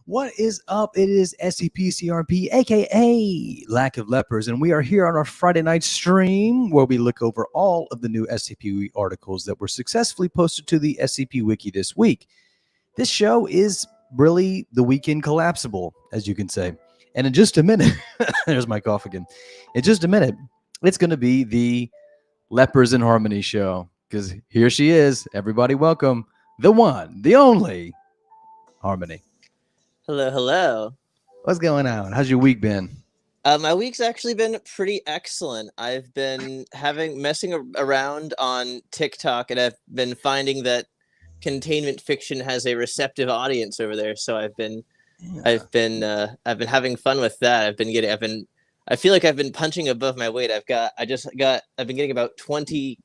What is up? It is SCP aka Lack of Lepers, and we are here on our Friday night stream where we look over all of the new SCP articles that were successfully posted to the SCP Wiki this week. This show is really the weekend collapsible, as you can say. And in just a minute, there's my cough again. In just a minute, it's going to be the Lepers Harmony show, because here she is. Everybody welcome the one, the only Harmony. Hello, hello. What's going on? How's your week been? My week's actually been pretty excellent. I've been messing around on TikTok, and I've been finding that containment fiction has a receptive audience over there. So I've been having fun with that. I feel like I've been punching above my weight. I've been getting about 20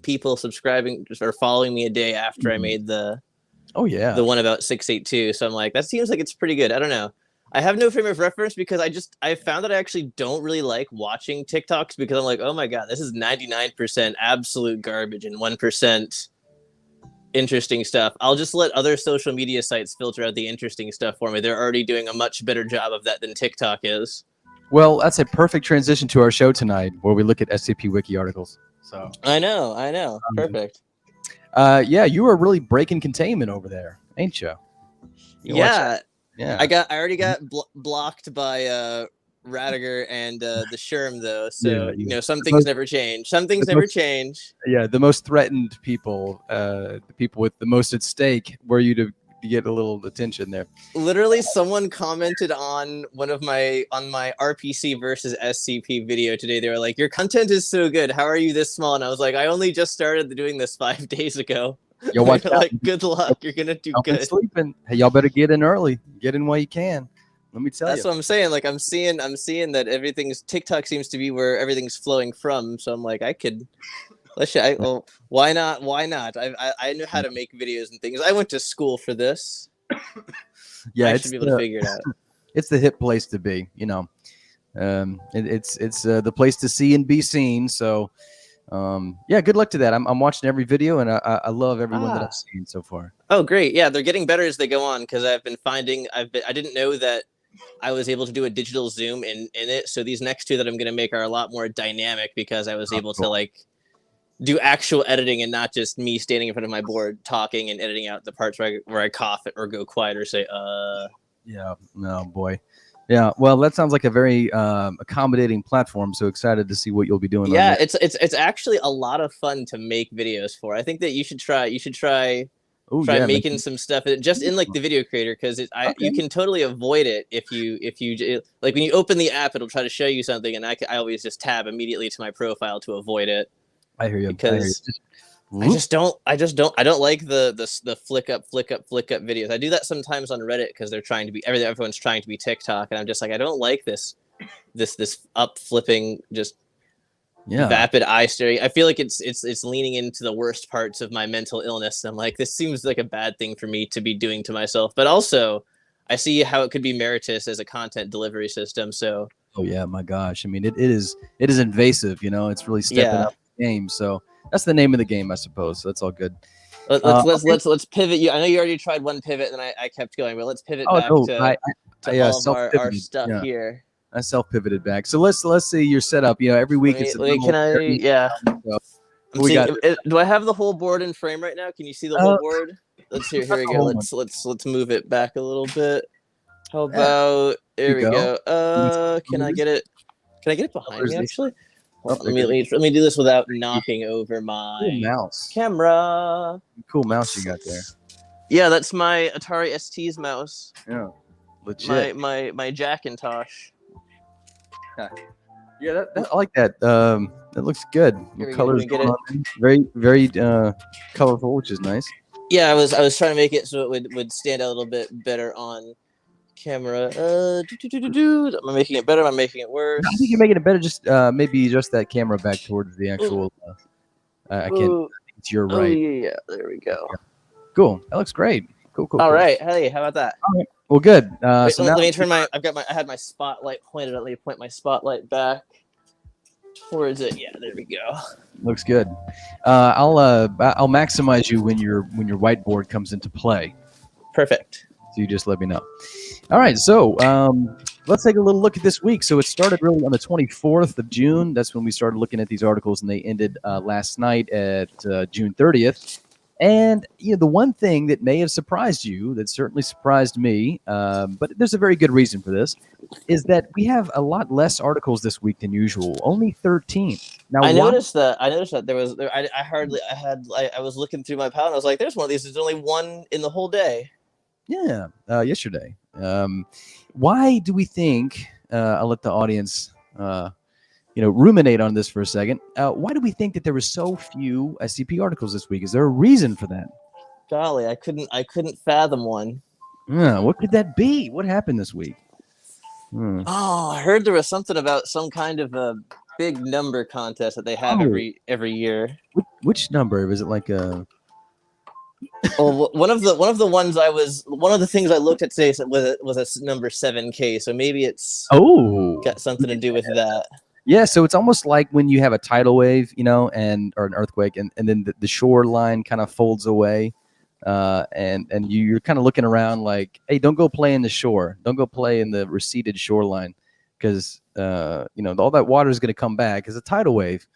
people subscribing or following me a day after I made the one about 682. So I'm like, that seems like it's pretty good. I don't know. I have no frame of reference because I found that I actually don't really like watching TikToks because I'm like, oh my God, this is 99% absolute garbage and 1% interesting stuff. I'll just let other social media sites filter out the interesting stuff for me. They're already doing a much better job of that than TikTok is. Well, that's a perfect transition to our show tonight where we look at SCP Wiki articles. So I know. Perfect. Yeah, you were really breaking containment over there, ain't you? Yeah. I already got blocked by Radiger and the Sherm though. So some things never change. Some things never change. Yeah, the most threatened people, the people with the most at stake, were you to get a little attention there. Literally, someone commented on my RPC versus SCP video today. They were like, "Your content is so good. How are you this small?" And I was like, "I only just started doing this 5 days ago." Y'all watch out. Like, good luck. You're gonna do good. Sleeping. Hey, y'all better get in early. Get in while you can. Let me tell you. That's what I'm saying. Like, I'm seeing that TikTok seems to be where everything's flowing from. So I'm like, why not? Why not? I know how to make videos and things. I went to school for this. Yeah, I should be able to figure it out. It's the hip place to be, you know. It's the place to see and be seen. So, yeah, good luck to that. I'm watching every video, and I love everyone that I've seen so far. Oh, great! Yeah, they're getting better as they go on, because I didn't know that I was able to do a digital zoom in it. So these next two that I'm going to make are a lot more dynamic, because I was able to like do actual editing and not just me standing in front of my board talking and editing out the parts where I cough or go quiet or say Yeah, no boy. Yeah, well, that sounds like a very accommodating platform. So excited to see what you'll be doing. Yeah, it's actually a lot of fun to make videos for. I think that you should try making some stuff just in like the video creator, because you can totally avoid it if you like when you open the app, it'll try to show you something, and I always just tab immediately to my profile to avoid it. I hear you. Because I don't like the flick up videos. I do that sometimes on Reddit because everyone's trying to be TikTok, and I'm just like, I don't like this up flipping, just vapid eye staring. I feel like it's leaning into the worst parts of my mental illness. I'm like, this seems like a bad thing for me to be doing to myself, but also I see how it could be meritorious as a content delivery system. So oh yeah, my gosh, I mean it is invasive, you know. It's really stepping up the game. So that's the name of the game, I suppose. So that's all good. Let's pivot. I know you already tried one pivot, and I kept going, but let's pivot back to all of our stuff here. I self-pivoted back. So let's see your setup. You know, every week it's do I have the whole board in frame right now? Can you see the whole board? Here we go. Let's move it back a little bit. How about there we go. Can I get it behind me actually? Let me do this without knocking over my mouse camera. Cool mouse you got there. Yeah, that's my Atari ST's mouse. Yeah, legit. My Jackintosh. Yeah, I like that. That looks good. Your colors very, very colorful, which is nice. Yeah, I was trying to make it so it would stand out a little bit better on camera. Am I making it better? Am I making it worse? I think you're making it better. Just maybe adjust that camera back towards the actual. I can't. It's your right. Yeah. There we go. Yeah. Cool. That looks great. Cool. All right. Hey, how about that? All right. Well, good. Wait, let me turn I had my spotlight pointed. Let me point my spotlight back towards it. Yeah, there we go. Looks good. I'll maximize you when your whiteboard comes into play. Perfect. So you just let me know. All right, so let's take a little look at this week. So it started really on the 24th of June. That's when we started looking at these articles, and they ended last night at June 30th. And the one thing that may have surprised you, that certainly surprised me, but there's a very good reason for this, is that we have a lot less articles this week than usual. Only 13. Now I noticed that I was looking through my pile, and I was like, "There's one of these. There's only one in the whole day." Yeah, yesterday. Why do we think? I'll let the audience, ruminate on this for a second. Why do we think that there were so few SCP articles this week? Is there a reason for that? Golly, I couldn't fathom one. Yeah, what could that be? What happened this week? Oh, I heard there was something about some kind of a big number contest that they have every year. Which number? Was it like a? Well, one of the things I looked at today was a number 7K. So maybe it's got something to do with that. Yeah, so it's almost like when you have a tidal wave, or an earthquake, and then the shoreline kind of folds away, and you're kind of looking around like, hey, don't go play in the shore, don't go play in the receded shoreline, because all that water is going to come back as a tidal wave,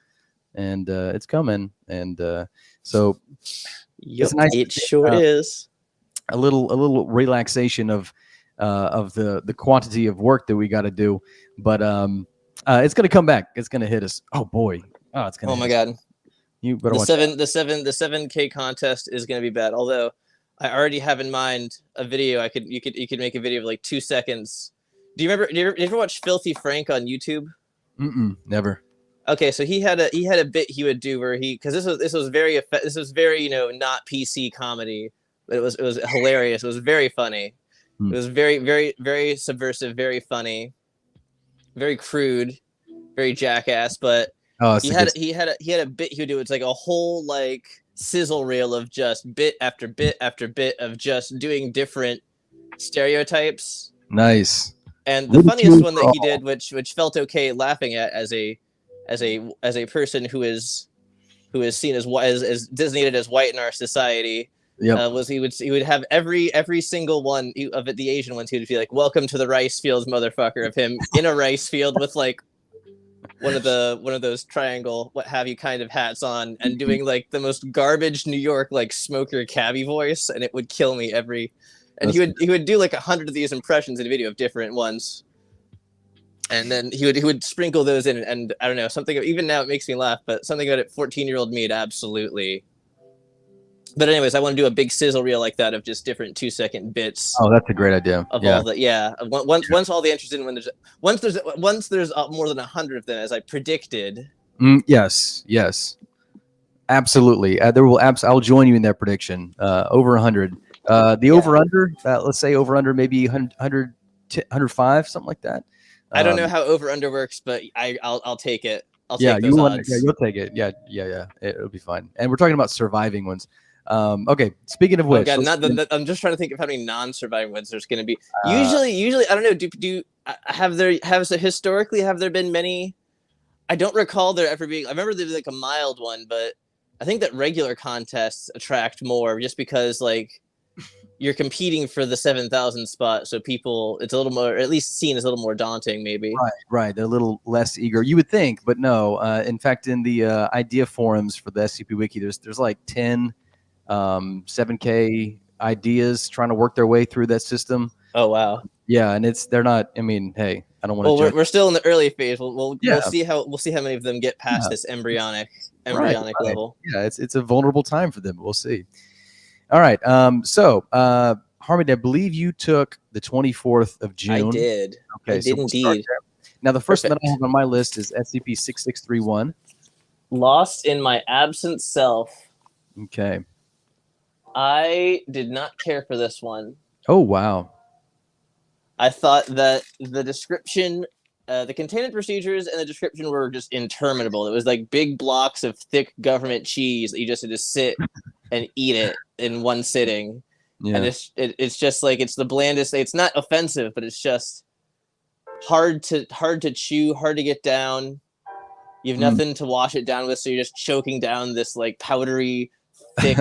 and it's coming, and so it's nice. It sure is a little relaxation of the quantity of work that we got to do, but it's gonna come back. It's gonna hit us. Oh boy! It's gonna. Oh my god! You better watch the 7K contest is gonna be bad. Although I already have in mind a video. You could make a video of like 2 seconds. Do you ever watch Filthy Frank on YouTube? Never. Okay, so he had a bit he would do where because this was very not PC comedy, but it was hilarious. It was very funny. It was very very very subversive, very funny, very crude, very jackass. But he had a bit he would do. It's like a whole like sizzle reel of just bit after bit after bit of just doing different stereotypes. Nice. And the funniest one that he did, which felt okay laughing at as a person who is seen as designated as white in our society, was he would have every single one of it, the Asian ones, he would be like, "Welcome to the rice fields, motherfucker," of him in a rice field with like one of those triangle what have you kind of hats on, and doing like the most garbage New York like smoker cabbie voice, and it would kill me every. And he would do like 100 of these impressions in a video of different ones. And then he would sprinkle those in, and I don't know, something even now it makes me laugh, but something about it 14-year-old me, it absolutely. But anyways, I want to do a big sizzle reel like that of just different 2-second bits. Oh, that's a great idea. Of all the once all the interest in once there's more than 100 of them, as I predicted. Yes, absolutely. I'll join you in that prediction. Over 100. The over under, let's say over under maybe 100, 105, something like that. I don't know how over under works, but I'll take it. I'll take those odds. You'll take it. Yeah. It'll be fine. And we're talking about surviving ones. Okay. Speaking of which, I'm just trying to think of how many non-surviving ones there's going to be. Usually, I don't know. Historically have there been many? I don't recall there ever being. I remember there was like a mild one, but I think that regular contests attract more just because like. You're competing for the 7,000 spot, so people, it's a little more, or at least seen as a little more daunting, maybe. Right. They're a little less eager. You would think, but no. In fact, in the idea forums for the SCP Wiki, there's like 10 7K ideas trying to work their way through that system. Oh wow. Yeah, and they're not. I mean, hey, I don't want to. Well, we're still in the early phase. We'll see how many of them get past this embryonic level. Yeah, it's a vulnerable time for them. We'll see. All right. So, Harmony, I believe you took the 24th of June. I did. Okay, I did indeed. Now, the first one that I have on my list is SCP-6631. Lost in My Absent Self. Okay. I did not care for this one. Oh, wow. I thought that the description, the containment procedures and the description were just interminable. It was like big blocks of thick government cheese that you just had to sit and eat it in one sitting. Yeah. And it's just like, it's the blandest. It's not offensive, but it's just hard to chew, hard to get down. You have nothing to wash it down with, so you're just choking down this like powdery, thick.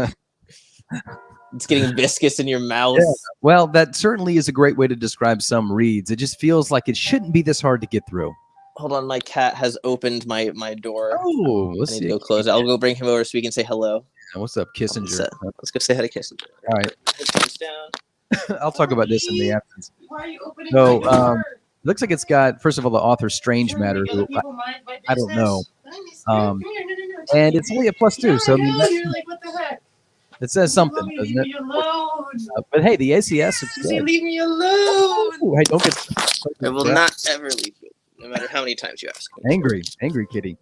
It's getting viscous in your mouth. Yeah. Well, that certainly is a great way to describe some reads. It just feels like it shouldn't be this hard to get through. Hold on, my cat has opened my door. Oh, let's see. Go close it. I'll go bring him over so we can say hello. What's up, Kissinger? Let's go say hi to Kissinger. All right. Down. I'll talk about this in the absence. Why are you opening so, it looks like it's got, first of all, the author Strange Matter, who I don't know. And it's only a +2, so I mean, you're like, what the heck? It says something, doesn't it? Leave me alone. But hey, the ACS is good. Leave me alone. Ooh, hey, don't get. I will not ever leave you, no matter how many times you ask. Angry kitty.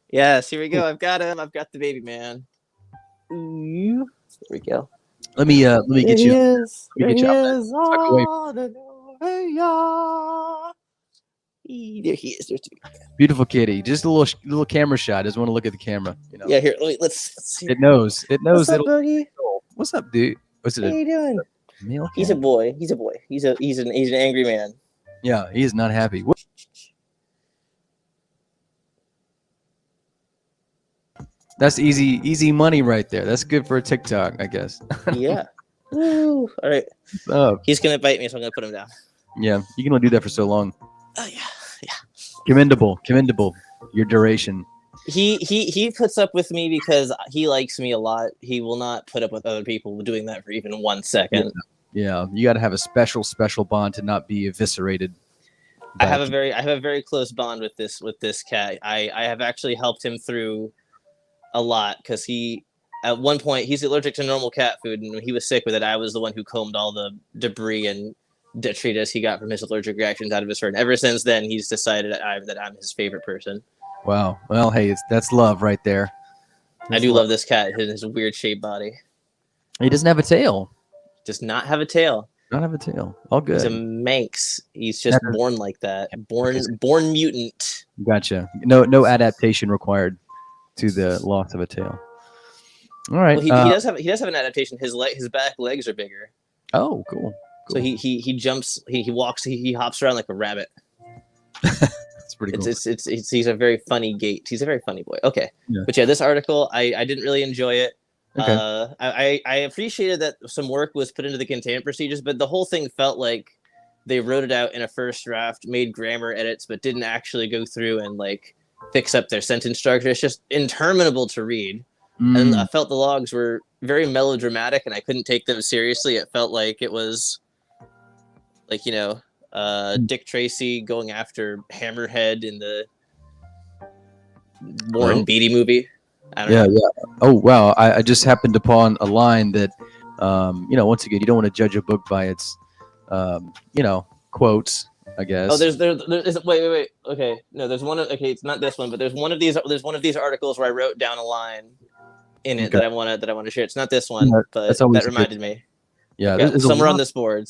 Yes, here we go. I've got him. I've got the baby man. Here we go. Let me get you. Let me get you out there he is. Beautiful kitty. Just a little camera shot. Doesn't want to look at the camera. You know. Yeah, here. Let's see. It knows. What's up, buddy? What's up, dude? What's it? How you doing? Male He's a boy. He's an angry man. Yeah, he is not happy. What? That's easy money right there. That's good for a TikTok, I guess. Yeah. Woo. All right. He's gonna bite me, so I'm gonna put him down. Yeah, you can only do that for so long. Oh yeah. Commendable. Your duration. He puts up with me because he likes me a lot. He will not put up with other people doing that for even 1 second. Yeah, you got to have a special bond to not be eviscerated. I have a very close bond with this cat. I have actually helped him through a lot because at one point he's allergic to normal cat food, and when he was sick with it, I was the one who combed all the debris and detritus he got from his allergic reactions out of his fur. And ever since then, he's decided that I'm his favorite person. Wow. Well, hey, that's love right there. I do love this cat. His weird shaped body. He doesn't have a tail. Does not have a tail. Not have a tail. All good. He's a Manx. He's just born like that. Born mutant. Gotcha. No adaptation required to the loss of a tail. All right. Well, he does have an adaptation. His back legs are bigger. Oh, cool. So he jumps. He walks. He hops around like a rabbit. That's pretty cool. He's a very funny gait. He's a very funny boy. Okay, yeah. But yeah, this article I didn't really enjoy it. Okay. I appreciated that some work was put into the containment procedures, but the whole thing felt like they wrote it out in a first draft, made grammar edits, but didn't actually go through and like fix up their sentence structure. It's just interminable to read. And I felt the logs were very melodramatic, and I couldn't take them seriously. It felt like it was like, Dick Tracy going after Hammerhead in the Warren Beatty movie. I don't know. Yeah. Oh, wow. I just happened upon a line that, once again, you don't want to judge a book by its, quotes, I guess. Oh, there's wait. Okay. No, there's one. Okay. It's not this one, but there's one of these articles where I wrote down a line in it that I want to share. It's not this one, but that reminded me. Yeah. Okay. Somewhere on this board.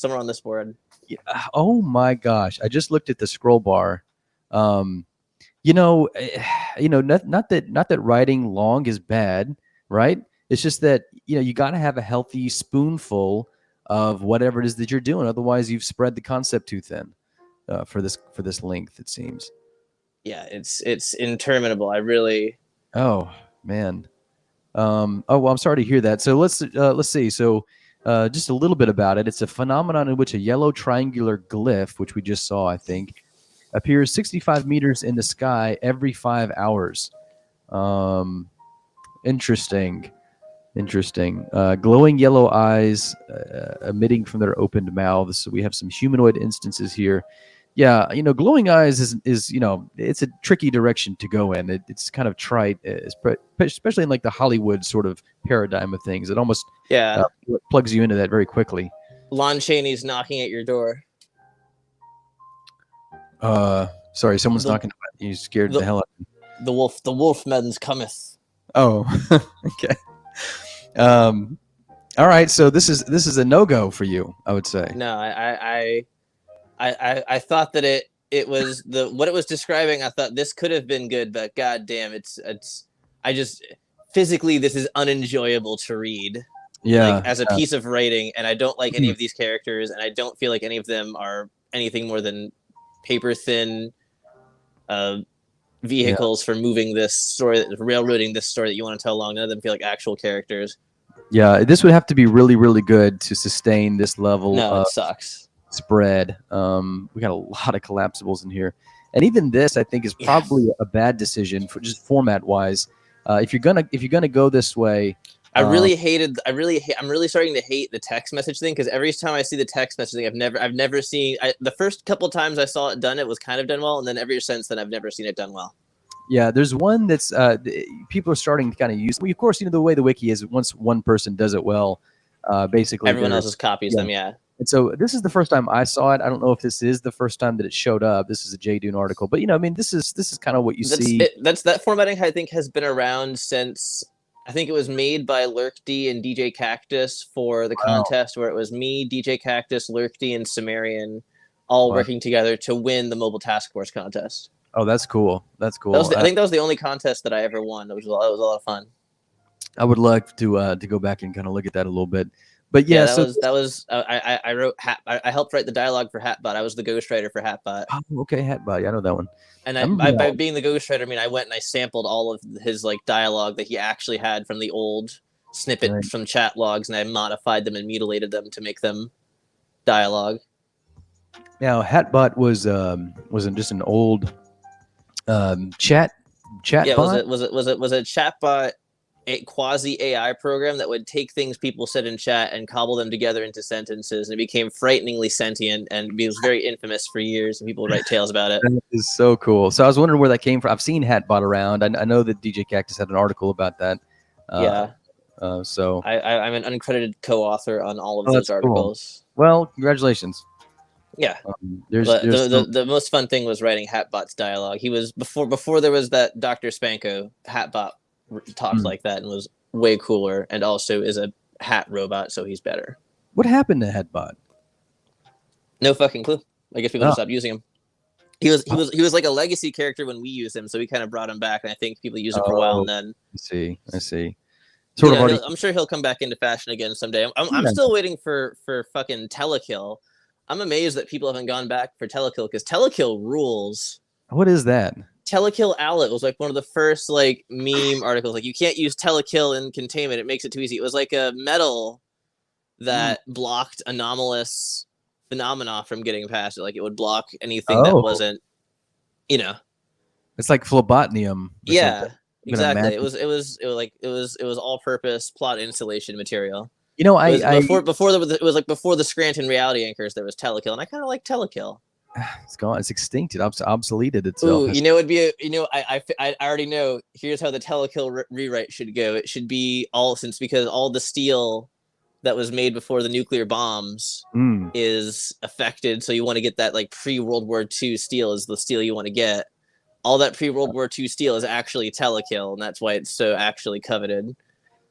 Yeah. Oh my gosh. I just looked at the scroll bar. Not that writing long is bad, right? It's just that, you got to have a healthy spoonful of whatever it is that you're doing. Otherwise you've spread the concept too thin for this length, it seems. Yeah. It's interminable. I really, oh man. Well, I'm sorry to hear that. So let's see. So, just a little bit about it. It's a phenomenon in which a yellow triangular glyph, which we just saw, I think, appears 65 meters in the sky every 5 hours. Interesting. Glowing yellow eyes emitting from their opened mouths. So we have some humanoid instances here. Yeah, glowing eyes is it's a tricky direction to go in. It's kind of trite, especially in like the Hollywood sort of paradigm of things. It almost plugs you into that very quickly. Lon Chaney's knocking at your door. Sorry, someone's knocking. You scared the hell out of me. The wolfman's cometh. Oh, okay. All right. So this is a no-go for you, I would say. No, I thought that it was what it was describing. I thought this could have been good, but goddamn, I just physically this is unenjoyable to read. Yeah, as a piece of writing, and I don't like any of these characters, and I don't feel like any of them are anything more than paper thin vehicles for moving this story, railroading this story that you want to tell along. None of them feel like actual characters. Yeah, this would have to be really, really good to sustain this level. No, it sucks. Spread. We got a lot of collapsibles in here, and even this, I think, is probably a bad decision for just format wise. If you're gonna go this way. I'm really starting to hate the text message thing, because every time I see the text message thing, I've never seen. The first couple times I saw it done, it was kind of done well, and then ever since then I've never seen it done well. Yeah, there's one that's people are starting to kind of use. Of course, the way the wiki is, once one person does it well, basically everyone else just copies them. Yeah. And so this is the first time I saw it. I don't know if this is the first time that it showed up. This is a JDune article, but this is kind of what you see. That formatting, I think, has been around since. I think it was made by LurkD and DJ Cactus for the contest, where it was me, DJ Cactus, LurkD, and Sumerian all working together to win the Mobile Task Force contest. Oh, that's cool. That's cool. I think that was the only contest that I ever won. It was a lot of fun. I would like to go back and kind of look at that a little bit. But yeah, I wrote I helped write the dialogue for Hatbot. I was the ghostwriter for Hatbot. Oh, okay, Hatbot. Yeah, I know that one. And by being the ghostwriter, I mean I went and I sampled all of his dialogue that he actually had from the old snippet from chat logs, and I modified them and mutilated them to make them dialogue. Now, Hatbot wasn't just an old chat. Yeah, bot? was a chatbot, a quasi AI program that would take things people said in chat and cobble them together into sentences, and it became frighteningly sentient, and it was very infamous for years, and people would write tales about it. That is so cool. So I was wondering where that came from. I've seen Hatbot around. I know that DJ Cactus had an article about that. So I'm an uncredited co-author on all of those articles. Cool. Well, congratulations. Yeah. There's the most fun thing was writing Hatbot's dialogue. He was before there was that Dr. Spanko. Hatbot talked like that and was way cooler, and also is a hat robot, so he's better. What happened to Hatbot? No fucking clue. I guess people just stopped using him. He was like a legacy character when we used him, so we kind of brought him back, and I think people used him for a while, and then I see. I'm sure he'll come back into fashion again someday. I'm still waiting for fucking Telekill. I'm amazed that people haven't gone back for Telekill, because Telekill rules. What is that? Telekill Owlet was like one of the first like meme articles. Like, you can't use Telekill in containment; it makes it too easy. It was like a medal that blocked anomalous phenomena from getting past it. Like, it would block anything that wasn't, It's like phlebotomium. Yeah, exactly. It was all-purpose plot installation material. Before the Scranton reality anchors, there was Telekill, and I kind of like Telekill. It's gone. It's extinct. It obsoleted itself. I already know. Here's how the Telekill rewrite should go. It should be because all the steel that was made before the nuclear bombs is affected. So you want to get that like pre-World War II steel is the steel you want to get. All that pre-World War II steel is actually Telekill, and that's why it's so actually coveted.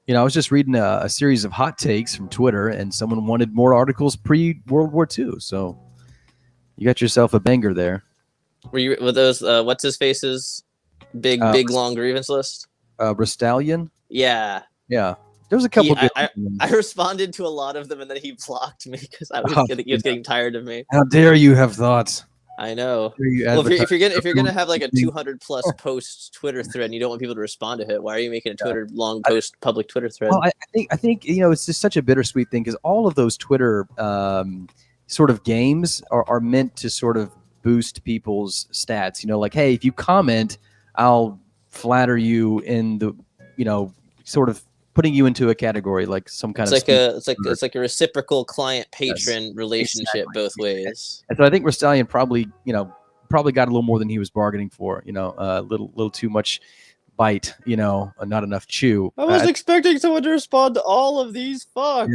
I was just reading a series of hot takes from Twitter, and someone wanted more articles pre-World War II. So you got yourself a banger there. Were you with those? What's his face's big long grievance list? Rastallion. Yeah. There's a couple. I responded to a lot of them, and then he blocked me because he was getting tired of me. How dare you have thoughts? I know. Well, if you're gonna have like a 200+ post Twitter thread, and you don't want people to respond to it, why are you making a Twitter long post public Twitter thread? Well, I think it's just such a bittersweet thing, because all of those Twitter sort of games are meant to sort of boost people's stats. Like, hey, if you comment, I'll flatter you in the sort of putting you into a category, like some kind of it's like a reciprocal client patron relationship both ways. And so I think Rastallion probably got a little more than he was bargaining for. A little too much bite. Not enough chew. I was expecting someone to respond to all of these. Fuck.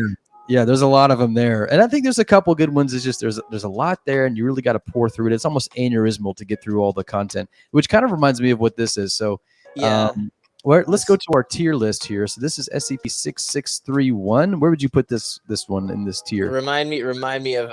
Yeah, there's a lot of them there, and I think there's a couple good ones. It's just there's a lot there, and you really got to pour through it. It's almost aneurysmal to get through all the content, which kind of reminds me of what this is. So let's go to our tier list here. So this is SCP-6631. Where would you put this one in this tier? Remind me of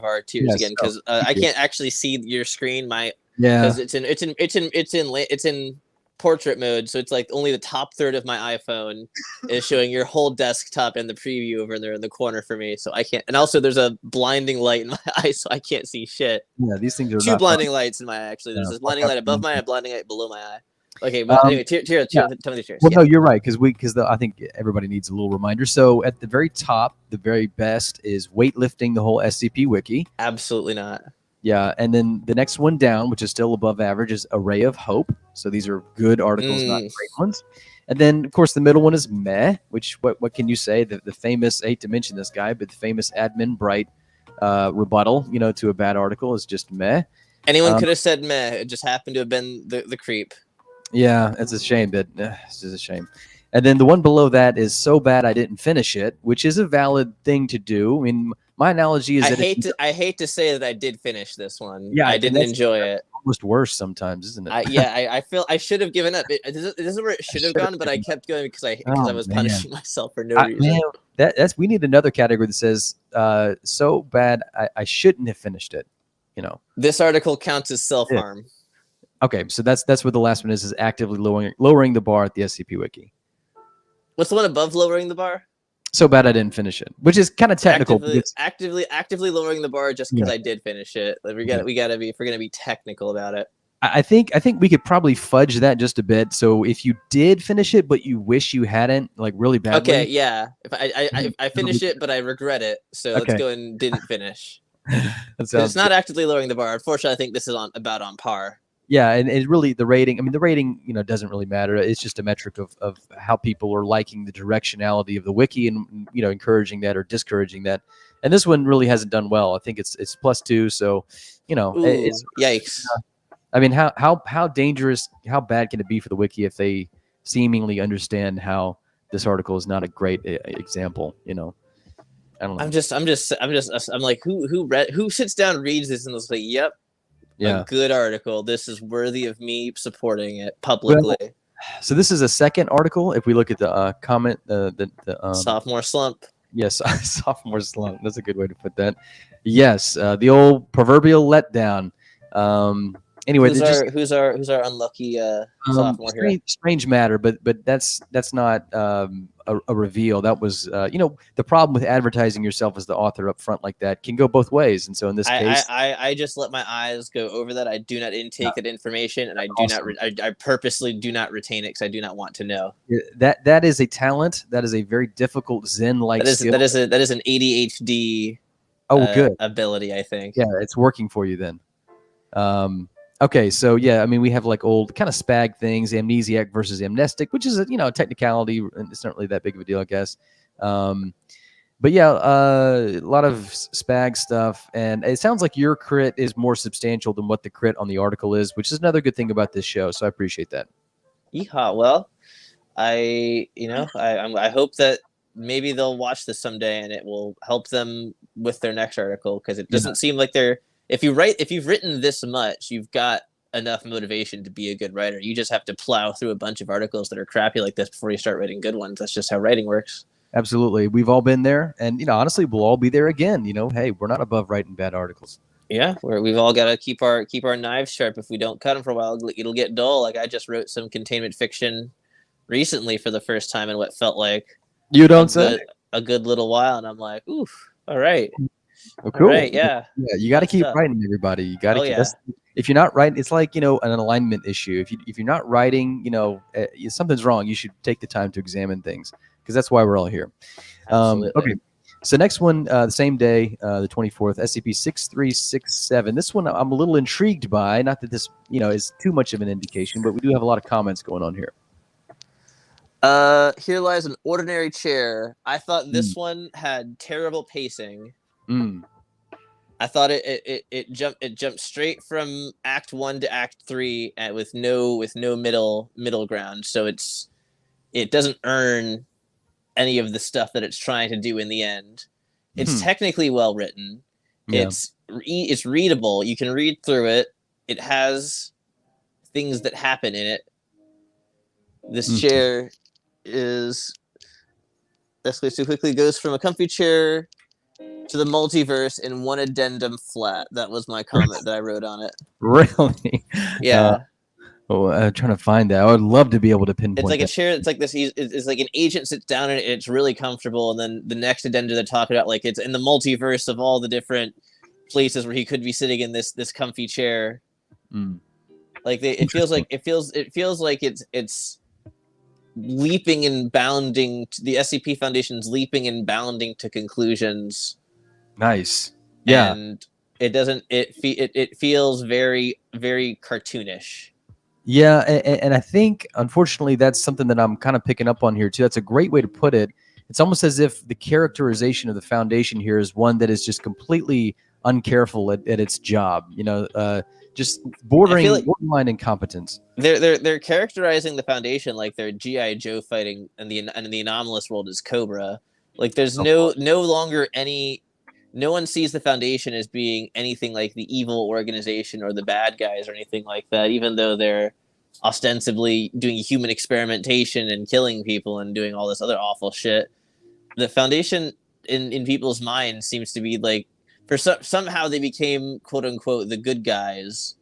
our tiers again, because I can't actually see your screen. Because it's in portrait mode, so it's like only the top third of my iPhone is showing your whole desktop and the preview over there in the corner for me. So I can't. And also, there's a blinding light in my eye, so I can't see shit. Yeah, these things are two blinding lights in my eye. Actually, there's this blinding light above my eye, blinding light below my eye. Okay, but anyway, tell me the tiers. Well, no, you're right, because I think everybody needs a little reminder. So at the very top, the very best is weightlifting the whole SCP Wiki. Absolutely not. Yeah, and then the next one down, which is still above average, is Array of Hope. So these are good articles, not great ones. And then, of course, the middle one is Meh, which what can you say? The famous, I hate to mention this guy, but the famous Admin Bright rebuttal, to a bad article is just Meh. Anyone could have said Meh. It just happened to have been the creep. Yeah, it's a shame. It's just a shame. And then the one below that is So Bad I Didn't Finish It, which is a valid thing to do. I mean, my analogy is I hate to say that I did finish this one. Yeah, I didn't enjoy it. Almost worse sometimes, isn't it? I feel I should have given up. This is where it should have gone, but I kept going because I was punishing myself for no reason. Man, we need another category that says so bad I shouldn't have finished it. This article counts as self-harm. Yeah. Okay, so that's what the last one is actively lowering the bar at the SCP Wiki. What's the one above lowering the bar? So bad I didn't finish it, which is kind of technical. Actively lowering the bar just because I did finish it. Like, we gotta be, if we're gonna be technical about it. I think we could probably fudge that just a bit. So if you did finish it, but you wish you hadn't, like really badly. Okay, yeah. If I finished it, but I regret it, so let's go and didn't finish. It's not actively lowering the bar. Unfortunately, I think this is about on par. Yeah, and it really the rating. I mean, the rating, doesn't really matter. It's just a metric of how people are liking the directionality of the wiki and encouraging that or discouraging that. And this one really hasn't done well. I think it's +2. So, it's yikes. I mean, how dangerous, how bad can it be for the wiki if they seemingly understand how this article is not a great example? I don't know. I'm like, who sits down and reads this and is like, yep, a good article. This is worthy of me supporting it publicly. Well, so this is a second article. If we look at the comment, the sophomore slump. Yes, sophomore slump. That's a good way to put that. Yes, the old proverbial letdown. Anyway, who's our unlucky sophomore here? Strange matter, but that's not a reveal. That was the problem with advertising yourself as the author up front like that can go both ways. And so in this case, I just let my eyes go over that. I do not intake that information, and I do not. I purposely do not retain it because I do not want to know. That is a talent. That is a very difficult Zen-like skill. That is an ADHD. Good ability, I think. Yeah, it's working for you then. Okay, so yeah, I mean, we have like old kind of spag things, amnesiac versus amnestic, which is a technicality, and it's not really that big of a deal, I guess. But yeah, a lot of spag stuff, and it sounds like your crit is more substantial than what the crit on the article is, which is another good thing about this show. So I appreciate that. Yeehaw! Well, I hope that maybe they'll watch this someday, and it will help them with their next article, because it doesn't seem like they're. If you've written this much, you've got enough motivation to be a good writer. You just have to plow through a bunch of articles that are crappy like this before you start writing good ones. That's just how writing works. Absolutely. We've all been there, and honestly, we'll all be there again. Hey, we're not above writing bad articles. Yeah, we've all got to keep our knives sharp. If we don't cut them for a while, it'll get dull. Like I just wrote some containment fiction recently for the first time in what felt like a good little while, and I'm like, oof, all right. Oh, cool. All right, yeah. You got to keep writing, everybody. You got to. If you're not writing, it's like an alignment issue. If you're not writing, something's wrong. You should take the time to examine things, because that's why we're all here. Okay. So next one, the same day, the 24th, SCP-6367. This one I'm a little intrigued by. Not that this is too much of an indication, but we do have a lot of comments going on here. Here lies an ordinary chair. I thought this one had terrible pacing. I thought it jumped straight from Act 1 to Act 3 with no middle ground. So it doesn't earn any of the stuff that it's trying to do in the end. It's technically well written. Yeah. It's readable. You can read through it. It has things that happen in it. This chair escalates too quickly. Goes from a comfy chair to the multiverse in one addendum flat. That was my comment that I wrote on it. Really? Yeah. I'm trying to find that. I would love to be able to pinpoint. It's like a chair. It's like this. It's like an agent sits down in it. It's really comfortable. And then the next addendum they're talking about, like it's in the multiverse of all the different places where he could be sitting in this comfy chair. Like it feels like it's leaping and bounding. The SCP Foundation's leaping and bounding to conclusions. Nice. Yeah. And it doesn't. It feels very, very cartoonish. Yeah, and I think, unfortunately, that's something that I'm kind of picking up on here, too. That's a great way to put it. It's almost as if the characterization of the Foundation here is one that is just completely uncareful at its job, just borderline incompetence. They're characterizing the Foundation like they're G.I. Joe fighting, and the anomalous world is Cobra. Like there's no longer any... No one sees the Foundation as being anything like the evil organization or the bad guys or anything like that, even though they're ostensibly doing human experimentation and killing people and doing all this other awful shit. The Foundation in people's minds seems to be like, somehow they became quote unquote the good guys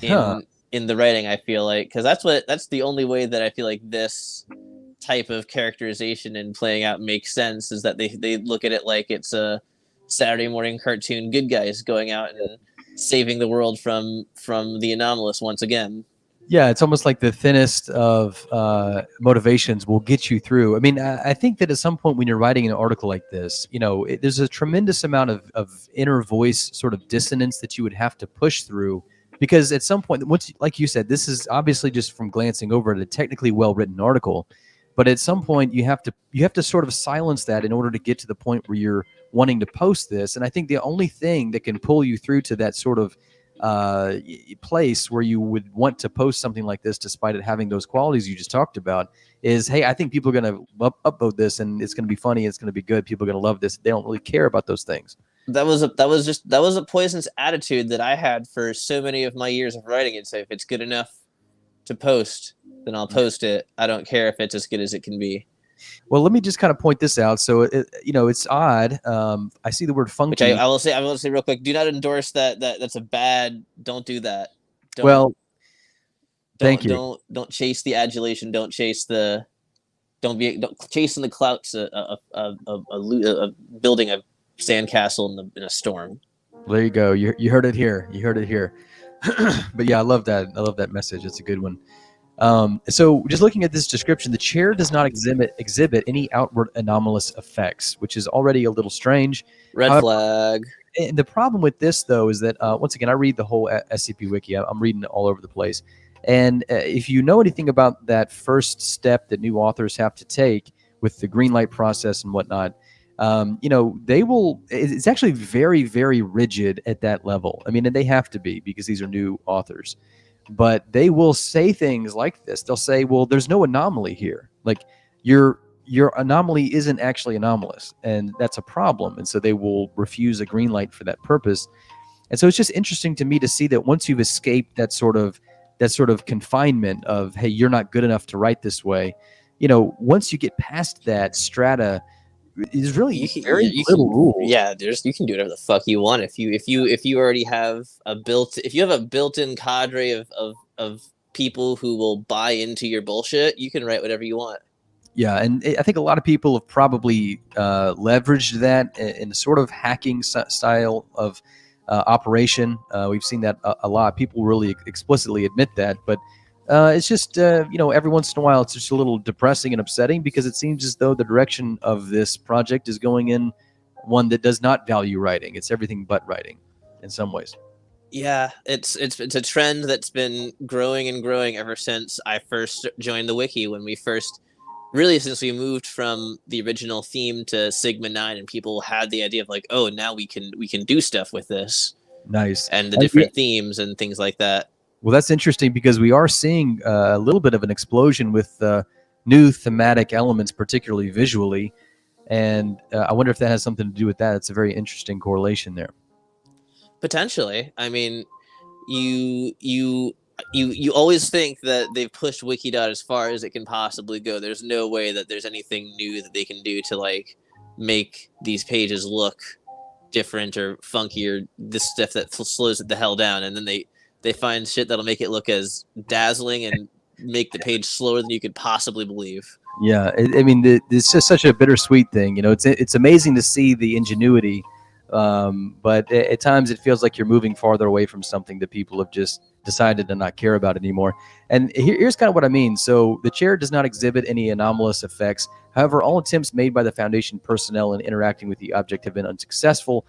in the writing. I feel like, because that's the only way that I feel like this type of characterization and playing out makes sense, is that they look at it like it's a Saturday morning cartoon good guys going out and saving the world from the anomalous once again. Yeah, it's almost like the thinnest of motivations will get you through. I mean, I think that at some point when you're writing an article like this, there's a tremendous amount of inner voice sort of dissonance that you would have to push through, because at some point, once, like you said, this is obviously just from glancing over at a technically well-written article, but at some point you have to sort of silence that in order to get to the point where you're wanting to post this. And I think the only thing that can pull you through to that sort of place where you would want to post something like this, despite it having those qualities you just talked about, is, hey, I think people are going to upvote this, and it's going to be funny, it's going to be good, people are going to love this. They don't really care about those things. That was a poisonous attitude that I had for so many of my years of writing it. So if it's good enough to post, then I'll post it. I don't care if it's as good as it can be. Well, let me just kind of point this out. So it's odd. I see the word funky. Which I will say real quick. Do not endorse that. That's a bad. Don't do that. Thank you. Don't chase the adulation. Don't chase the. Don't chasing the clouts. Building a sandcastle in a storm. There you go. You heard it here. You heard it here. But yeah, I love that. I love that message. It's a good one. So just looking at this description, the chair does not exhibit any outward anomalous effects, which is already a little strange. Red flag. And the problem with this, though, is that once again, I read the whole SCP Wiki. I'm reading it all over the place. And if you know anything about that first step that new authors have to take with the green light process and whatnot, they will. It's actually very, very rigid at that level. I mean, and they have to be, because these are new authors. But they will say things like this. They'll say, well, there's no anomaly here. Like, your anomaly isn't actually anomalous, and that's a problem. And so they will refuse a green light for that purpose. And so it's just interesting to me to see that once you've escaped that sort of confinement of, hey, you're not good enough to write this way, once you get past that strata, there's really very little rules. Yeah, you can do whatever the fuck you want if you already have a built-in cadre of people who will buy into your bullshit. You can write whatever you want. Yeah, and I think a lot of people have probably leveraged that in a sort of hacking style of operation. We've seen that a lot. People really explicitly admit that, but it's just, every once in a while, it's just a little depressing and upsetting, because it seems as though the direction of this project is going in one that does not value writing. It's everything but writing in some ways. Yeah, it's a trend that's been growing and growing ever since I first joined the wiki, since we moved from the original theme to Sigma 9, and people had the idea of like, oh, now we can do stuff with this. Nice. And the different themes and things like that. Well, that's interesting, because we are seeing a little bit of an explosion with new thematic elements, particularly visually. And I wonder if that has something to do with that. It's a very interesting correlation there. Potentially. I mean, you always think that they've pushed Wikidot as far as it can possibly go. There's no way that there's anything new that they can do to like make these pages look different or funky or this stuff that slows it the hell down. And then they find shit that'll make it look as dazzling and make the page slower than you could possibly believe. Yeah, it's just such a bittersweet thing. It's amazing to see the ingenuity, but at times it feels like you're moving farther away from something that people have just decided to not care about anymore. And here's kind of what I mean. So the chair does not exhibit any anomalous effects. However, all attempts made by the Foundation personnel in interacting with the object have been unsuccessful,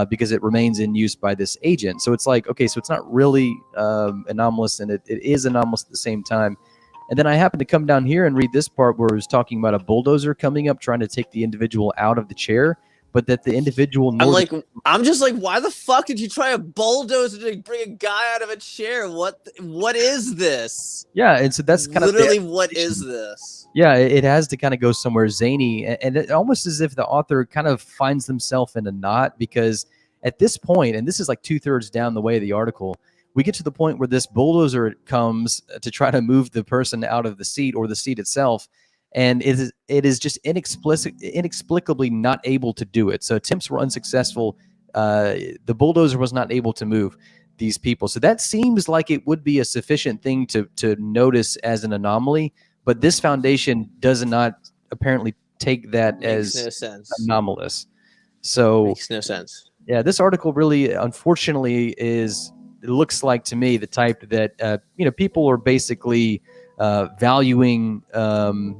because it remains in use by this agent. So it's like, okay, so it's not really anomalous, and it is anomalous at the same time. And then I happened to come down here and read this part where it was talking about a bulldozer coming up trying to take the individual out of the chair, but that the individual... I'm just like, why the fuck did you try a bulldozer to bring a guy out of a chair? What is this? Yeah, and so that's kind literally what is this? Yeah, it has to kind of go somewhere zany, and it almost as if the author kind of finds themselves in a knot, because at this point, and this is like 2/3 down the way of the article, we get to the point where this bulldozer comes to try to move the person out of the seat or the seat itself, and it is just inexplicably not able to do it. So attempts were unsuccessful. The bulldozer was not able to move these people. So that seems like it would be a sufficient thing to notice as an anomaly. But this foundation does not apparently take that as anomalous. So makes no sense. Yeah, this article really, unfortunately, it looks like to me the type that people are basically valuing the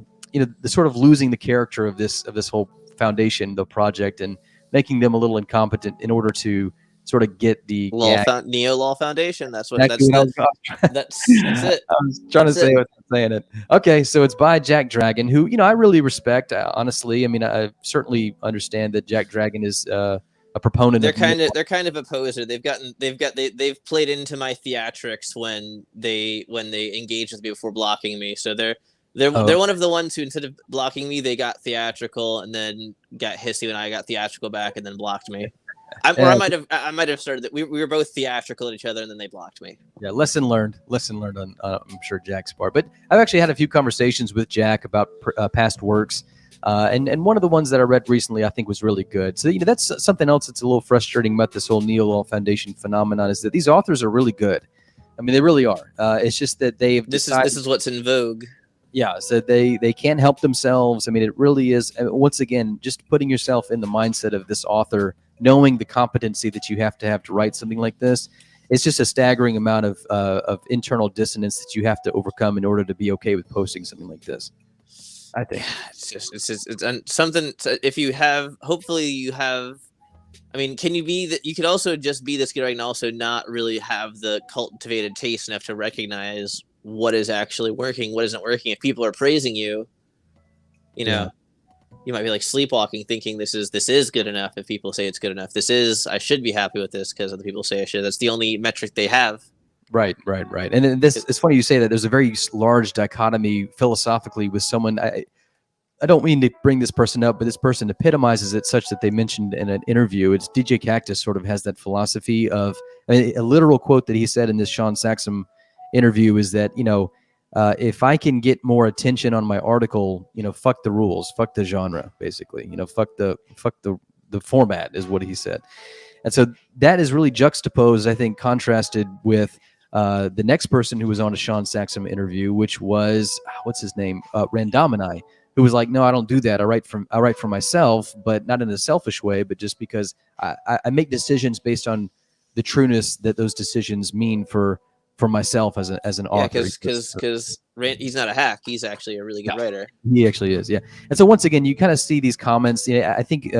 sort of losing the character of this whole foundation, the project, and making them a little incompetent in order to sort of get the Neo-Law Foundation. That's it. I was trying to say without saying it. Okay, so it's by Jack Dragon, who I really respect. Honestly, I mean, I certainly understand that Jack Dragon is a proponent. They're kind of a poser. They've played into my theatrics when they engaged with me before blocking me. So they're one of the ones who, instead of blocking me, they got theatrical and then got hissy when I got theatrical back and then blocked me. I might have started that. We were both theatrical at each other and then they blocked me. Yeah, lesson learned on I'm sure Jack's part. But I've actually had a few conversations with Jack about past works. And one of the ones that I read recently, I think, was really good. So, that's something else that's a little frustrating about this whole Neo-Law Foundation phenomenon, is that these authors are really good. I mean, they really are. It's just that they've decided, this is what's in vogue. Yeah, so they can't help themselves. I mean, it really is. Once again, just putting yourself in the mindset of this author, knowing the competency that you have to write something like this, it's just a staggering amount of internal dissonance that you have to overcome in order to be okay with posting something like this. I think it's something. If you have, hopefully you have. I mean, can you be that? You could also just be this guy and also not really have the cultivated taste enough to recognize what is actually working, what isn't working. If people are praising you, you might be like sleepwalking, thinking this is good enough. If people say it's good enough, I should be happy with this because other people say I should. That's the only metric they have. Right. And it's funny you say that. There's a very large dichotomy philosophically with someone. I don't mean to bring this person up, but this person epitomizes it such that they mentioned in an interview. It's DJ Cactus sort of has that philosophy of a literal quote that he said in this Sean Saxum interview is that, if I can get more attention on my article, fuck the rules, fuck the genre, basically, fuck the format is what he said. And so that is really juxtaposed, I think, contrasted with the next person who was on a Sean Saxum interview, which was, what's his name? Randomini, who was like, no, I don't do that. I write for myself, but not in a selfish way, but just because I make decisions based on the trueness that those decisions mean for myself as an author. Because he's not a hack. He's actually a really good writer. He actually is, yeah. And so once again, you kind of see these comments. I think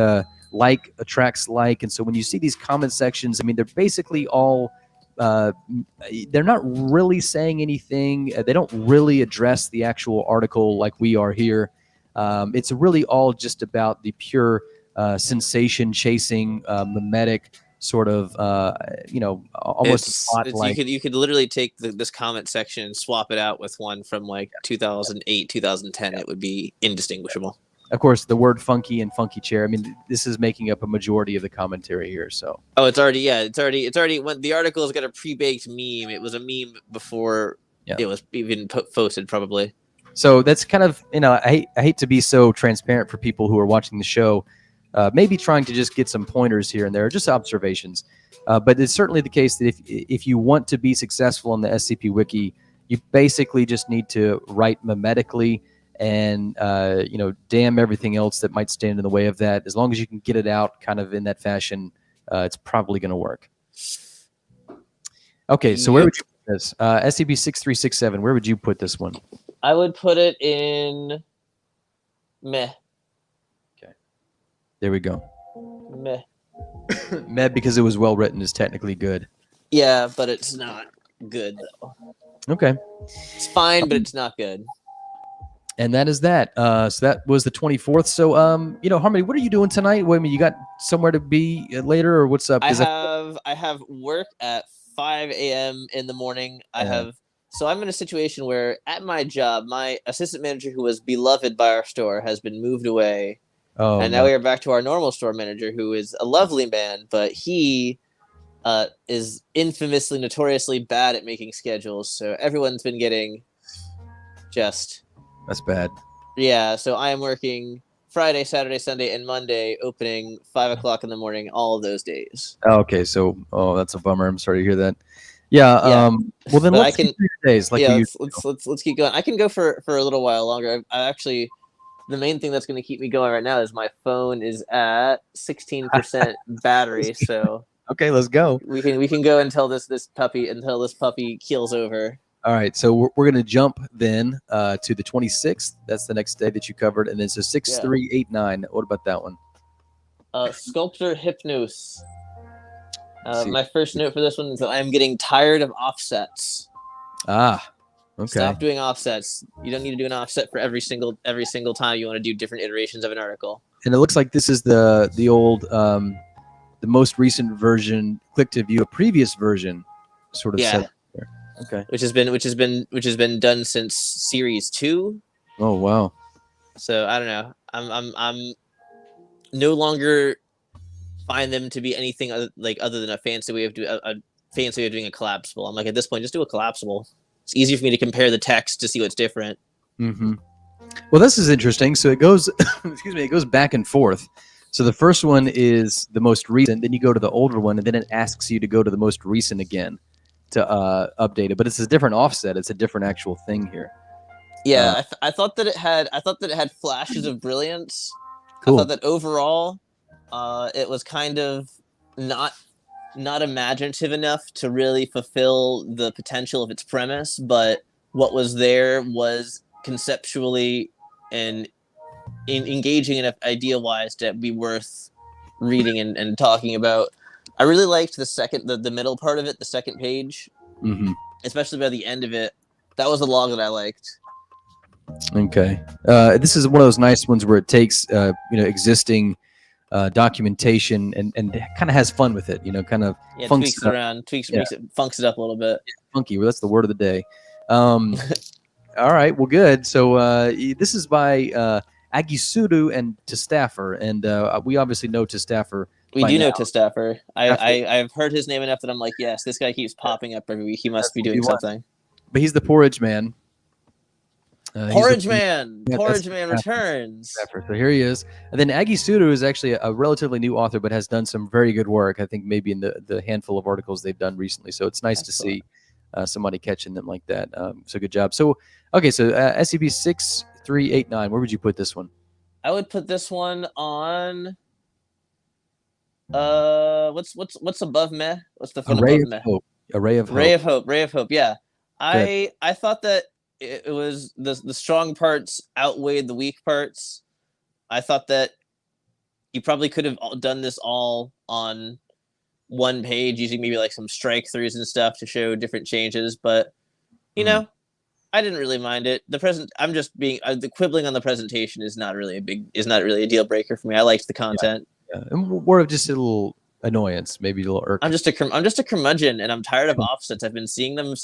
like attracts like, and so when you see these comment sections, I mean, they're basically all they're not really saying anything. They don't really address the actual article like we are here. It's really all just about the pure sensation chasing, mimetic sort of, almost like you could literally take this comment section and swap it out with one from like 2008, 2010. It would be indistinguishable. Of course, the word funky and funky chair. I mean, this is making up a majority of the commentary here. So it's already when the article has got a pre-baked meme. It was a meme before it was even posted, probably. So that's kind of, I hate to be so transparent for people who are watching the show, maybe trying to just get some pointers here and there, just observations. But it's certainly the case that if you want to be successful in the SCP Wiki, you basically just need to write mimetically and, damn everything else that might stand in the way of that. As long as you can get it out kind of in that fashion, it's probably going to work. Okay, so where would you put this? SCP-6367, where would you put this one? I would put it in meh. Okay. There we go. Meh. Meh, because it was well written, is technically good. Yeah, but it's not good, though. Okay. It's fine, but it's not good. And that is that. So that was the 24th. So, Harmony, what are you doing tonight? Wait a minute, you got somewhere to be later, or what's up? I have work at 5 a.m. in the morning. So I'm in a situation where at my job, my assistant manager, who was beloved by our store, has been moved away. Oh, and now we are back to our normal store manager, who is a lovely man, but he is infamously, notoriously bad at making schedules. So everyone's been getting just... That's bad. Yeah, so I am working Friday, Saturday, Sunday, and Monday, opening 5 o'clock in the morning, all of those days. Oh, okay, so that's a bummer. I'm sorry to hear that. Yeah. Well, then let's keep days. Let's keep going. I can go for a little while longer. I actually, the main thing that's going to keep me going right now is my phone is at 16% battery. So okay, let's go. We can go until this puppy keels over. All right, so we're going to jump then to the 26th. That's the next day that you covered, and then so 6389. What about that one? Sculptor Hypnos. My first note for this one is that I'm getting tired of offsets. Okay. Stop doing offsets. You don't need to do an offset for every single time you want to do different iterations of an article. And it looks like this is the old the most recent version, click to view a previous version, sort of set up there. Okay. Which has been done since series 2. Oh wow. So I don't know. I'm no longer find them to be anything other than a fancy way of doing a collapsible. I'm like, at this point, just do a collapsible. It's easier for me to compare the text to see what's different. Mm-hmm. Well, this is interesting. So it goes, excuse me, it goes back and forth. So the first one is the most recent, then you go to the older one, and then it asks you to go to the most recent again to update it. But it's a different offset. It's a different actual thing here. Yeah, I thought that it had flashes of brilliance. Cool. I thought that overall, it was kind of not imaginative enough to really fulfill the potential of its premise, but what was there was conceptually and engaging enough idea-wise to be worth reading and talking about. I really liked the middle part of it, the second page, especially by the end of it. That was the log that I liked. Okay. This is one of those nice ones where it takes existing documentation and kind of has fun with it, kind of tweaks it around, makes it funks it up a little bit. Yeah, funky. Well, that's the word of the day. All right, well, good. So this is by Agisuru and Testaffer, and we obviously know Testaffer. We do know Testaffer. I've heard his name enough that I'm like, yes, this guy keeps popping up every week. He must be doing something. But he's the Porridge Man. Porridge Man returns. So here he is. And then Agisuru is actually a relatively new author, but has done some very good work. I think maybe in the handful of articles they've done recently. So it's nice to see somebody catching them like that. So good job. So okay, so SCP-6389. Where would you put this one? I would put this one on. What's above meh? What's the fun above meh? Hope. Ray of Hope. Yeah, I thought that it was the strong parts outweighed the weak parts. I thought that you probably could have done this all on one page using maybe like some strike throughs and stuff to show different changes, but I didn't really mind it. I'm just being the quibbling on the presentation is not really a deal breaker for me. I liked the content. Yeah. And more of just a little annoyance, maybe a little irk. I'm just a curmudgeon, and I'm tired of offsets. I've been seeing them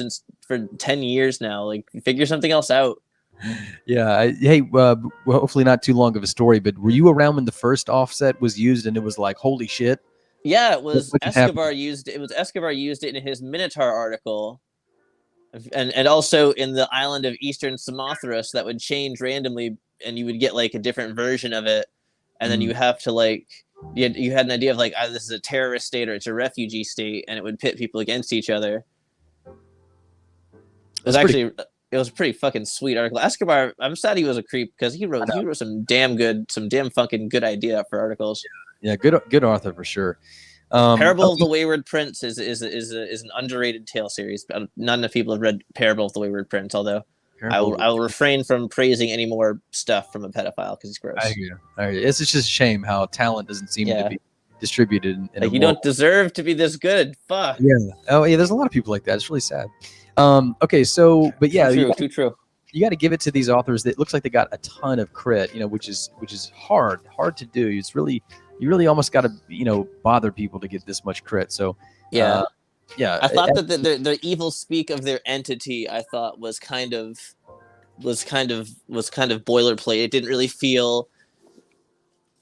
for 10 years now. Like, figure something else out. Yeah. Hey, hopefully not too long of a story, but were you around when the first offset was used and it was like, holy shit? Yeah, it was Escobar used it in his Minotaur article, and also in the island of Eastern Samothrace that would change randomly, and you would get like a different version of it, and then you have to like. You had an idea of like either this is a terrorist state or it's a refugee state, and it would pit people against each other. It was a pretty fucking sweet article. Escobar, I'm sad he was a creep because he wrote some damn fucking good idea for articles. Yeah, good author for sure. Parable of the Wayward Prince is an underrated tale series. Not enough people have read Parable of the Wayward Prince, although I will refrain from praising any more stuff from a pedophile because he's gross. I hear. It's just a shame how talent doesn't seem to be distributed. You don't deserve to be this good. Fuck. Yeah. Oh, yeah. There's a lot of people like that. It's really sad. Okay. So, but yeah, too true. You got to give it to these authors that looks like they got a ton of crit. Which is hard to do. It's really you really almost got to bother people to get this much crit. So yeah. Yeah, I thought that the evil speak of their entity, I thought was kind of boilerplate. It didn't really feel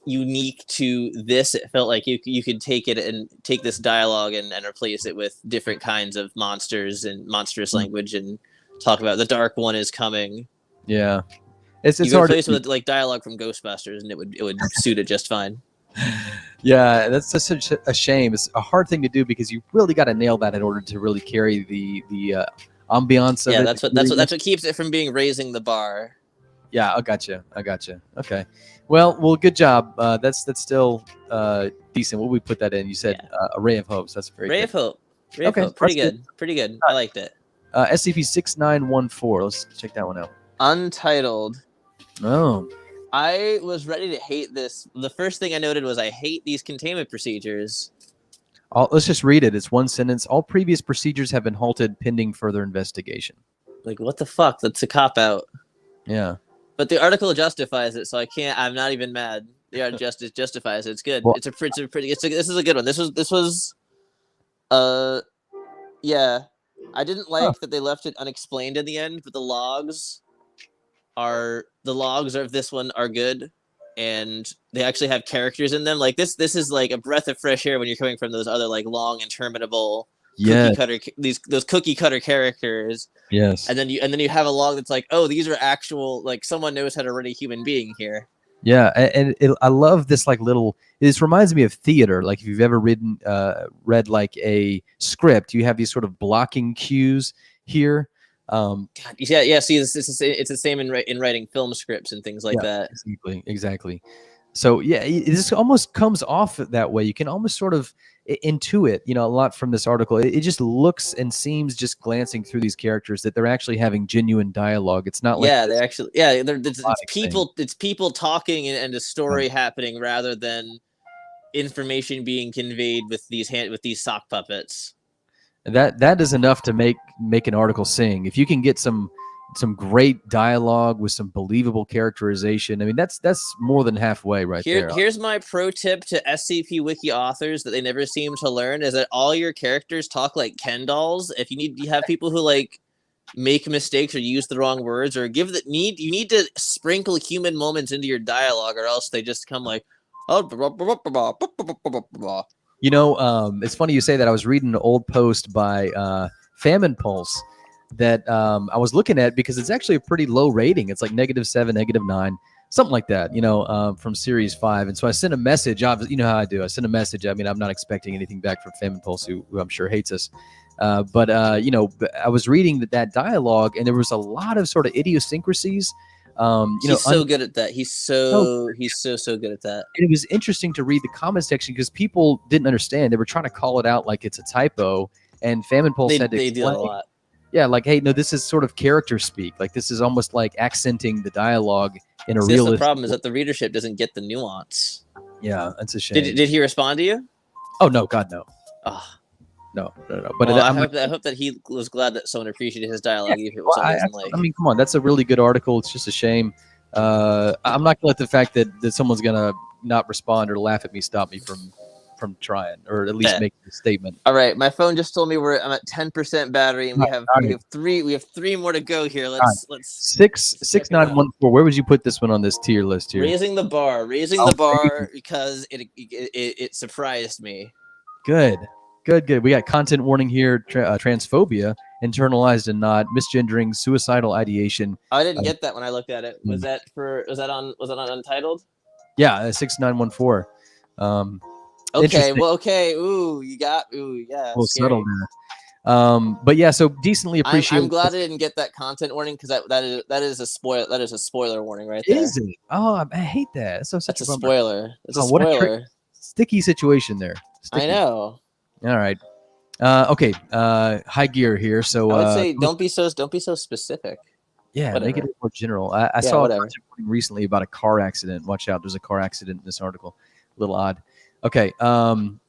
unique to this. It felt like you could take it and take this dialogue and replace it with different kinds of monsters and monstrous language and talk about the dark one is coming. Yeah, it's you hard to replace it with like dialogue from Ghostbusters and it would suit it just fine. Yeah, that's such a shame. It's a hard thing to do because you really got to nail that in order to really carry the ambiance of it. Yeah, that's what keeps it from being raising the bar. Yeah, I gotcha. Okay. Well, good job. That's still decent. What would we put that in? You said a Ray of Hope. So that's very Ray good. of Hope. Pretty good. I liked it. SCP-6914. Let's check that one out. Untitled. Oh. I was ready to hate this. The first thing I noted was I hate these containment procedures. Let's just read it. It's one sentence. All previous procedures have been halted pending further investigation. Like, what the fuck? That's a cop-out. Yeah. But the article justifies it, so I'm not even mad. Yeah, justice justifies it. It's good. Well, This is a good one. This was yeah. I didn't like that they left it unexplained in the end, but the logs of this one are good, and they actually have characters in them. Like this is like a breath of fresh air when you're coming from those other like long interminable those cookie cutter characters. Yes. And then you have a log that's like, oh, these are actual, like, someone knows how to run a human being here. Yeah, and I love this like little. This reminds me of theater. Like if you've ever read like a script, you have these sort of blocking cues here. God, yeah. See, it's the same in writing film scripts and things like that. Exactly. So yeah, this almost comes off that way. You can almost sort of intuit, a lot from this article. It just looks and seems, just glancing through these characters, that they're actually having genuine dialogue. It's not like it's people talking and a story happening rather than information being conveyed with these sock puppets. That is enough to make an article sing. If you can get some great dialogue with some believable characterization, I mean, that's more than halfway there. Here's my pro tip to SCP Wiki authors that they never seem to learn, is that all your characters talk like Ken dolls. If you have people who like make mistakes or use the wrong words or you need to sprinkle human moments into your dialogue, or else they just come like, it's funny you say that. I was reading an old post by Famine Pulse that I was looking at, because it's actually a pretty low rating. It's like -7, -9, something like that, from Series 5. And so I sent a message. You know how I do. I sent a message. I mean, I'm not expecting anything back from Famine Pulse, who I'm sure hates us. But I was reading that dialogue, and there was a lot of sort of idiosyncrasies. He's so good at that. He's so good at that. And it was interesting to read the comment section, because people didn't understand. They were trying to call it out like it's a typo, and Famine Pulse had to they do that a lot. Yeah, like, hey, no, this is sort of character speak. Like, this is almost like accenting the dialogue in a realistic. The problem is that the readership doesn't get the nuance. Yeah, that's a shame. Did he respond to you? Oh no, God no. Oh. No. But well, I hope that he was glad that someone appreciated his dialogue. Yeah, I mean, come on, that's a really good article. It's just a shame. I'm not gonna let the fact that someone's gonna not respond or laugh at me stop me from trying, or at least make a statement. All right, my phone just told me I'm at 10% battery, and we have three more to go here. Let's 6914. Where would you put this one on this tier list here? Raising the bar because it surprised me. Good. We got content warning here: transphobia, internalized and not, misgendering, suicidal ideation. I didn't get that when I looked at it. Was that on Untitled? Yeah, 6914. Okay. Ooh, yeah. A little subtle there. But yeah, so decently appreciated. I'm glad I didn't get that content warning, because that is a spoiler warning right there. Is it? Oh, I hate that. That's a spoiler. It's a what spoiler. Sticky situation there. Sticky. I know. All right. Okay. High gear here. So I would say don't be so specific. Yeah, whatever. Make it more general. I saw a content warning recently about a car accident. Watch out! There's a car accident in this article. A little odd. Okay.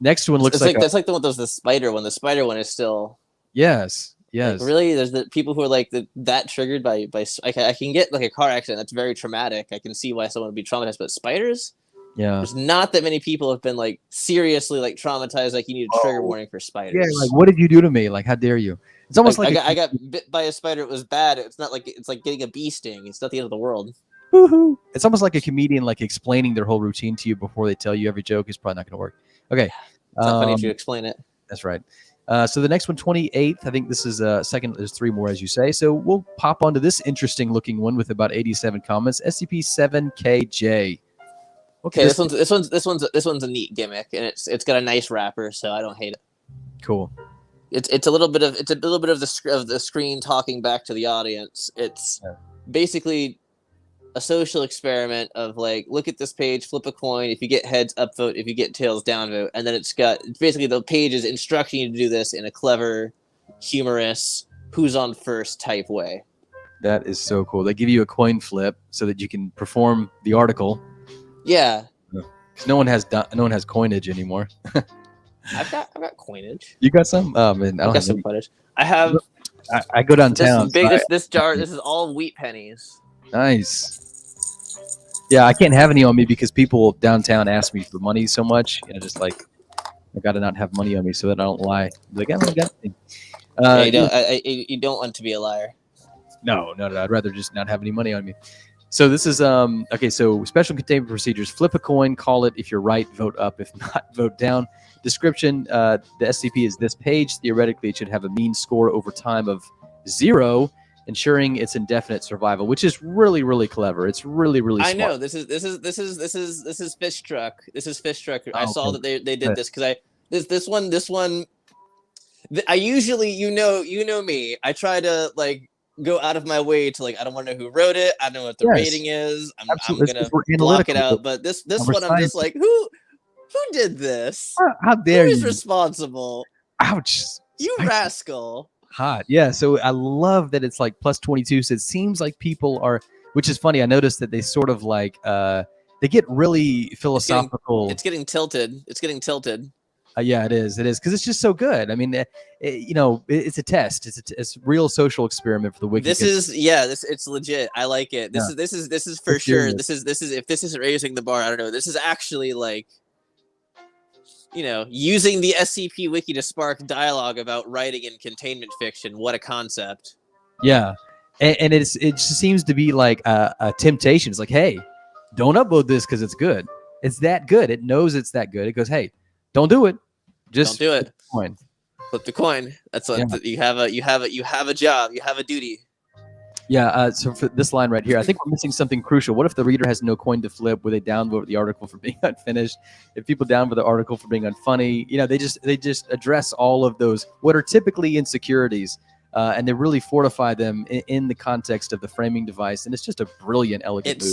Next one looks that's like the one. The spider one. The spider one is still. Yes. Like, really, there's the people who are like that triggered by. I can get like a car accident that's very traumatic. I can see why someone would be traumatized, but spiders. Yeah. There's not that many people have been like seriously like traumatized. Like, you need a trigger warning for spiders. Yeah. Like, what did you do to me? Like, how dare you? It's almost like I got bit by a spider. It was bad. It's not like it's like getting a bee sting. It's not the end of the world. Woohoo! It's almost like a comedian like explaining their whole routine to you before they tell you every joke. Is probably not going to work. Okay. It's not funny if you explain it. That's right. So the next one, 28th. I think this is second. There's 3 more, as you say. So we'll pop onto this interesting looking one with about 87 comments. SCP-7KJ. Okay, this one's a neat gimmick, and it's got a nice wrapper, so I don't hate it. Cool. It's a little bit of the screen talking back to the audience. It's basically a social experiment of like, look at this page, flip a coin. If you get heads, upvote. If you get tails, downvote. And then it's basically the page is instructing you to do this in a clever, humorous, who's on first type way. That is so cool. They give you a coin flip so that you can perform the article. Yeah. Because no one has coinage anymore. I've got coinage. You got some? Oh man, I've got some coinage. I have. I go downtown. This jar. This is all wheat pennies. Nice. Yeah, I can't have any on me because people downtown ask me for money so much. Just like I got to not have money on me so that I don't lie. Like I don't got anything. You don't want to be a liar. No. I'd rather just not have any money on me. So this is okay. So special containment procedures: flip a coin, call it. If you're right, vote up. If not, vote down. Description: the SCP is this page. Theoretically, it should have a mean score over time of 0, ensuring its indefinite survival, which is really, really clever. It's really, really smart. I know this is Fish Truck. This is Fish Truck. I saw that they did this because this one. I usually, you know me. I try to like go out of my way to like I don't want to know who wrote it. I don't know what the rating is. I'm gonna block it out. But this one, I'm just like who did this? How dare you? Who is responsible? Ouch! You rascal! Hot, yeah. So I love that it's like plus 22. So it seems like people are, which is funny. I noticed that they sort of like they get really philosophical. It's getting tilted. It's getting tilted. Yeah, it is because it's just so good. I mean, it's a test. It's a real social experiment for the wiki. It's legit. I like it. This is for sure. This is if this isn't raising the bar, I don't know. This is actually like, using the SCP Wiki to spark dialogue about writing and containment fiction. What a concept. Yeah, and it just seems to be like a temptation. It's like, hey, don't upload this because it's good. It's that good. It knows it's that good. It goes, hey, don't do it. Just don't do it. Coin. Flip the coin. That's what you have a job. You have a duty. Yeah. So for this line right here, I think we're missing something crucial. What if the reader has no coin to flip? Would they downvote the article for being unfinished? If people downvote the article for being unfunny, they just address all of those what are typically insecurities, and they really fortify them in the context of the framing device. And it's just a brilliant, elegant move.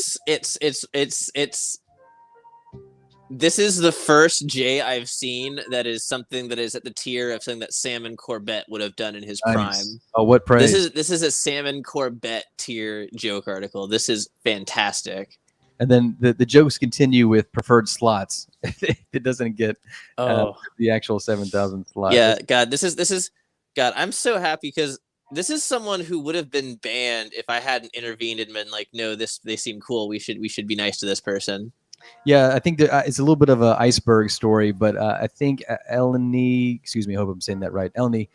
This is the first J I've seen that is something that is at the tier of something that Salmon Corbett would have done in his prime. Oh, what praise! This is a Salmon Corbett tier joke article. This is fantastic. And then the jokes continue with preferred slots. It doesn't get the actual 7,000 slots. Yeah, God, this is God. I'm so happy because this is someone who would have been banned if I hadn't intervened and been like, no, they seem cool. We should be nice to this person. Yeah, I think that, it's a little bit of an iceberg story, but I think Eleni, excuse me, I hope I'm saying that right. Eleni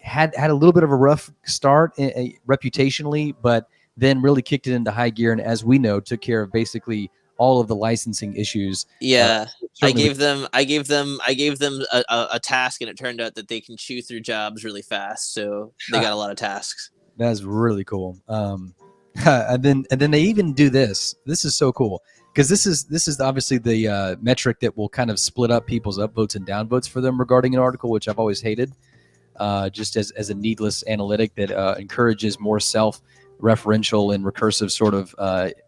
had a little bit of a rough start reputationally, but then really kicked it into high gear, and as we know, took care of basically all of the licensing issues. Yeah, I gave them a task, and it turned out that they can chew through jobs really fast, so they got a lot of tasks. That's really cool. And then they even do this. This is so cool. Because this is obviously the metric that will kind of split up people's upvotes and downvotes for them regarding an article, which I've always hated, just as a needless analytic that encourages more self-referential and recursive sort of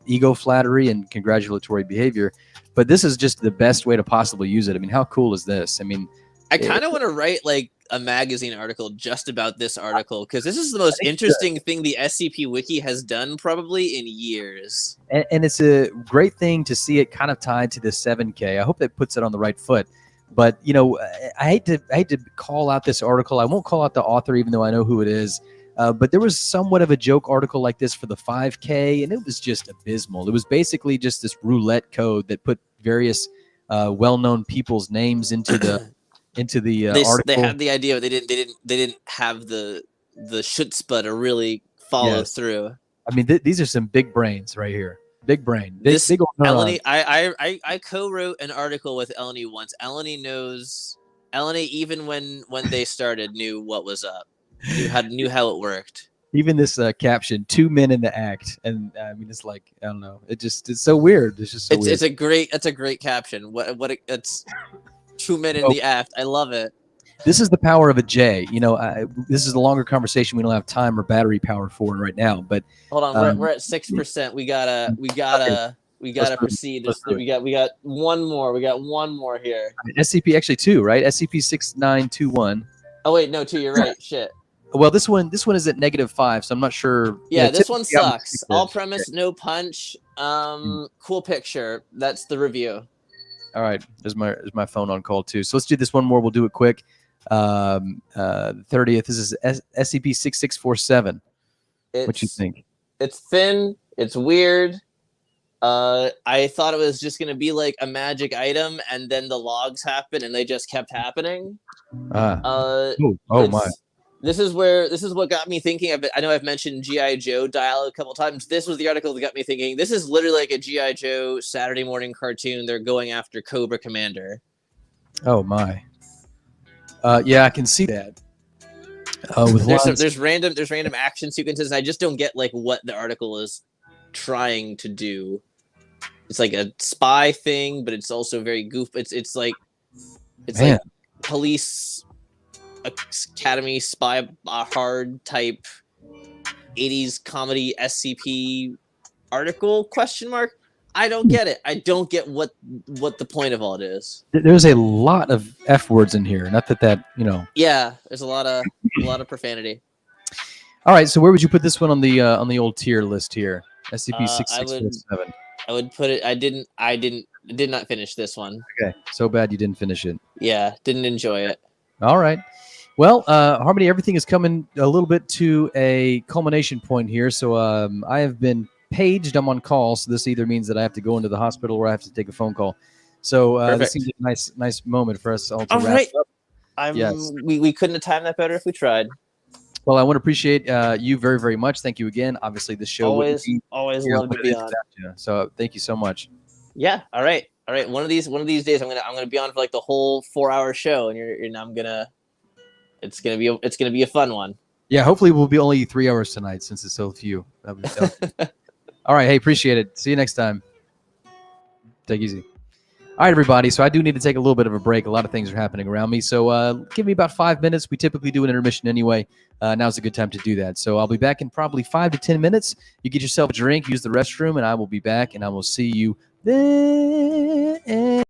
ego flattery and congratulatory behavior. But this is just the best way to possibly use it. I mean, how cool is this? I mean, I kind of want to write like a magazine article just about this article because this is the most interesting thing the SCP Wiki has done probably in years. And it's a great thing to see it kind of tied to the 7K. I hope that puts it on the right foot. But I hate to call out this article. I won't call out the author, even though I know who it is. But there was somewhat of a joke article like this for the 5K, and it was just abysmal. It was basically just this roulette code that put various well-known people's names into the article. They had the idea, but they didn't have the chutzpah to really follow through. I mean, these are some big brains right here. Big brain. Big Eleni, I co-wrote an article with Eleni once. Eleni, even when they started, knew what was up. Knew how it worked. Even this caption, 2 men in the act, and I mean, it's like, I don't know. It's so weird. It's just so weird. It's a great caption. It's 2 men in the act. I love it. This is the power of a J. This is a longer conversation we don't have time or battery power for right now. But hold on, we're at 6%. We gotta proceed. We got one more. We got one more here. SCP actually 2, right? SCP 6921. Oh wait, no, 2. You're right. Shit. Well, this one is at -5, so I'm not sure. Yeah, this one sucks. All premise, no punch. Cool picture. That's the review. All right, there's my phone on call too. So let's do this one more. We'll do it quick. 30th. This is SCP-6647. What you think? It's thin. It's weird. I thought it was just gonna be like a magic item, and then the logs happened, and they just kept happening. Oh my! This is what got me thinking. I know I've mentioned GI Joe dialogue a couple times. This was the article that got me thinking. This is literally like a GI Joe Saturday morning cartoon. They're going after Cobra Commander. Oh my! Yeah, I can see that. There's random action sequences. I just don't get like what the article is trying to do. It's like a spy thing, but it's also very goofy. It's like police academy spy hard type 80s comedy SCP article question mark. I don't get it. I don't get what the point of all it is. There's a lot of F words in here. Not that you know. Yeah, there's a lot of profanity. All right, so where would you put this one on the old tier list here? SCP-6647. I would put it. I did not finish this one. Okay, so bad you didn't finish it. Yeah, didn't enjoy it. All right. Well, Harmony, everything is coming a little bit to a culmination point here. So I have been paged. I'm on call, so this either means that I have to go into the hospital or I have to take a phone call. So this seems a nice moment for us all to wrap up. Yes. We couldn't have timed that better if we tried. Well, I want to appreciate you very, very much. Thank you again. Obviously, the show always love to be on. So thank you so much. Yeah. All right. One of these days, I'm gonna be on for like the whole 4-hour show, and it's gonna be a fun one. Yeah. Hopefully, we'll be only 3 hours tonight since it's so few. All right. Hey, appreciate it. See you next time. Take it easy. All right, everybody. So I do need to take a little bit of a break. A lot of things are happening around me. So give me about 5 minutes. We typically do an intermission anyway. Now's a good time to do that. So I'll be back in probably 5 to 10 minutes. You get yourself a drink, use the restroom, and I will be back, and I will see you then.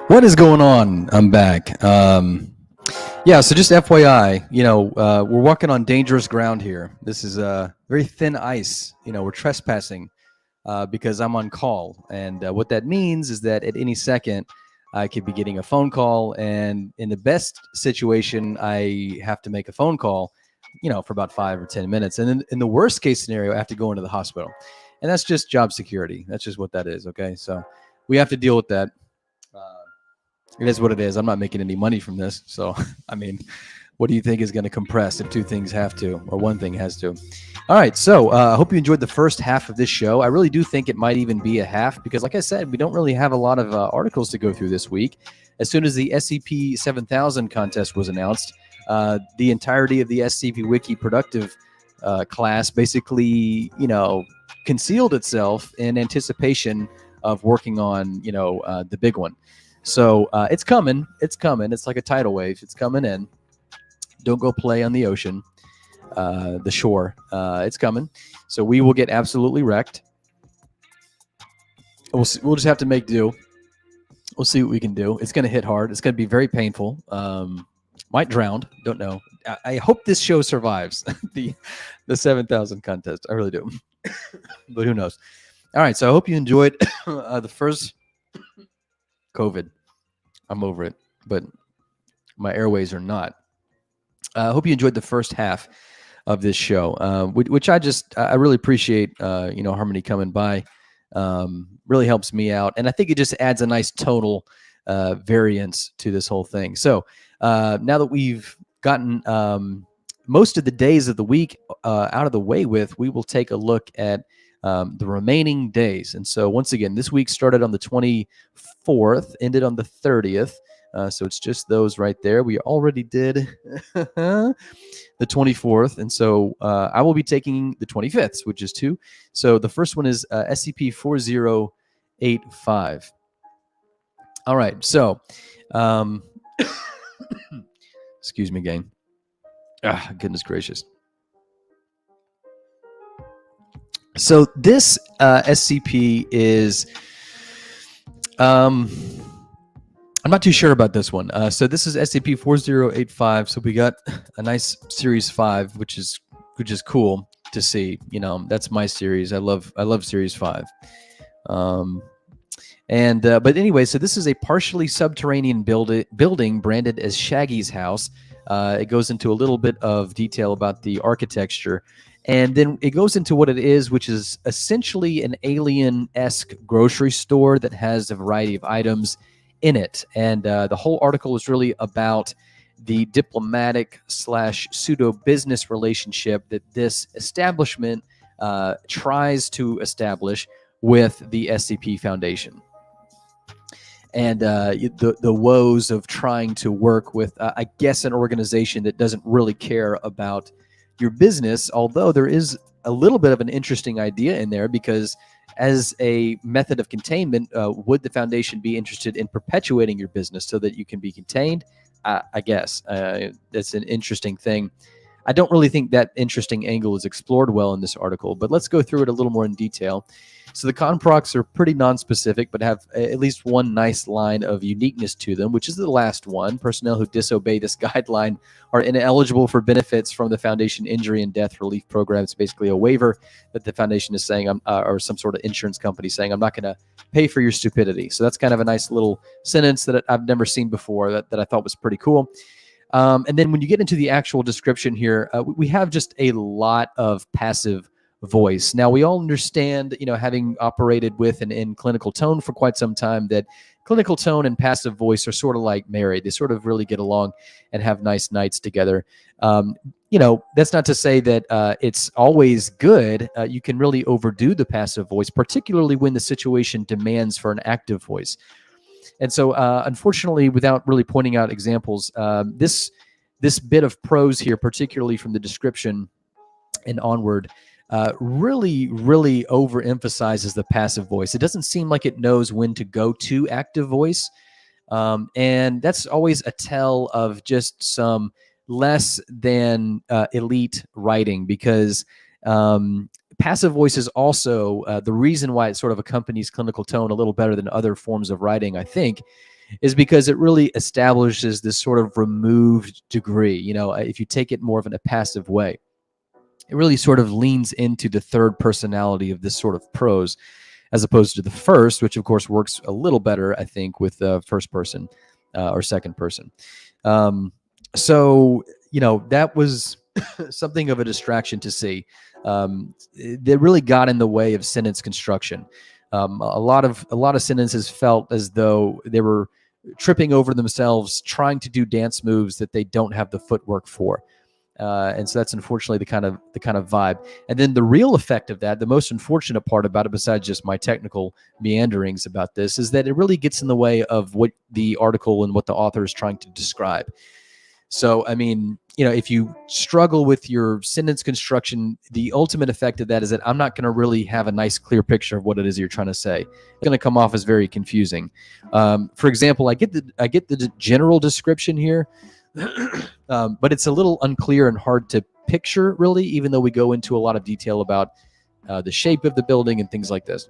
What is going on? I'm back. Yeah, so just FYI, we're walking on dangerous ground here. This is very thin ice. We're trespassing because I'm on call. And what that means is that at any second, I could be getting a phone call. And in the best situation, I have to make a phone call, for about 5 or 10 minutes. And then in the worst case scenario, I have to go into the hospital. And that's just job security. That's just what that is, okay? So we have to deal with that. It is what it is. I'm not making any money from this. So, I mean, what do you think is going to compress if two things have to, or one thing has to? All right. So I hope you enjoyed the first half of this show. I really do think it might even be a half because, like I said, we don't really have a lot of articles to go through this week. As soon as the SCP 7000 contest was announced, the entirety of the SCP Wiki productive class basically, concealed itself in anticipation of working on, the big one. So it's coming. It's coming. It's like a tidal wave. It's coming in. Don't go play on the ocean, the shore. It's coming. So we will get absolutely wrecked. We'll just have to make do. We'll see what we can do. It's going to hit hard. It's going to be very painful. Might drown. Don't know. I hope this show survives the 7,000 contest. I really do. But who knows? All right. So I hope you enjoyed the first COVID. I'm over it, but my airways are not. I hope you enjoyed the first half of this show, which I really appreciate, Harmony coming by. Really helps me out. And I think it just adds a nice tonal variance to this whole thing. So now that we've gotten most of the days of the week out of the way with, we will take a look at the remaining days. And so once again, this week started on the 24th, ended on the 30th. So it's just those right there. We already did the 24th. And so I will be taking the 25th, which is 2. So the first one is SCP 4085. All right. So excuse me, gang. Goodness gracious. So this SCP is, I'm not too sure about this one. So this is SCP-4085. So we got a nice Series 5, which is cool to see. That's my series. I love Series 5. But anyway, so this is a partially subterranean building branded as Shaggy's house. It goes into a little bit of detail about the architecture. And then it goes into what it is, which is essentially an alien-esque grocery store that has a variety of items in it. And the whole article is really about the diplomatic / pseudo business relationship that this establishment tries to establish with the SCP Foundation. And the woes of trying to work with, I guess, an organization that doesn't really care about your business, although there is a little bit of an interesting idea in there, because as a method of containment, would the Foundation be interested in perpetuating your business so that you can be contained? I guess that's an interesting thing. I don't really think that interesting angle is explored well in this article, but let's go through it a little more in detail. So the conprocs are pretty non-specific, but have at least one nice line of uniqueness to them, which is the last one. Personnel who disobey this guideline are ineligible for benefits from the Foundation Injury and Death Relief Program. It's basically a waiver that the Foundation is saying, or some sort of insurance company saying, I'm not going to pay for your stupidity. So that's kind of a nice little sentence that I've never seen before that I thought was pretty cool. And then when you get into the actual description here, we have just a lot of passive voice. Now, we all understand, having operated with and in clinical tone for quite some time, that clinical tone and passive voice are sort of like married. They sort of really get along and have nice nights together. That's not to say that it's always good. You can really overdo the passive voice, particularly when the situation demands for an active voice. And so, unfortunately, without really pointing out examples, this bit of prose here, particularly from the description and onward, really overemphasizes the passive voice. It doesn't seem like it knows when to go to active voice. And that's always a tell of just some less than elite writing, because passive voice is also the reason why it sort of accompanies clinical tone a little better than other forms of writing, I think, is because it really establishes this sort of removed degree. If you take it more of in a passive way, it really sort of leans into the third personality of this sort of prose, as opposed to the first, which of course works a little better, I think, with the first person or second person. So that was something of a distraction to see. They really got in the way of sentence construction. A lot of sentences felt as though they were tripping over themselves, trying to do dance moves that they don't have the footwork for. And so that's unfortunately the kind of vibe. And then the real effect of that, the most unfortunate part about it, besides just my technical meanderings about this, is that it really gets in the way of what the article and what the author is trying to describe. So, I mean, if you struggle with your sentence construction, the ultimate effect of that is that I'm not going to really have a nice, clear picture of what it is you're trying to say. It's going to come off as very confusing. For example, I get the general description here, but it's a little unclear and hard to picture, really, even though we go into a lot of detail about the shape of the building and things like this.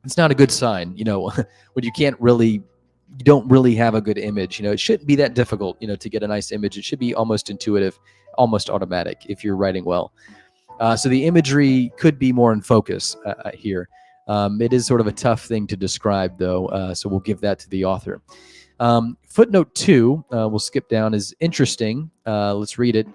It's not a good sign, when you don't really have a good image. It shouldn't be that difficult, to get a nice image. It should be almost intuitive, almost automatic if you're writing well. So the imagery could be more in focus here. It is sort of a tough thing to describe, though, so we'll give that to the author. Footnote 2, we'll skip down, is interesting. Let's read it.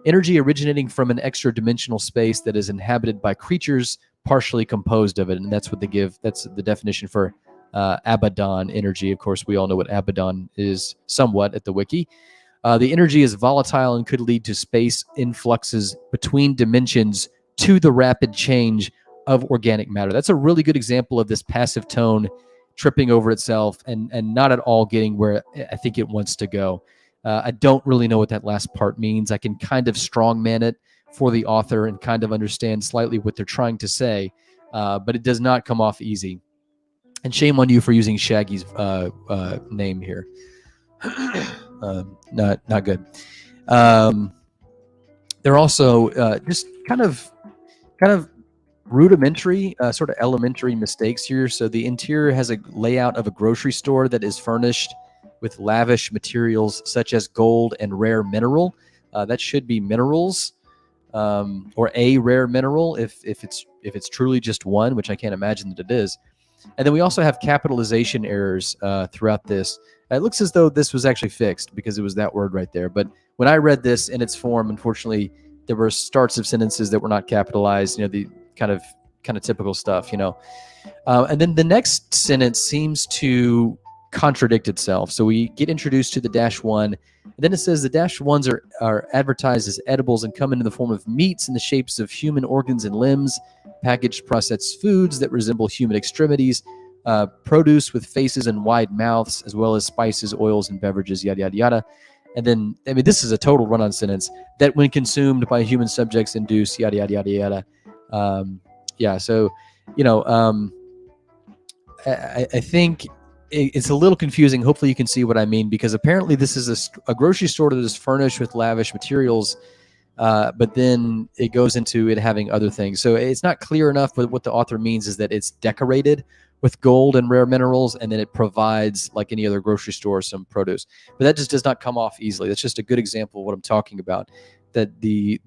Energy originating from an extra-dimensional space that is inhabited by creatures partially composed of it. And that's what they give. That's the definition for Abaddon energy. Of course, we all know what Abaddon is somewhat at the wiki. The energy is volatile and could lead to space influxes between dimensions to the rapid change of organic matter. That's a really good example of this passive tone tripping over itself and not at all getting where I think it wants to go. I don't really know what that last part means. I can kind of strongman it for the author and kind of understand slightly what they're trying to say, but it does not come off easy. And shame on you for using Shaggy's name here. Not good. They're also just kind of rudimentary, sort of elementary mistakes here. So the interior has a layout of a grocery store that is furnished with lavish materials such as gold and rare mineral. That should be minerals, or a rare mineral if it's truly just one, which I can't imagine that it is. And then we also have capitalization errors throughout this. It looks as though this was actually fixed because it was that word right there. But when I read this in its form, unfortunately, there were starts of sentences that were not capitalized. The kind of typical stuff. And then the next sentence seems to contradict itself. So we get introduced to the -1, and then it says the -1s are advertised as edibles and come in the form of meats in the shapes of human organs and limbs, packaged processed foods that resemble human extremities, produce with faces and wide mouths, as well as spices, oils, and beverages, yada, yada, yada. And then, this is a total run-on sentence, that when consumed by human subjects induce, yada, yada, yada, yada. Yeah, so, I think it's a little confusing. Hopefully you can see what I mean, because apparently this is a grocery store that is furnished with lavish materials, but then it goes into it having other things. So it's not clear enough, but what the author means is that it's decorated with gold and rare minerals, and then it provides, like any other grocery store, some produce. But that just does not come off easily. That's just a good example of what I'm talking about. That the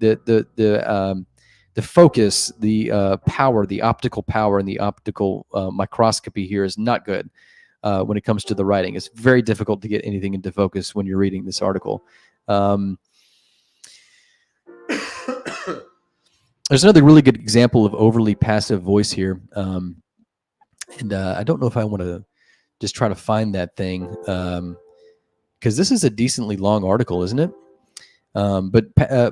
focus, the power, the optical power, and the optical microscopy here is not good when it comes to the writing. It's very difficult to get anything into focus when you're reading this article. There's another really good example of overly passive voice here. And I don't know if I want to just try to find that thing, because this is a decently long article, isn't it? But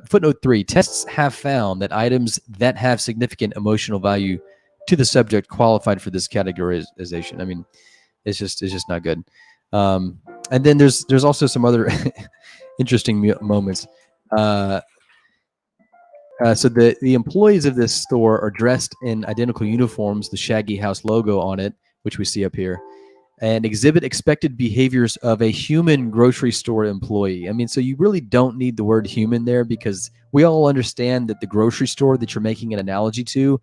footnote 3, tests have found that items that have significant emotional value to the subject qualified for this categorization. It's just not good. And then there's also some other interesting moments. So the employees of this store are dressed in identical uniforms, the Shaggy House logo on it, which we see up here, and exhibit expected behaviors of a human grocery store employee. So you really don't need the word human there, because we all understand that the grocery store that you're making an analogy to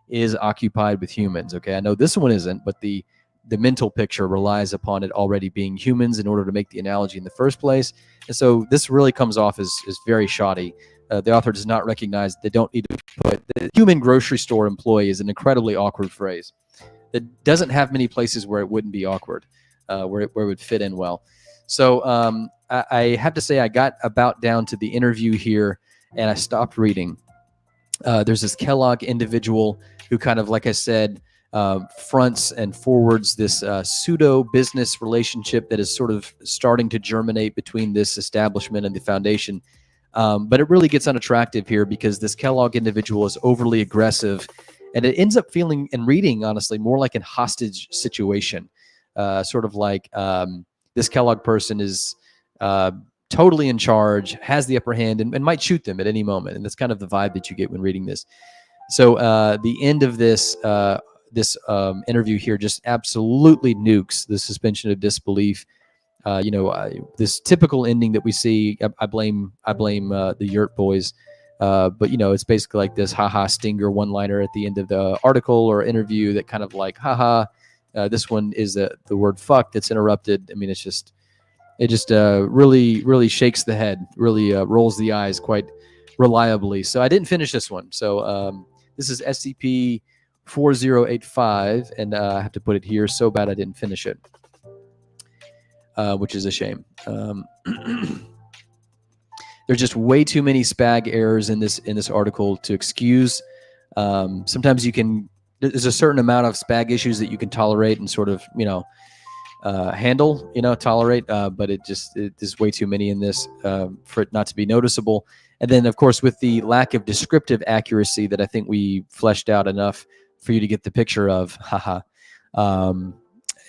is occupied with humans. Okay, I know this one isn't, but the mental picture relies upon it already being humans in order to make the analogy in the first place. And so this really comes off as very shoddy. The author does not recognize they don't need to put the human grocery store employee is an incredibly awkward phrase that doesn't have many places where it wouldn't be awkward, where it would fit in well. So I have to say I got about down to the interview here and I stopped reading. There's this Kellogg individual who kind of, like I said, fronts and forwards this pseudo business relationship that is sort of starting to germinate between this establishment and the foundation. But it really gets unattractive here because this Kellogg individual is overly aggressive, and it ends up feeling and reading, honestly, more like a hostage situation. Sort of like this Kellogg person is totally in charge, has the upper hand, and might shoot them at any moment. And that's kind of the vibe that you get when reading this. So the end of this interview here just absolutely nukes the suspension of disbelief. This typical ending that we see. I blame the Yurt boys, but it's basically like this haha stinger one-liner at the end of the article or interview that kind of like haha. This one is the word fuck that's interrupted. It just really shakes the head, really rolls the eyes quite reliably. So I didn't finish this one. So this is SCP 4085, and I have to put it here. So bad I didn't finish it. Which is a shame. There's just way too many spag errors in this article to excuse. Sometimes there's a certain amount of spag issues that you can tolerate and sort of handle, tolerate. But it is way too many in this for it not to be noticeable. And then, of course, with the lack of descriptive accuracy that I think we fleshed out enough for you to get the picture of, haha.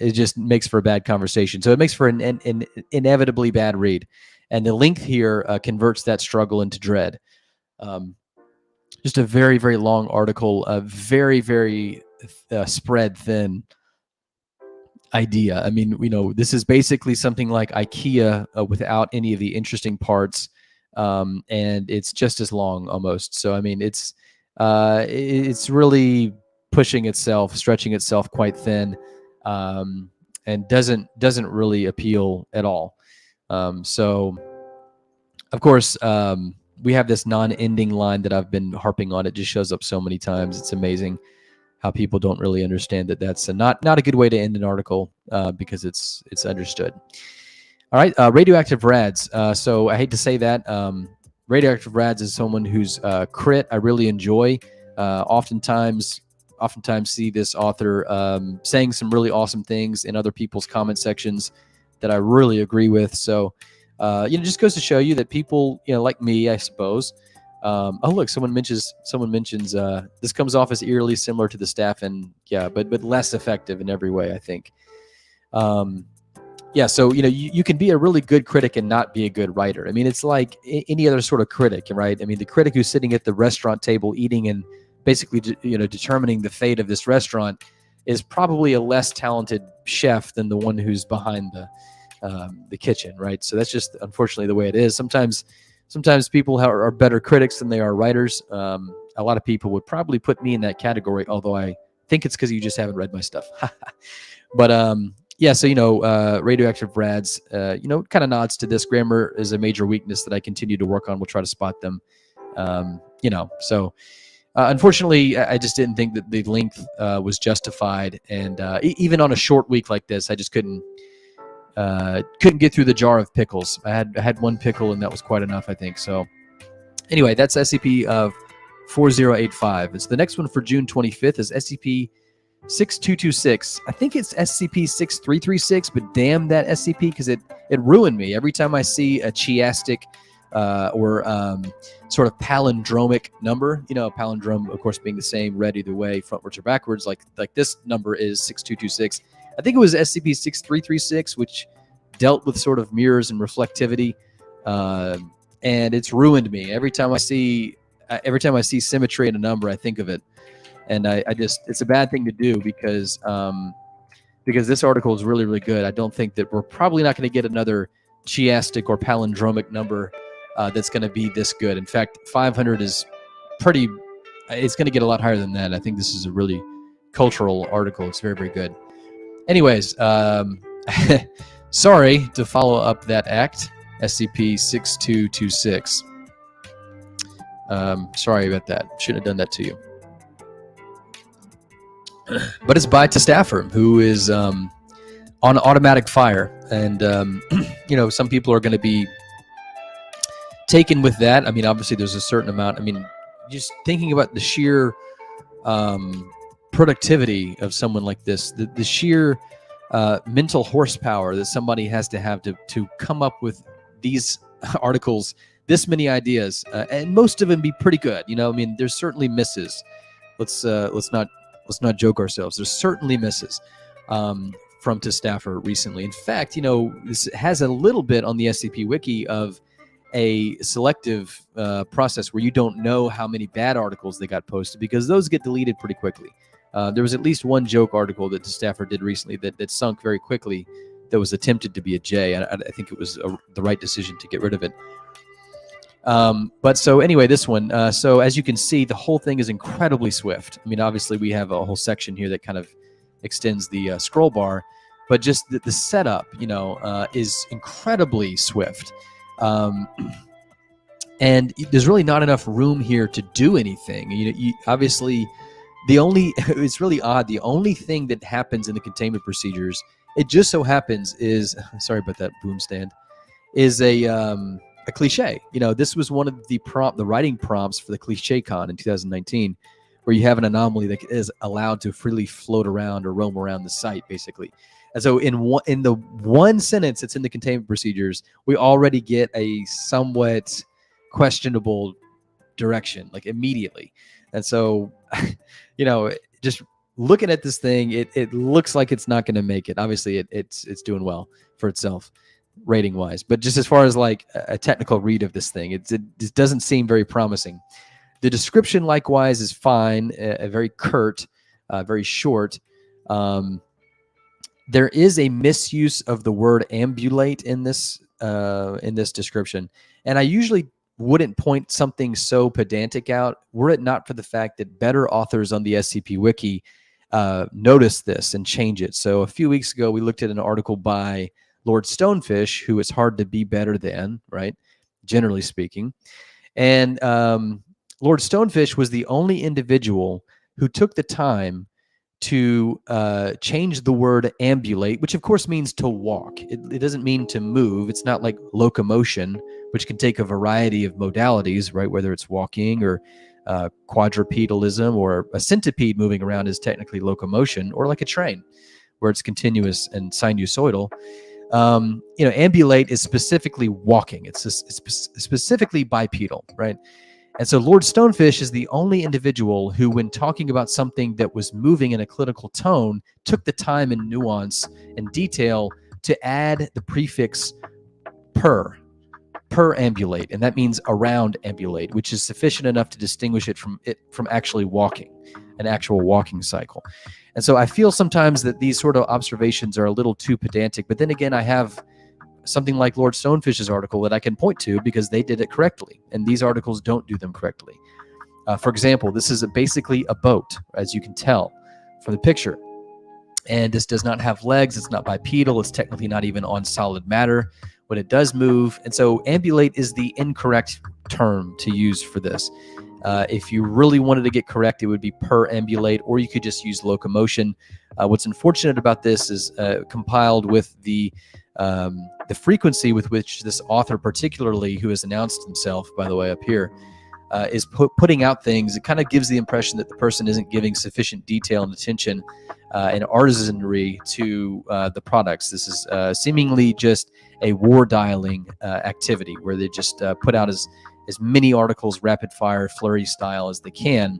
It just makes for a bad conversation. So it makes for an inevitably bad read. And the length here converts that struggle into dread. Just a very, very long article, a very, very spread thin idea. This is basically something like IKEA without any of the interesting parts. And it's just as long almost. So, it's really pushing itself, stretching itself quite thin. And doesn't really appeal at all. So, of course, we have this non-ending line that I've been harping on. It just shows up so many times. It's amazing how people don't really understand that that's not a good way to end an article because it's understood. All right, radioactive rads. So I hate to say that. Radioactive rads is someone who's crit I really enjoy. Oftentimes see this author saying some really awesome things in other people's comment sections that I really agree with. So just goes to show you that people, like me, I suppose. Oh look, someone mentions this comes off as eerily similar to the staff, and yeah, but less effective in every way, I think. Yeah, so you can be a really good critic and not be a good writer. I mean, it's like any other sort of critic, right? I mean, the critic who's sitting at the restaurant table eating and basically determining the fate of this restaurant is probably a less talented chef than the one who's behind the kitchen, right? So that's just unfortunately the way it is. Sometimes people are better critics than they are writers. A lot of people would probably put me in that category, although I think it's because you just haven't read my stuff. But yeah, so radioactive rads, kind of nods to this. Grammar is a major weakness that I continue to work on. We'll try to spot them. So unfortunately, I just didn't think that the length was justified, and even on a short week like this, I just couldn't get through the jar of pickles. I had one pickle, and that was quite enough, I think. So anyway, that's SCP 4085. It's the next one for June 25th is SCP 6226. I think it's SCP 6336, but damn that SCP, because it ruined me. Every time I see a chiastic or sort of palindromic number, palindrome, of course, being the same, read either way, frontwards or backwards, like this number is 6226. I think it was SCP 6336, which dealt with sort of mirrors and reflectivity, and it's ruined me. Every time I see symmetry in a number, I think of it. And I just, it's a bad thing to do because this article is really, really good. I don't think that we're probably not going to get another chiastic or palindromic number that's going to be this good. In fact, 500 is pretty, it's going to get a lot higher than that. I think this is a really cultural article. It's very, very good. Anyways, sorry to follow up that act, SCP-6226. Sorry about that. Shouldn't have done that to you. But it's by to Staffer, who is on automatic fire, and some people are going to be taken with that. I mean, obviously, there's a certain amount. I mean, just thinking about the sheer productivity of someone like this, the sheer mental horsepower that somebody has to have to come up with these articles, this many ideas, and most of them be pretty good. I mean, there's certainly misses. Let's not joke ourselves. There's certainly misses from to Staffer recently. In fact, this has a little bit on the SCP Wiki of a selective process where you don't know how many bad articles they got posted, because those get deleted pretty quickly. There was at least one joke article that the Staffer did recently that sunk very quickly, that was attempted to be a J. I think it was the right decision to get rid of it. But so anyway, this one, so as you can see, the whole thing is incredibly swift. I mean, obviously we have a whole section here that kind of extends the scroll bar, but just the setup, is incredibly swift. And there's really not enough room here to do anything. Obviously, it's really odd. The only thing that happens in the containment procedures, it just so happens is, sorry about that boom stand, is a cliche. This was one of the writing prompts for the Cliche Con in 2019, where you have an anomaly that is allowed to freely float around or roam around the site, basically. And so in the one sentence that's in the containment procedures, we already get a somewhat questionable direction, like immediately. And so, just looking at this thing, it looks like it's not going to make it. Obviously, it's doing well for itself, rating wise, but just as far as like a technical read of this thing, it doesn't seem very promising. The description likewise is fine, very curt, very short. There is a misuse of the word ambulate in this description, and I usually wouldn't point something so pedantic out were it not for the fact that better authors on the SCP Wiki notice this and change it. So a few weeks ago, we looked at an article by Lord Stonefish, who is hard to be better than, right? Generally speaking. And Lord Stonefish was the only individual who took the time to change the word ambulate, which of course means to walk. It doesn't mean to move. It's not like locomotion, which can take a variety of modalities, right? Whether it's walking or quadrupedalism, or a centipede moving around is technically locomotion, or like a train where it's continuous and sinusoidal. Ambulate is specifically walking. It's specifically bipedal, right? And so Lord Stonefish is the only individual who, when talking about something that was moving in a clinical tone, took the time and nuance and detail to add the prefix per ambulate, and that means around ambulate, which is sufficient enough to distinguish it from actually walking, an actual walking cycle. And so I feel sometimes that these sort of observations are a little too pedantic, but then again, I have something like Lord Stonefish's article that I can point to because they did it correctly, and these articles don't do them correctly. For example, this is basically a boat, as you can tell from the picture. And this does not have legs. It's not bipedal. It's technically not even on solid matter when it does move. And so ambulate is the incorrect term to use for this. If you really wanted to get correct, it would be per ambulate, or you could just use locomotion. What's unfortunate about this is compiled with the frequency with which this author, particularly who has announced himself, by the way, up here, is putting out things. It kind of gives the impression that the person isn't giving sufficient detail and attention and artisanry to the products. This is seemingly just a war dialing activity where they just put out as many articles, rapid fire, flurry style as they can,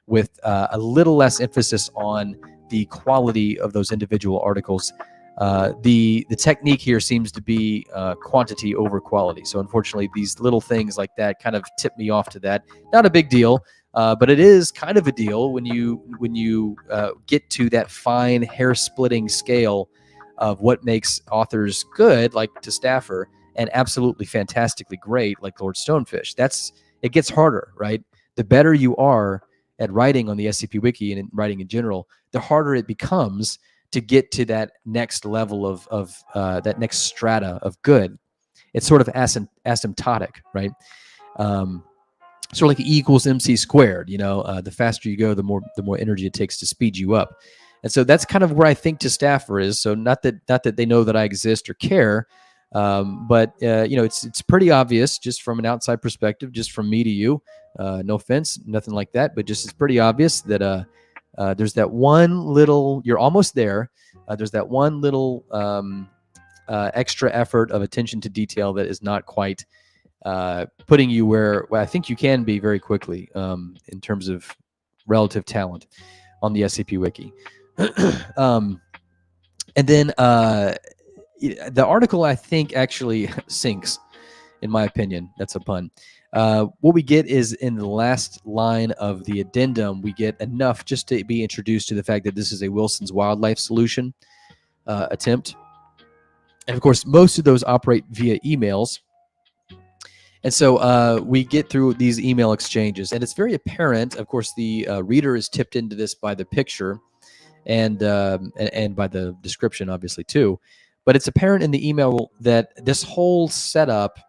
with a little less emphasis on the quality of those individual articles. The technique here seems to be quantity over quality. So unfortunately, these little things like that kind of tip me off to that. Not a big deal, but it is kind of a deal when you get to that fine hair-splitting scale of what makes authors good, like to Staffer, and absolutely fantastically great, like Lord Stonefish. It gets harder, right? The better you are at writing on the SCP Wiki and in writing in general, the harder it becomes to get to that next level of that next strata of good. It's sort of asymptotic, right? Sort of like E equals MC squared. The faster you go, the more energy it takes to speed you up. And so that's kind of where I think to Staffer is. So not that they know that I exist or care, but it's pretty obvious just from an outside perspective, just from me to you. No offense, nothing like that, but just it's pretty obvious that there's that one little, you're almost there. There's that one little extra effort of attention to detail that is not quite putting you where I think you can be very quickly in terms of relative talent on the SCP Wiki. And then the article, I think, actually sinks, in my opinion. That's a pun. What we get is in the last line of the addendum, we get enough just to be introduced to the fact that this is a Wilson's Wildlife solution attempt. And of course, most of those operate via emails. And so we get through these email exchanges, and it's very apparent. Of course, the reader is tipped into this by the picture and by the description, obviously, too. But it's apparent in the email that this whole setup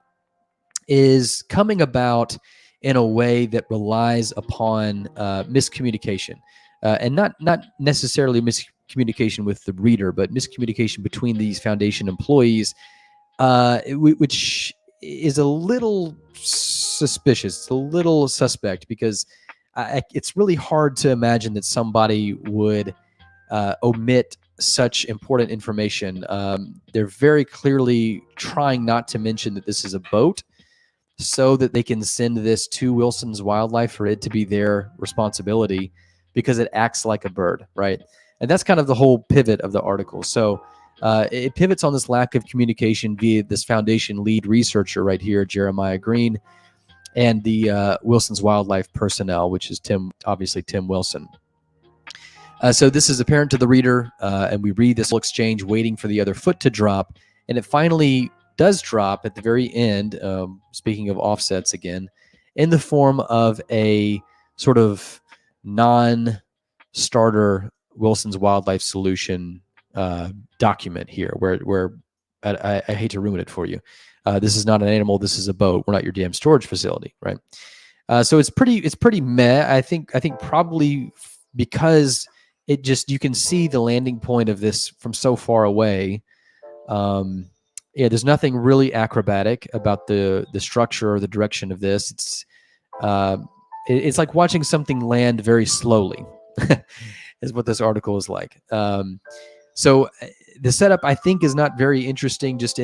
is coming about in a way that relies upon miscommunication, and not necessarily miscommunication with the reader, but miscommunication between these Foundation employees, which is a little suspicious. It's a little suspect because it's really hard to imagine that somebody would omit such important information. They're very clearly trying not to mention that this is a boat, so that they can send this to Wilson's Wildlife for it to be their responsibility because it acts like a bird, right? And that's kind of the whole pivot of the article. So it pivots on this lack of communication via this Foundation lead researcher right here, Jeremiah Green, and the Wilson's Wildlife personnel, which is obviously Tim Wilson. So this is apparent to the reader, and we read this whole exchange waiting for the other foot to drop, and it finally does drop at the very end, speaking of offsets again, in the form of a sort of non-starter Wilson's Wildlife solution document here, where I hate to ruin it for you. This is not an animal. This is a boat. We're not your damn storage facility, right? So it's pretty meh. I think probably because it just, you can see the landing point of this from so far away. Yeah, there's nothing really acrobatic about the structure or the direction of this. It's like watching something land very slowly, is what this article is like. So the setup, I think, is not very interesting. Just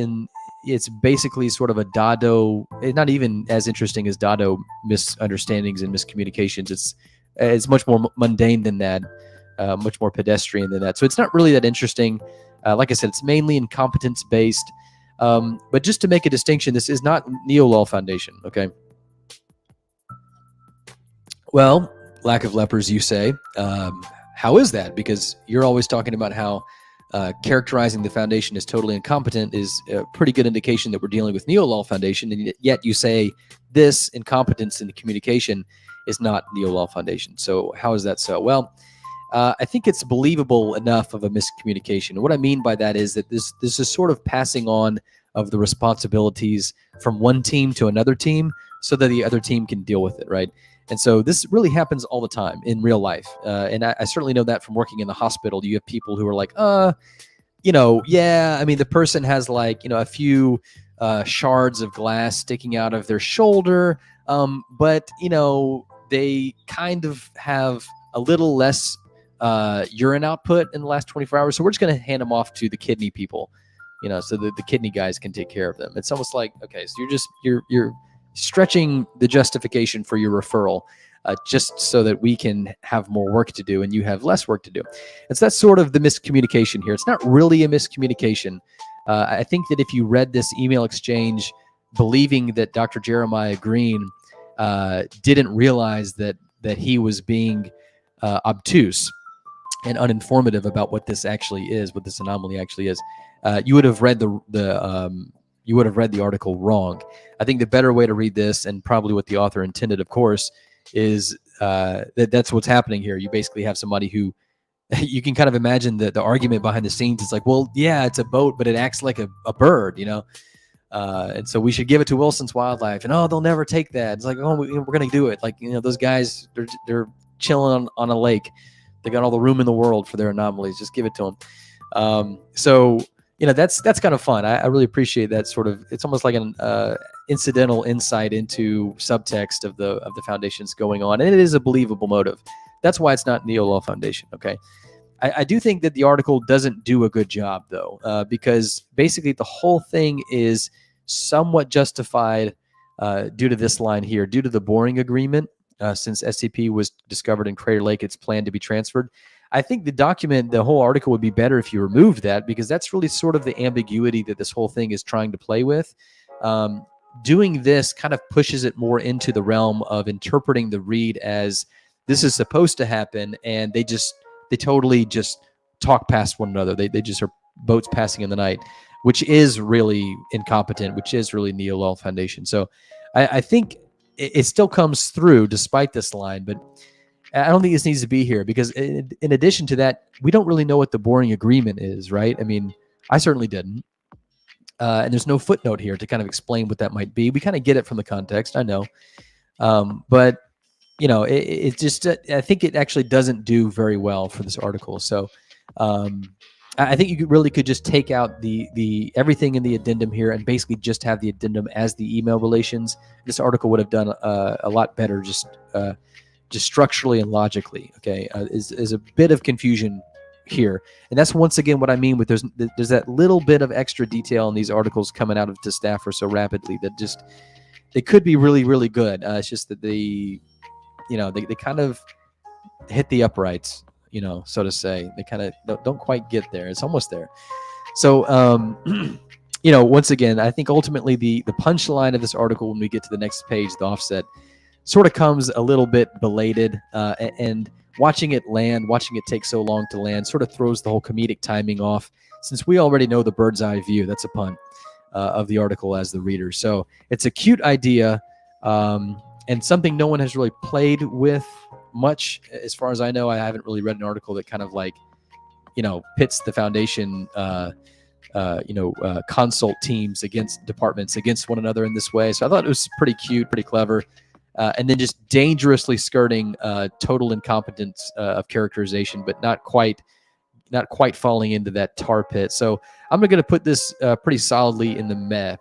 it's basically sort of a Dado. It's not even as interesting as Dado misunderstandings and miscommunications. It's much more mundane than that, much more pedestrian than that. So it's not really that interesting. Like I said, it's mainly incompetence based. But just to make a distinction, this is not Neo-Lol Foundation. Okay. Well, lack of lepers, you say. How is that? Because you're always talking about how characterizing the foundation as totally incompetent is a pretty good indication that we're dealing with Neo-Lol Foundation, and yet you say this incompetence in the communication is not Neo-Lol Foundation. So how is that so? Well, I think it's believable enough of a miscommunication. And what I mean by that is that this is sort of passing on of the responsibilities from one team to another team so that the other team can deal with it, right? And so this really happens all the time in real life. And I certainly know that from working in the hospital. You have people who are like, yeah, I mean, the person has like, a few shards of glass sticking out of their shoulder, but, they kind of have a little less urine output in the last 24 hours. So we're just going to hand them off to the kidney people, so that the kidney guys can take care of them. It's almost like, okay, so you're stretching the justification for your referral just so that we can have more work to do and you have less work to do. And so that's sort of the miscommunication here. It's not really a miscommunication. I think that if you read this email exchange believing that Dr. Jeremiah Green didn't realize that he was being obtuse and uninformative about what this actually is, what this anomaly actually is, you would have read you would have read the article wrong. I think the better way to read this, and probably what the author intended, of course, is that's what's happening here. You basically have somebody who, you can kind of imagine the argument behind the scenes. It's like, well, yeah, it's a boat, but it acts like a bird, and so we should give it to Wilson's Wildlife. And they'll never take that. It's like, we're going to do it. Like, those guys, they're chilling on a lake. They got all the room in the world for their anomalies. Just give it to them. So that's kind of fun. I really appreciate that sort of. It's almost like an incidental insight into subtext of the foundations going on, and it is a believable motive. That's why it's not Neo-Lol Foundation. Okay, I do think that the article doesn't do a good job though, because basically the whole thing is somewhat justified due to this line here, due to the boring agreement. Since SCP was discovered in Crater Lake, it's planned to be transferred. I think the whole article would be better if you removed that, because that's really sort of the ambiguity that this whole thing is trying to play with. Doing this kind of pushes it more into the realm of interpreting the read as this is supposed to happen, and they totally just talk past one another. They just are boats passing in the night, which is really incompetent, which is really Neo-Lol Foundation. So I think it still comes through despite this line, but I don't think this needs to be here, because in addition to that, we don't really know what the boring agreement is, right? I mean, I certainly didn't. And there's no footnote here to kind of explain what that might be. We kind of get it from the context, I know. But, it just, I think it actually doesn't do very well for this article. So I think you really could just take out the everything in the addendum here and basically just have the addendum as the email relations. This article would have done a lot better just structurally and logically. Okay, is a bit of confusion here, and that's once again what I mean with there's that little bit of extra detail in these articles coming out of the staffer so rapidly that just they could be really, really good. It's just that they kind of hit the uprights, so to say. They kind of don't quite get there. It's almost there. So once again, I think ultimately the punchline of this article, when we get to the next page, the offset, sort of comes a little bit belated, and watching it take so long to land sort of throws the whole comedic timing off, since we already know the bird's eye view, that's a pun, of the article as the reader. So it's a cute idea, and something no one has really played with much. As far as I know, I haven't really read an article that kind of like, pits the Foundation, consult teams against departments against one another in this way. So I thought it was pretty cute, pretty clever. and then just dangerously skirting total incompetence of characterization, but not quite falling into that tar pit. So I'm going to put this pretty solidly in the meh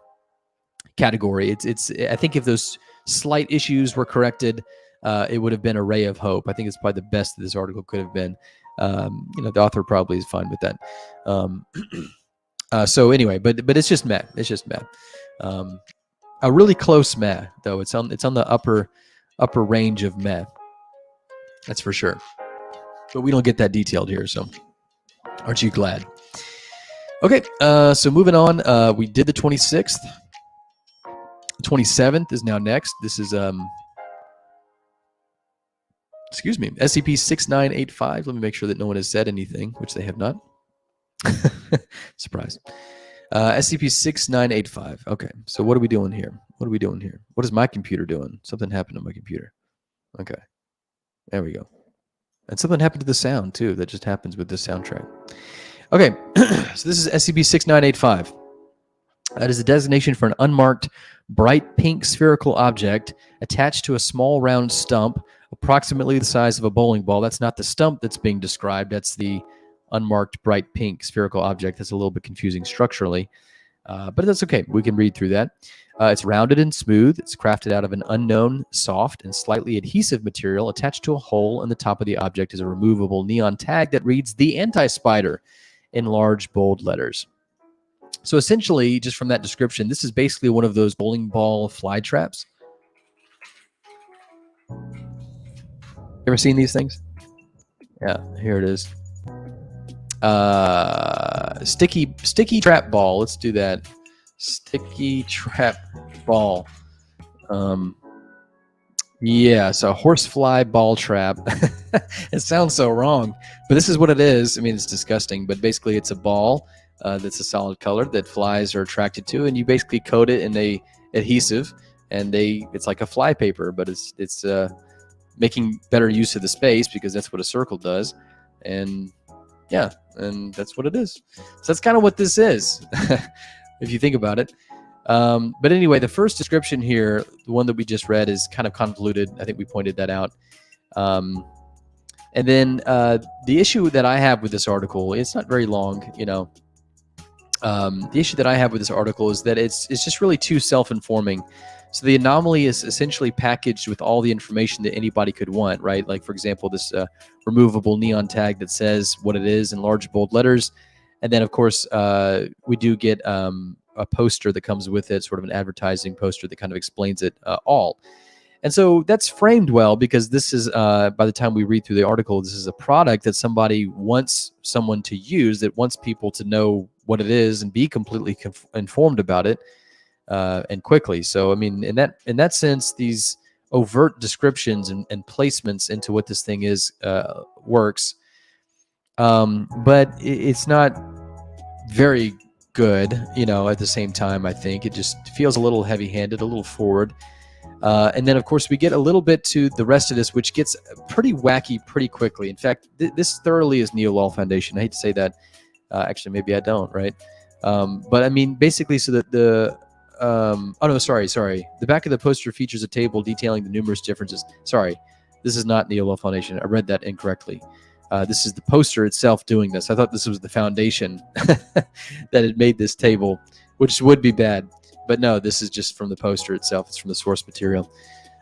category. It's I think if those slight issues were corrected, it would have been a ray of hope. I think it's probably the best that this article could have been. The author probably is fine with that. So anyway, but it's just meh. It's just meh. A really close meh, though. It's on the upper range of meh. That's for sure. But we don't get that detailed here, so aren't you glad? Okay, so moving on. We did the 26th. The 27th is now next. This is excuse me, SCP-6985. Let me make sure that no one has said anything, which they have not. Surprise. SCP-6985. Okay, so what are we doing here? What is my computer doing? Something happened to my computer. Okay, there we go. And something happened to the sound, too. That just happens with this soundtrack. Okay, so this is SCP-6985. That is a designation for an unmarked, bright pink spherical object attached to a small round stump, approximately the size of a bowling ball. That's not the stump that's being described. That's the unmarked, bright pink spherical object. That's a little bit confusing structurally, but that's okay. We can read through that. It's rounded and smooth. It's crafted out of an unknown, soft, and slightly adhesive material. Attached to a hole in the top of the object is a removable neon tag that reads "The Anti-Spider" in large, bold letters. So essentially, just from that description, this is basically one of those bowling ball fly traps. Ever seen these things? Yeah, here it is. Sticky trap ball. Let's do that. Sticky trap ball. Yeah, so horsefly ball trap. It sounds so wrong, but this is what it is. I mean, it's disgusting, but basically it's a ball that's a solid color that flies are attracted to, and you basically coat it in a adhesive, and it's like a fly paper, but it's making better use of the space because that's what a circle does, and yeah, and that's what it is. So that's kind of what this is, if you think about it. But anyway, the first description here, the one that we just read, is kind of convoluted. I think we pointed that out. And then the issue that I have with this article, it's not very long, you know. The issue that I have with this article is that it's just really too self-informing. So the anomaly is essentially packaged with all the information that anybody could want, right? Like, for example, this removable neon tag that says what it is in large, bold letters. And then, of course, we do get a poster that comes with it, sort of an advertising poster that kind of explains it all. And so that's framed well because this is, by the time we read through the article, this is a product that somebody wants someone to use, that wants people to know what it is and be completely informed about it and quickly. So, I mean, in that sense, these overt descriptions and placements into what this thing is works. But it's not very good, you know, at the same time. I think it just feels a little heavy-handed, a little forward. And then, of course, we get a little bit to the rest of this, which gets pretty wacky pretty quickly. In fact, this thoroughly is Neo-Lol Foundation. I hate to say that. Actually, maybe I don't, right? But I mean, basically, so that oh, no, sorry. The back of the poster features a table detailing the numerous differences. Sorry, this is not Neo-Lol Foundation. I read that incorrectly. This is the poster itself doing this. I thought this was the foundation that had made this table, which would be bad. But no, this is just from the poster itself. It's from the source material.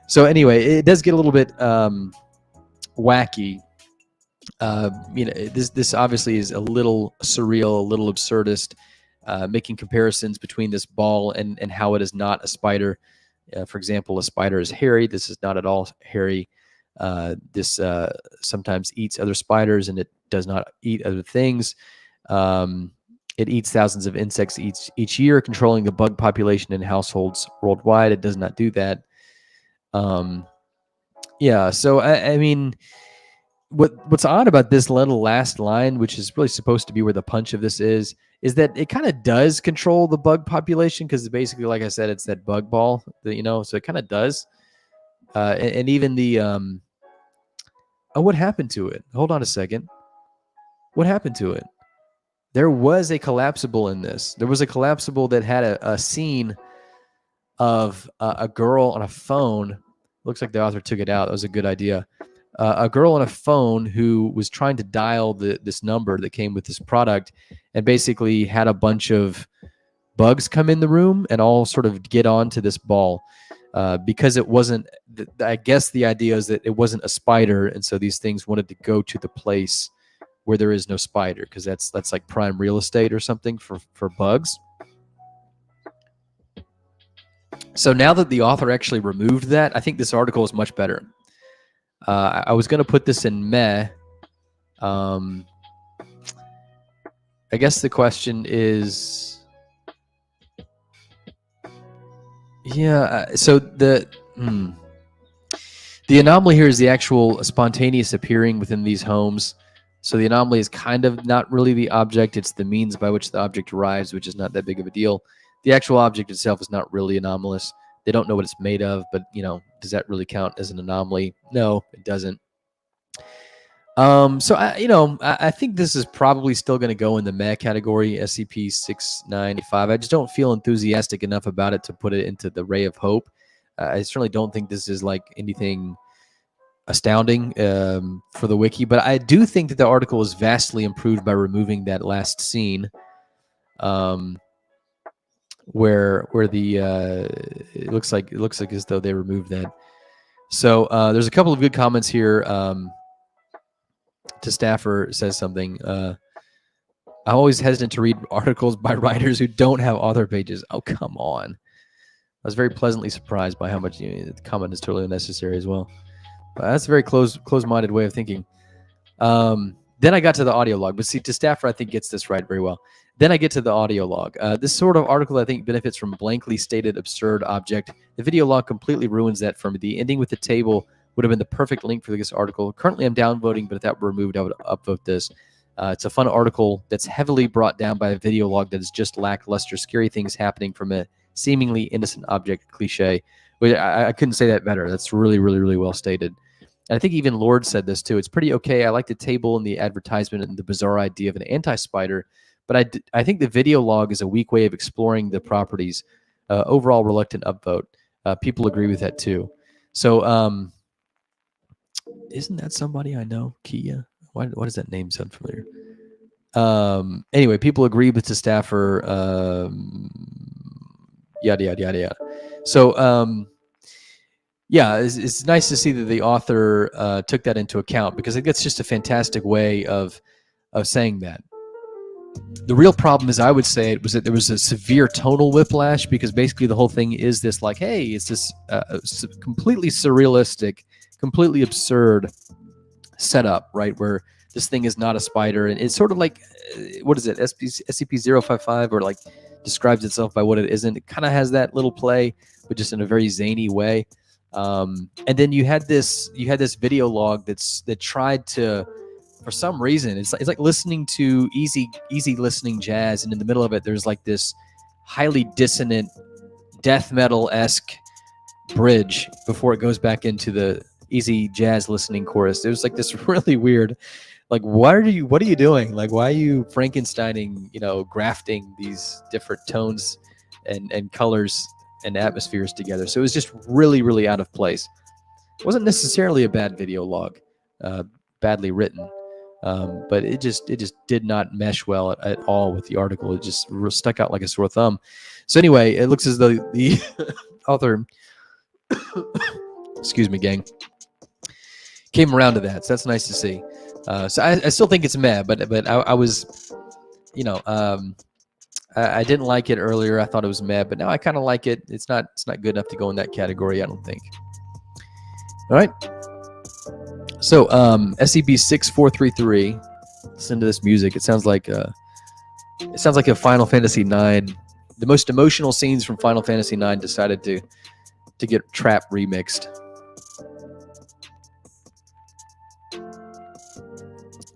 So anyway, it does get a little bit wacky. You know, this obviously is a little surreal, a little absurdist, making comparisons between this ball and how it is not a spider. For example, a spider is hairy. This is not at all hairy. This sometimes eats other spiders, and it does not eat other things. It eats thousands of insects each year, controlling the bug population in households worldwide. It does not do that. Yeah, so I mean, what's odd about this little last line, which is really supposed to be where the punch of this is that it kind of does control the bug population, because basically, like I said, it's that bug ball that, you know, so it kind of does. And even the oh, what happened to it? Hold on a second. What happened to it? There was a collapsible in this. There was a collapsible that had a scene of a girl on a phone Looks like the author took it out. That was a good idea. A girl on a phone who was trying to dial this number that came with this product, and basically had a bunch of bugs come in the room and all sort of get onto this ball because it wasn't. I guess the idea is that it wasn't a spider, and so these things wanted to go to the place where there is no spider, because that's like prime real estate or something for bugs. So now that the author actually removed that, I think this article is much better. I was going to put this in meh. I guess the question is, so the anomaly here is the actual spontaneous appearing within these homes. So the anomaly is kind of not really the object. It's the means by which the object arrives, which is not that big of a deal. The actual object itself is not really anomalous. They don't know what it's made of, but, does that really count as an anomaly? No, it doesn't. So I think this is probably still going to go in the meh category, SCP-6985. I just don't feel enthusiastic enough about it to put it into the ray of hope. I certainly don't think this is like anything astounding for the wiki, but I do think that the article is vastly improved by removing that last scene, where the it looks like as though they removed that. So there's a couple of good comments here. To Staffer says something. I'm always hesitant to read articles by writers who don't have author pages. Oh, come on. I was very pleasantly surprised by how much the comment is totally unnecessary as well. But that's a very close-minded way of thinking. Then I got to the audio log. But see, to Staffer, I think gets this right very well. Then I get to the audio log. This sort of article, I think, benefits from blankly stated absurd object. The video log completely ruins that for me. The ending with the table would have been the perfect link for this article. Currently, I'm downvoting, but if that were removed, I would upvote this. It's a fun article that's heavily brought down by a video log that is just lackluster, scary things happening from a seemingly innocent object cliche. I couldn't say that better. That's really, really, really well stated. And I think even Lord said this too. It's pretty okay. I like the table and the advertisement and the bizarre idea of an anti-spider, but I think the video log is a weak way of exploring the properties. Overall, reluctant upvote. People agree with that too. So, isn't that somebody I know? Kia? Why does that name sound familiar? Anyway, people agree with the staffer. Yada, yada, yada, yada. So, yeah, it's nice to see that the author took that into account, because I think it's just a fantastic way of saying that. The real problem, as I would say it, was that there was a severe tonal whiplash, because basically the whole thing is this like, hey, it's this completely surrealistic, completely absurd setup, right, where this thing is not a spider, and it's sort of like, what is it, SCP-055, or like describes itself by what it isn't. It kind of has that little play, but just in a very zany way. And then you had this video log that tried to, for some reason, it's like listening to easy listening jazz, and in the middle of it there's like this highly dissonant death metal-esque bridge before it goes back into the easy jazz listening chorus. There's like this really weird, like, what are you doing? Like, why are you Frankensteining, grafting these different tones and colors and atmospheres together? So it was just really, really out of place. It wasn't necessarily a bad video log, badly written, but it just did not mesh well at all with the article. It just stuck out like a sore thumb. So anyway, it looks as though the author, excuse me, gang, came around to that. So that's nice to see. So I still think it's meh, but I was, I didn't like it earlier. I thought it was meh, but now I kind of like it. It's not good enough to go in that category, I don't think. All right. So SCP-6433. Listen to this music. It sounds like a Final Fantasy IX. The most emotional scenes from Final Fantasy IX decided to get Trap remixed.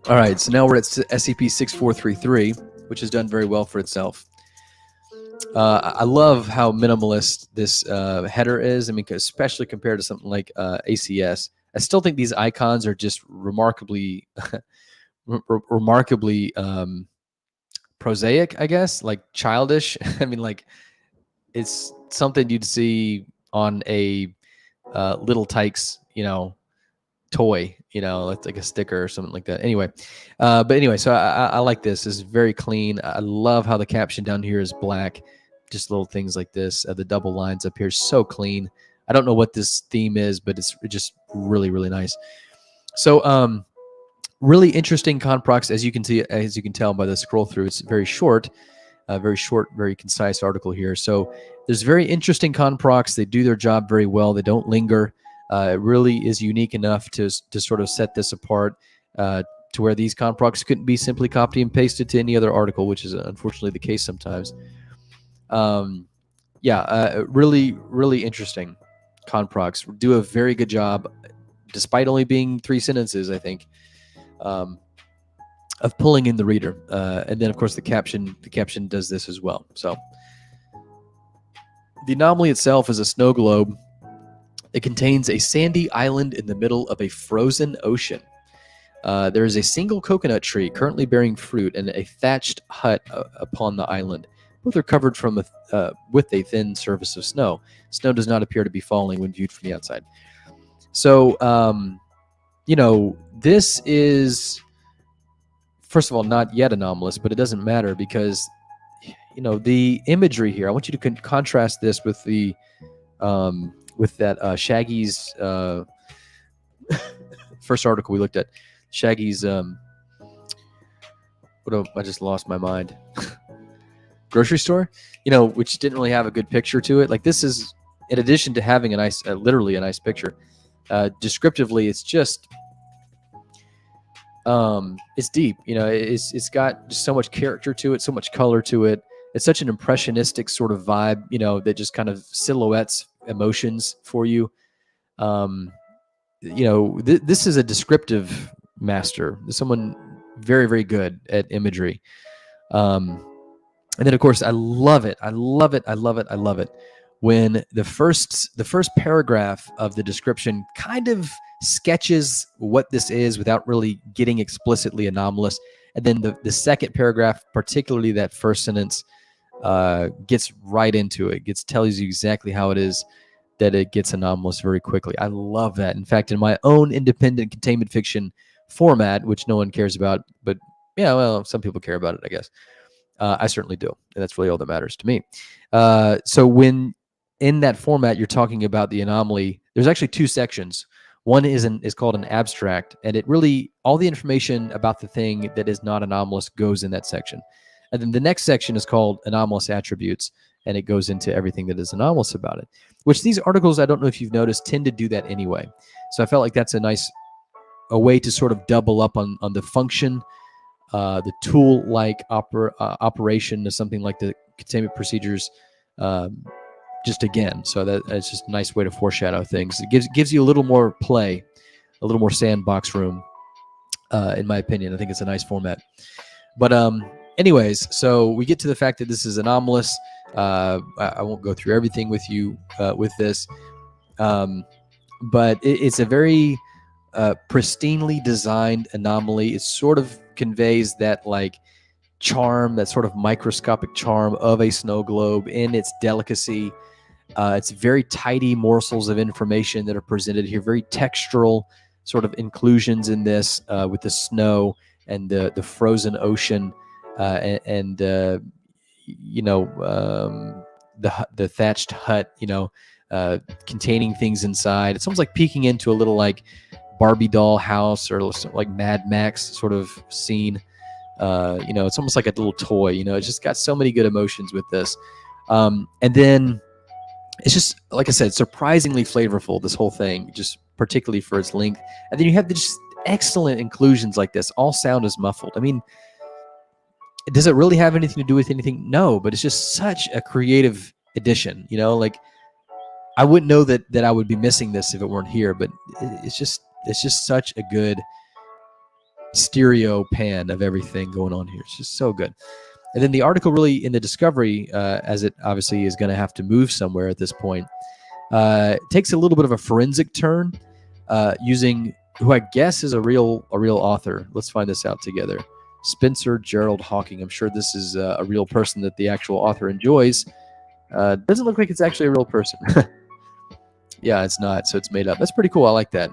All right, so now we're at SCP-6433, which has done very well for itself. I love how minimalist this header is. I mean, especially compared to something like ACS. I still think these icons are just remarkably prosaic, I guess, like childish. I mean, like, it's something you'd see on a Little Tykes, toy, like a sticker or something like that. Anyway, so I like this. This is very clean. I love how the caption down here is black. Just little things like this. The double lines up here, so clean. I don't know what this theme is, but it's just really, really nice. So, really interesting conprox, as you can tell by the scroll through. It's very short, very concise article here. So there's very interesting conprox. They do their job very well. They don't linger. It really is unique enough to sort of set this apart to where these conprox couldn't be simply copied and pasted to any other article, which is unfortunately the case sometimes. Really, really interesting conprox. Do a very good job, despite only being 3 sentences, I think, of pulling in the reader. And then, of course, the caption does this as well. So the anomaly itself is a snow globe. It contains a sandy island in the middle of a frozen ocean. There is a single coconut tree currently bearing fruit and a thatched hut upon the island. Both are covered with a thin surface of snow. Snow does not appear to be falling when viewed from the outside. So, this is, first of all, not yet anomalous, but it doesn't matter because, the imagery here, I want you to contrast this with the, with that Shaggy's first article we looked at. Shaggy's, I just lost my mind. Grocery store, which didn't really have a good picture to it. Like, this is, in addition to having a nice, literally a nice picture, descriptively, it's just, it's deep. It's got just so much character to it, so much color to it. It's such an impressionistic sort of vibe, that just kind of silhouettes emotions for you. This is a descriptive master. Someone very, very good at imagery. And then, of course, I love it when the first paragraph of the description kind of sketches what this is without really getting explicitly anomalous. And then the second paragraph, particularly that first sentence, gets right into it, tells you exactly how it is that it gets anomalous very quickly. I love that. In fact, in my own independent containment fiction format, which no one cares about, but yeah, well, some people care about it, I guess. I certainly do, and that's really all that matters to me. So when in that format you're talking about the anomaly, there's actually 2 sections. One is called an abstract, and it really, all the information about the thing that is not anomalous goes in that section. And then the next section is called anomalous attributes, and it goes into everything that is anomalous about it, which these articles, I don't know if you've noticed, tend to do that anyway. So I felt like that's a way to sort of double up on the function, the tool-like operation of something like the containment procedures, just again. So that's just a nice way to foreshadow things. It gives you a little more play, a little more sandbox room, in my opinion. I think it's a nice format. But anyways, so we get to the fact that this is anomalous. I won't go through everything with you with this, but it's a very pristinely designed anomaly. It sort of conveys that charm, that sort of microscopic charm of a snow globe in its delicacy. It's very tidy morsels of information that are presented here, very textural sort of inclusions in this, with the snow and the frozen ocean, and the thatched hut, containing things inside. It's almost like peeking into a little Barbie doll house or like Mad Max sort of scene. It's almost like a little toy. It's just got so many good emotions with this. And then it's just, like I said, surprisingly flavorful, this whole thing, just particularly for its length. And then you have just excellent inclusions like this. All sound is muffled. I mean, does it really have anything to do with anything? No, but it's just such a creative addition. I wouldn't know that I would be missing this if it weren't here, but it's just such a good stereo pan of everything going on here. It's just so good. And then the article really, in the discovery, as it obviously is going to have to move somewhere at this point, takes a little bit of a forensic turn, using who I guess is a real author. Let's find this out together. Spencer Gerald Hawking. I'm sure this is a real person that the actual author enjoys. Doesn't look like it's actually a real person. Yeah, it's not. So it's made up. That's pretty cool. I like that.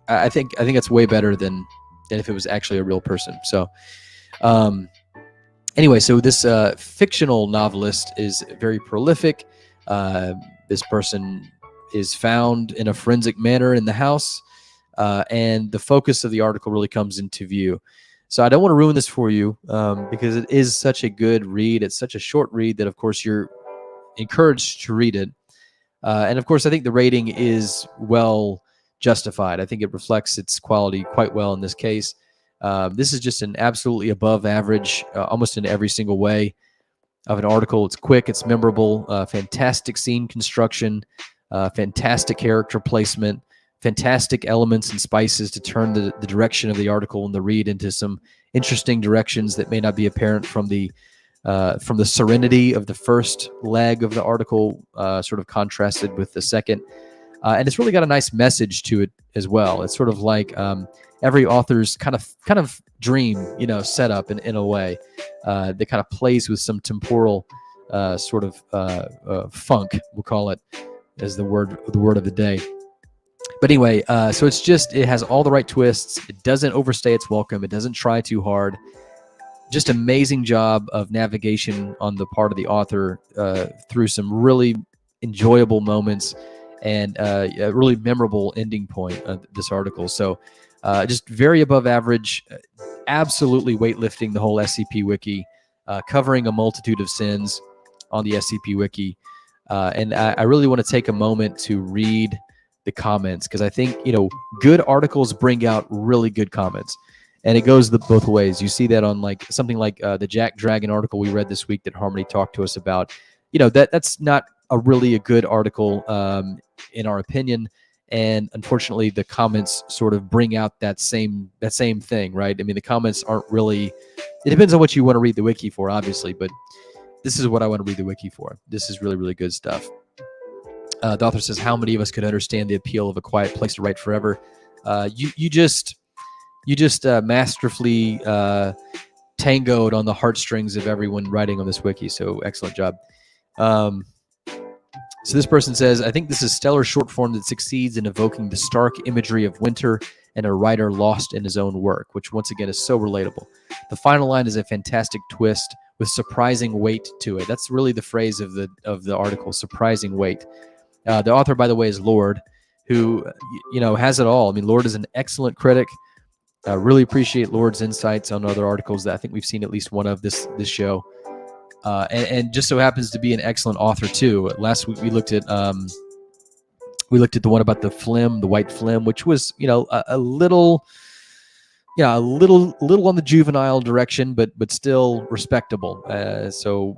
I think that's way better than if it was actually a real person. So, anyway, so this fictional novelist is very prolific. This person is found in a forensic manner in the house, and the focus of the article really comes into view. So I don't want to ruin this for you because it is such a good read. It's such a short read that, of course, you're encouraged to read it. And, of course, I think the rating is well justified. I think it reflects its quality quite well in this case. This is just an absolutely above average, almost in every single way, of an article. It's quick, it's memorable, fantastic scene construction, fantastic character placement, fantastic elements and spices to turn the direction of the article and the read into some interesting directions that may not be apparent from the serenity of the first leg of the article, sort of contrasted with the second. And it's really got a nice message to it as well. It's sort of like every author's kind of dream, setup in a way that kind of plays with some temporal sort of funk, we'll call it, as the word of the day. But anyway, so it has all the right twists. It doesn't overstay its welcome. It doesn't try too hard. Just amazing job of navigation on the part of the author through some really enjoyable moments and a really memorable ending point of this article. So just very above average, absolutely weightlifting the whole SCP Wiki, covering a multitude of sins on the SCP Wiki. And I really want to take a moment to read the comments, because I think, good articles bring out really good comments. And it goes both ways. You see that on something like the Jack Dragon article we read this week that Harmony talked to us about. That's not a good article in our opinion. And unfortunately, the comments sort of bring out that same thing, right? I mean, the comments aren't really. It depends on what you want to read the wiki for, obviously, but this is what I want to read the wiki for. This is really, really good stuff. The author says, "How many of us could understand the appeal of a quiet place to write forever?" You just masterfully tangoed on the heartstrings of everyone writing on this wiki. So excellent job. So this person says, "I think this is stellar short form that succeeds in evoking the stark imagery of winter and a writer lost in his own work, which once again is so relatable. The final line is a fantastic twist with surprising weight to it." That's really the phrase of the article, surprising weight. The author, by the way, is Lord, who has it all. I mean, Lord is an excellent critic. Really appreciate Lord's insights on other articles that I think we've seen at least one of this show. And just so happens to be an excellent author too. Last week we looked at the one about the phlegm, the white phlegm, which was a little on the juvenile direction, but still respectable. So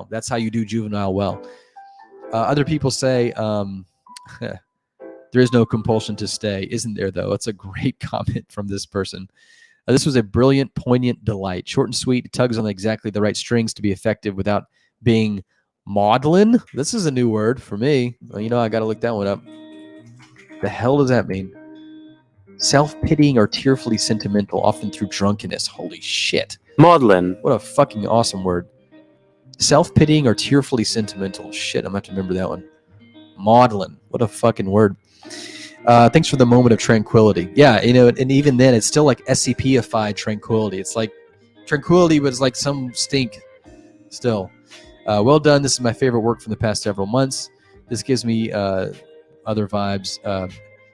that's how you do juvenile well. Other people say there is no compulsion to stay, isn't there? Though it's a great comment from this person. This was a brilliant, poignant delight. Short and sweet, it tugs on exactly the right strings to be effective without being maudlin. This is a new word for me. Well, I got to look that one up. The hell does that mean? Self-pitying or tearfully sentimental, often through drunkenness. Holy shit. Maudlin. What a fucking awesome word. Self-pitying or tearfully sentimental. Shit, I'm going to have to remember that one. Maudlin. What a fucking word. Thanks for the moment of tranquility. Yeah, and even then, it's still like SCP-ified tranquility. It's like tranquility, but it's like some stink still. Well done. This is my favorite work from the past several months. This gives me other vibes.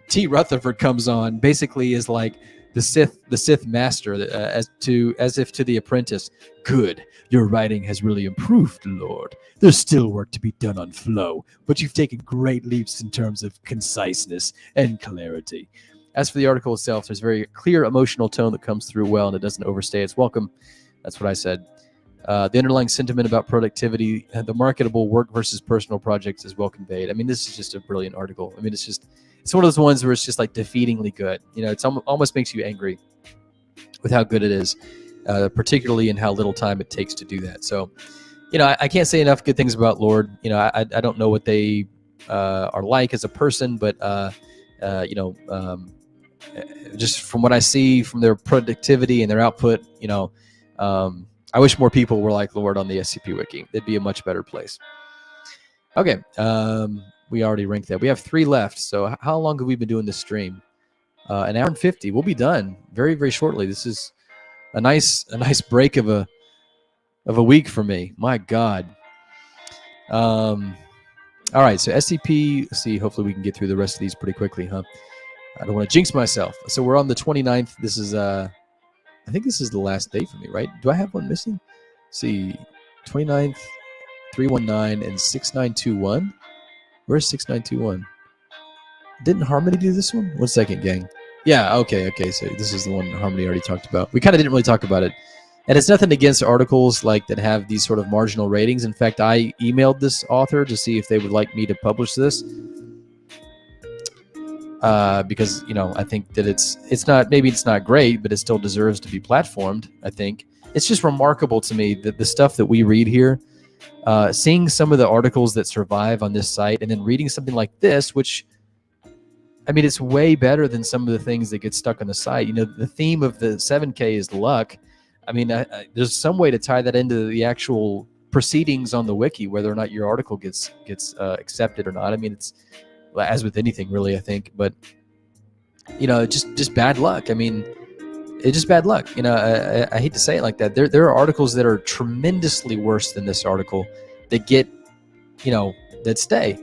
T. Rutherford comes on, basically is like the Sith master, as if to the apprentice. Good. Your writing has really improved, Lord. There's still work to be done on flow, but you've taken great leaps in terms of conciseness and clarity. As for the article itself, there's a very clear emotional tone that comes through well, and it doesn't overstay its welcome. That's what I said. The underlying sentiment about productivity, the marketable work versus personal projects is well conveyed. I mean, this is just a brilliant article. I mean, it's one of those ones where it's just like defeatingly good. It's almost makes you angry with how good it is, particularly in how little time it takes to do that. So, I can't say enough good things about Lord. I don't know what they are like as a person, but just from what I see from their productivity and their output, I wish more people were like Lord on the SCP Wiki. It'd be a much better place. Okay. We already ranked that. We have 3 left. So how long have we been doing this stream? An hour and 50. We'll be done very, very shortly. This is a nice break of a week for me. My God. All right. So SCP. Let's see. Hopefully we can get through the rest of these pretty quickly, huh? I don't want to jinx myself. So we're on the 29th. This is I think this is the last day for me, right? Do I have one missing? Let's see. 29th, 319, and 6921. Where's 6921? Didn't Harmony do this one? 1 second, gang. Yeah, okay. So this is the one Harmony already talked about. We kind of didn't really talk about it. And it's nothing against articles like that have these sort of marginal ratings. In fact, I emailed this author to see if they would like me to publish this. Because, you know, I think that it's not, maybe it's not great, but it still deserves to be platformed, I think. It's just remarkable to me that the stuff that we read here, seeing some of the articles that survive on this site and then reading something like this, which, I mean, it's way better than some of the things that get stuck on the site. You know, the theme of the 7K is luck. I mean, there's some way to tie that into the actual proceedings on the wiki, whether or not your article gets accepted or not. I mean, it's as with anything, really, I think. But, you know, just bad luck. I mean, it's just bad luck. You know, I hate to say it like that. There are articles that are tremendously worse than this article that get, you know, that stay.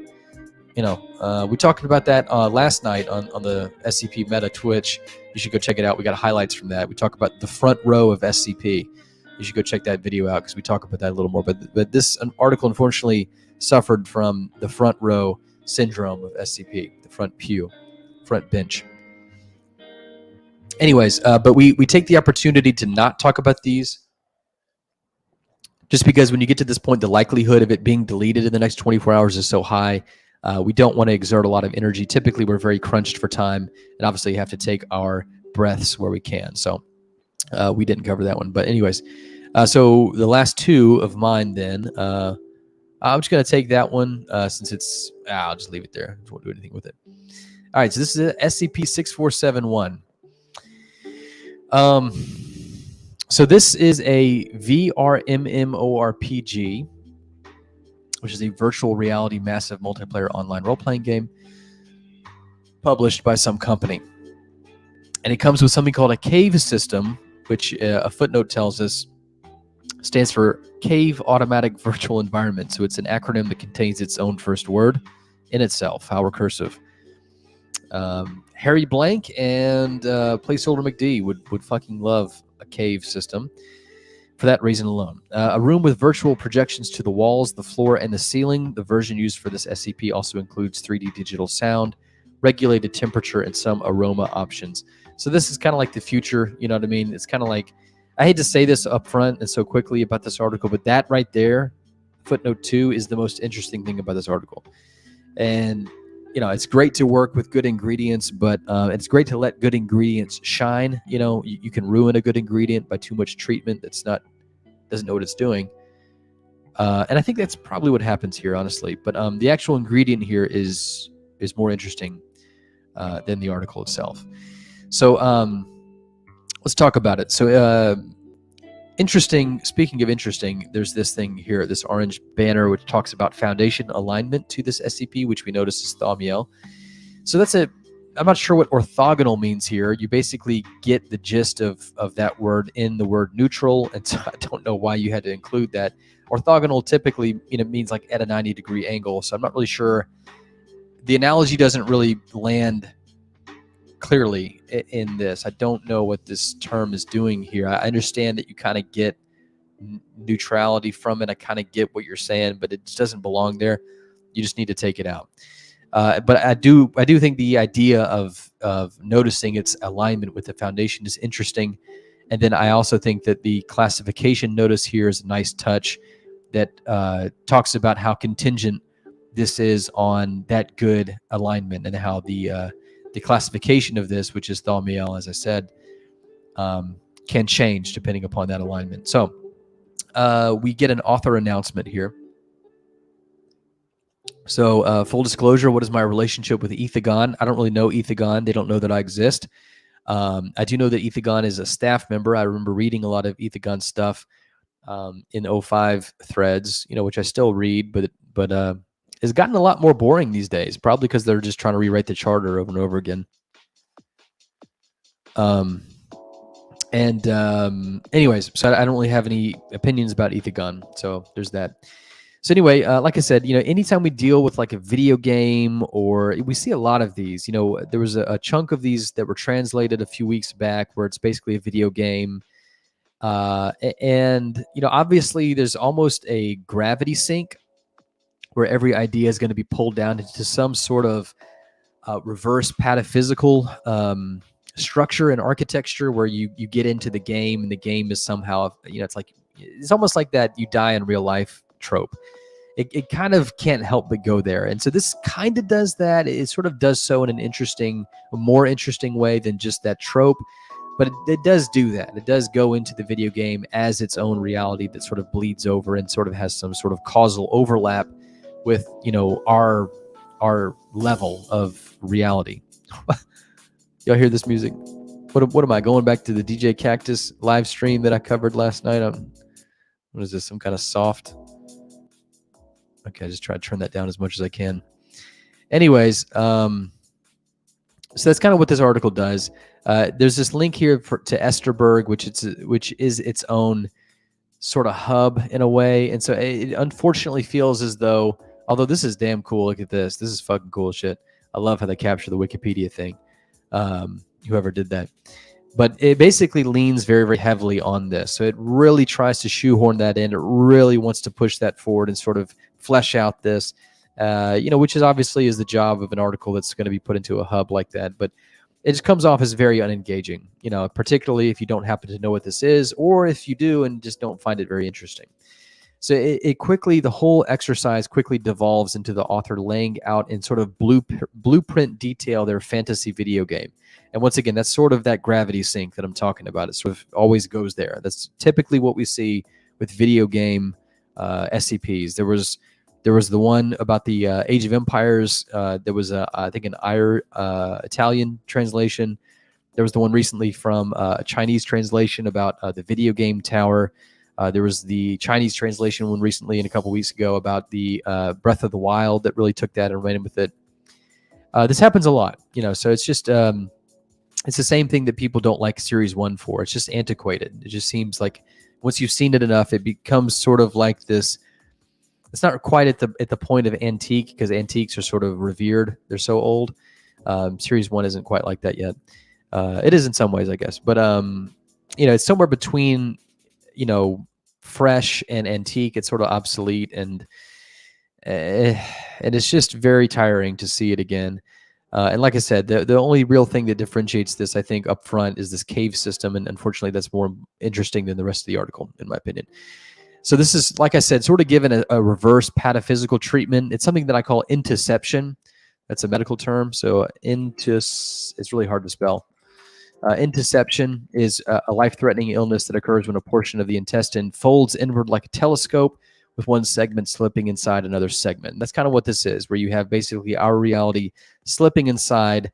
You know, we talked about that last night on the SCP Meta Twitch. You should go check it out. We got highlights from that. We talk about the front row of SCP. You should go check that video out because we talk about that a little more. But this article, unfortunately, suffered from the front row syndrome of SCP, the front pew, front bench. Anyways, but we take the opportunity to not talk about these just because when you get to this point, the likelihood of it being deleted in the next 24 hours is so high. We don't want to exert a lot of energy. Typically, we're very crunched for time, and obviously have to take our breaths where we can. So we didn't cover that one. But anyways, so the last 2 of mine then, I'm just going to take that one since it's, I'll just leave it there. I won't do anything with it. All right, so this is SCP-6471. So this is a VRMMORPG, which is a virtual reality massive multiplayer online role-playing game published by some company. And it comes with something called a cave system, which a footnote tells us stands for Cave Automatic Virtual Environment. So it's an acronym that contains its own first word in itself. How recursive. Harry Blank and Placeholder McD would fucking love a cave system for that reason alone. A room with virtual projections to the walls, the floor, and the ceiling. The version used for this SCP also includes 3D digital sound, regulated temperature, and some aroma options. So this is kind of like the future, you know what I mean? It's kind of like, I hate to say this up front and so quickly about this article, but that right there, footnote 2, is the most interesting thing about this article. And, you know, it's great to work with good ingredients, but it's great to let good ingredients shine. You know, you can ruin a good ingredient by too much treatment that's doesn't know what it's doing. And I think that's probably what happens here, honestly. But the actual ingredient here is more interesting than the article itself. So let's talk about it. So interesting, speaking of interesting, there's this thing here, this orange banner, which talks about foundation alignment to this SCP, which we notice is Thaumiel. So that's I'm not sure what orthogonal means here. You basically get the gist of that word in the word neutral, and so I don't know why you had to include that. Orthogonal typically, you know, means like at a 90-degree angle, so I'm not really sure. The analogy doesn't really land clearly in this. I don't know what this term is doing here. I understand that you kind of get neutrality from it. I kind of get what you're saying, but it just doesn't belong there. You just need to take it out. But I do think the idea of noticing its alignment with the foundation is interesting. And then I also think that the classification notice here is a nice touch that talks about how contingent this is on that good alignment, and how the classification of this, which is Thaumiel, as I said, can change depending upon that alignment. So we get an author announcement here. So full disclosure, what is my relationship with Ethagon? I don't really know Ethagon. They don't know that I exist. I do know that Ethagon is a staff member. I remember reading a lot of Ethagon stuff in 05 threads, you know, which I still read, but has gotten a lot more boring these days, probably because they're just trying to rewrite the charter over and over again. Anyways, so I don't really have any opinions about Ethagon, so there's that. So anyway, like I said, anytime we deal with like a video game, or we see a lot of these, there was a chunk of these that were translated a few weeks back where it's basically a video game. And obviously there's almost a gravity sink where every idea is going to be pulled down into some sort of reverse pataphysical structure and architecture where you get into the game and the game is somehow, it's almost like that you die in real life trope. It kind of can't help but go there. And so this kind of does that. It sort of does so in a more interesting way than just that trope. But it does do that. It does go into the video game as its own reality that sort of bleeds over and sort of has some sort of causal overlap with, our level of reality. Y'all hear this music? What am I going back to the DJ Cactus live stream that I covered last night? What is this? Some kind of soft? Okay, I just try to turn that down as much as I can. Anyways, so that's kind of what this article does. There's this link here to Esterberg, which is its own sort of hub in a way. And so it unfortunately feels as though, although this is damn cool, look at this. This is fucking cool shit. I love how they capture the Wikipedia thing. Whoever did that. But it basically leans very, very heavily on this. So it really tries to shoehorn that in. It really wants to push that forward and sort of flesh out this, which is obviously is the job of an article that's going to be put into a hub like that. But it just comes off as very unengaging, particularly if you don't happen to know what this is, or if you do and just don't find it very interesting. So the whole exercise quickly devolves into the author laying out in sort of blueprint detail their fantasy video game. And once again, that's sort of that gravity sink that I'm talking about. It sort of always goes there. That's typically what we see with video game SCPs. There was the one about the Age of Empires. There was I think an Italian translation. There was the one recently from a Chinese translation about the video game tower. There was the Chinese translation one recently and a couple weeks ago about the Breath of the Wild that really took that and ran with it. This happens a lot, so it's just it's the same thing that people don't like Series 1 for. It's just antiquated. It just seems like once you've seen it enough, it becomes sort of like this. It's not quite at the point of antique, because antiques are sort of revered. They're so old. Series 1 isn't quite like that yet. It is in some ways, I guess. But, it's somewhere between, fresh and antique. It's sort of obsolete, and it's just very tiring to see it again. And like I said, the only real thing that differentiates this, I think, up front is this cave system. And unfortunately, that's more interesting than the rest of the article, in my opinion. So this is, like I said, sort of given a reverse pataphysical treatment. It's something that I call intusception. That's a medical term. So it's really hard to spell. Intusception is a life-threatening illness that occurs when a portion of the intestine folds inward like a telescope, with one segment slipping inside another segment. And that's kind of what this is, where you have basically our reality slipping inside,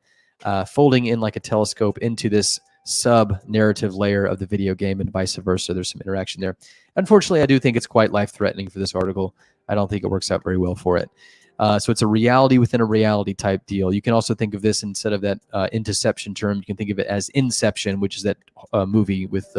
folding in like a telescope into this sub-narrative layer of the video game, and vice versa. There's some interaction there. Unfortunately, I do think it's quite life-threatening for this article. I don't think it works out very well for it. So it's a reality within a reality type deal. You can also think of this, instead of that intusception term, you can think of it as Inception, which is that movie with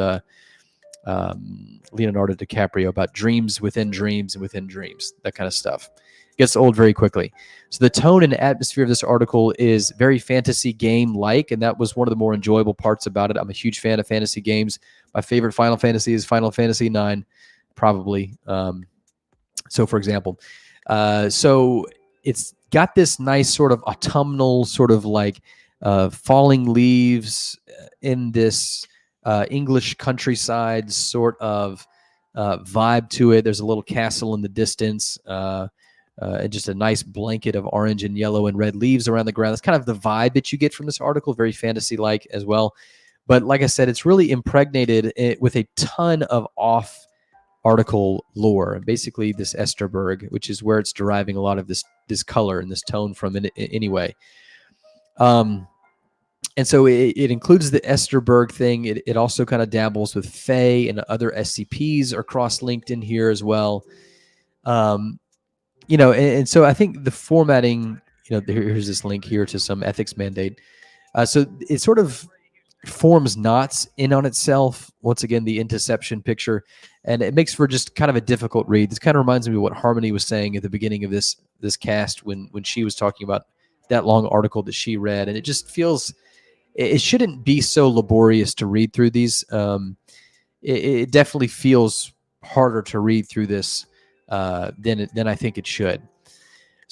Leonardo DiCaprio about dreams within dreams and within dreams, that kind of stuff. It gets old very quickly. So the tone and atmosphere of this article is very fantasy game-like, and that was one of the more enjoyable parts about it. I'm a huge fan of fantasy games. My favorite Final Fantasy is Final Fantasy IX, probably. So, for example, so it's got this nice sort of autumnal sort of like falling leaves in this English countryside sort of vibe to it. There's a little castle in the distance, and just a nice blanket of orange and yellow and red leaves around the ground. That's kind of the vibe that you get from this article, very fantasy-like as well. But like I said, it's really impregnated with a ton of off-article lore. Basically, this Esterberg, which is where it's deriving a lot of this color and this tone from anyway. And so it includes the Esterberg thing. It also kind of dabbles with Fae, and other SCPs are cross-linked in here as well. you know, and so I think the formatting, you know, here's this link here to some ethics mandate. So it sort of forms knots in on itself. Once again, the interception picture, and it makes for just kind of a difficult read. This kind of reminds me of what Harmony was saying at the beginning of this cast when she was talking about that long article that she read, and it just feels it shouldn't be so laborious to read through these. It definitely feels harder to read through this than I think it should.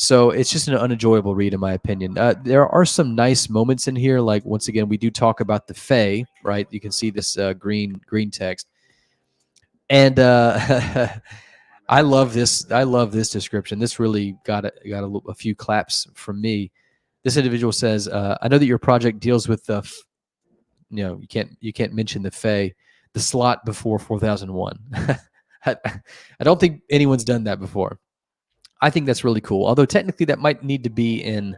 So it's just an unenjoyable read, in my opinion. There are some nice moments in here, like once again we do talk about the Fae, right? You can see this green text, and I love this. I love this description. This really got a few claps from me. This individual says, "I know that your project deals with the, you know, you can't mention the Fae, the slot before 4001." I don't think anyone's done that before. I think that's really cool. Although technically that might need to be in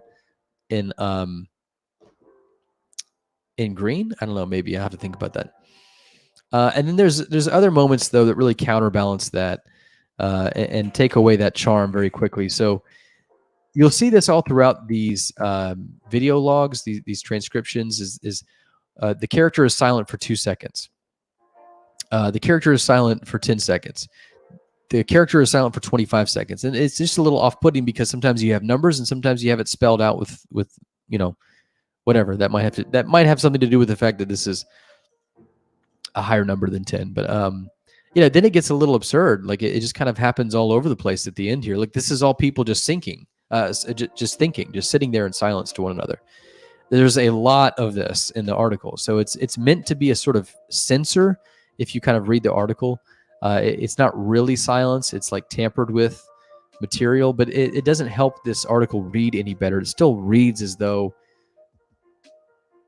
green. I don't know. Maybe I have to think about that. And then there's other moments though that really counterbalance that and take away that charm very quickly. So you'll see this all throughout these video logs, these transcriptions. Is the character is silent for 2 seconds. The character is silent for 10 seconds. The character is silent for 25 seconds. And it's just a little off-putting because sometimes you have numbers and sometimes you have it spelled out with you know, whatever. That might have something to do with the fact that this is a higher number than 10. But you know, then it gets a little absurd. Like it just kind of happens all over the place at the end here. Like this is all people just thinking, just sitting there in silence to one another. There's a lot of this in the article. So it's meant to be a sort of censor if you kind of read the article. It's not really silence. It's like tampered with material, but it doesn't help this article read any better. It still reads as though,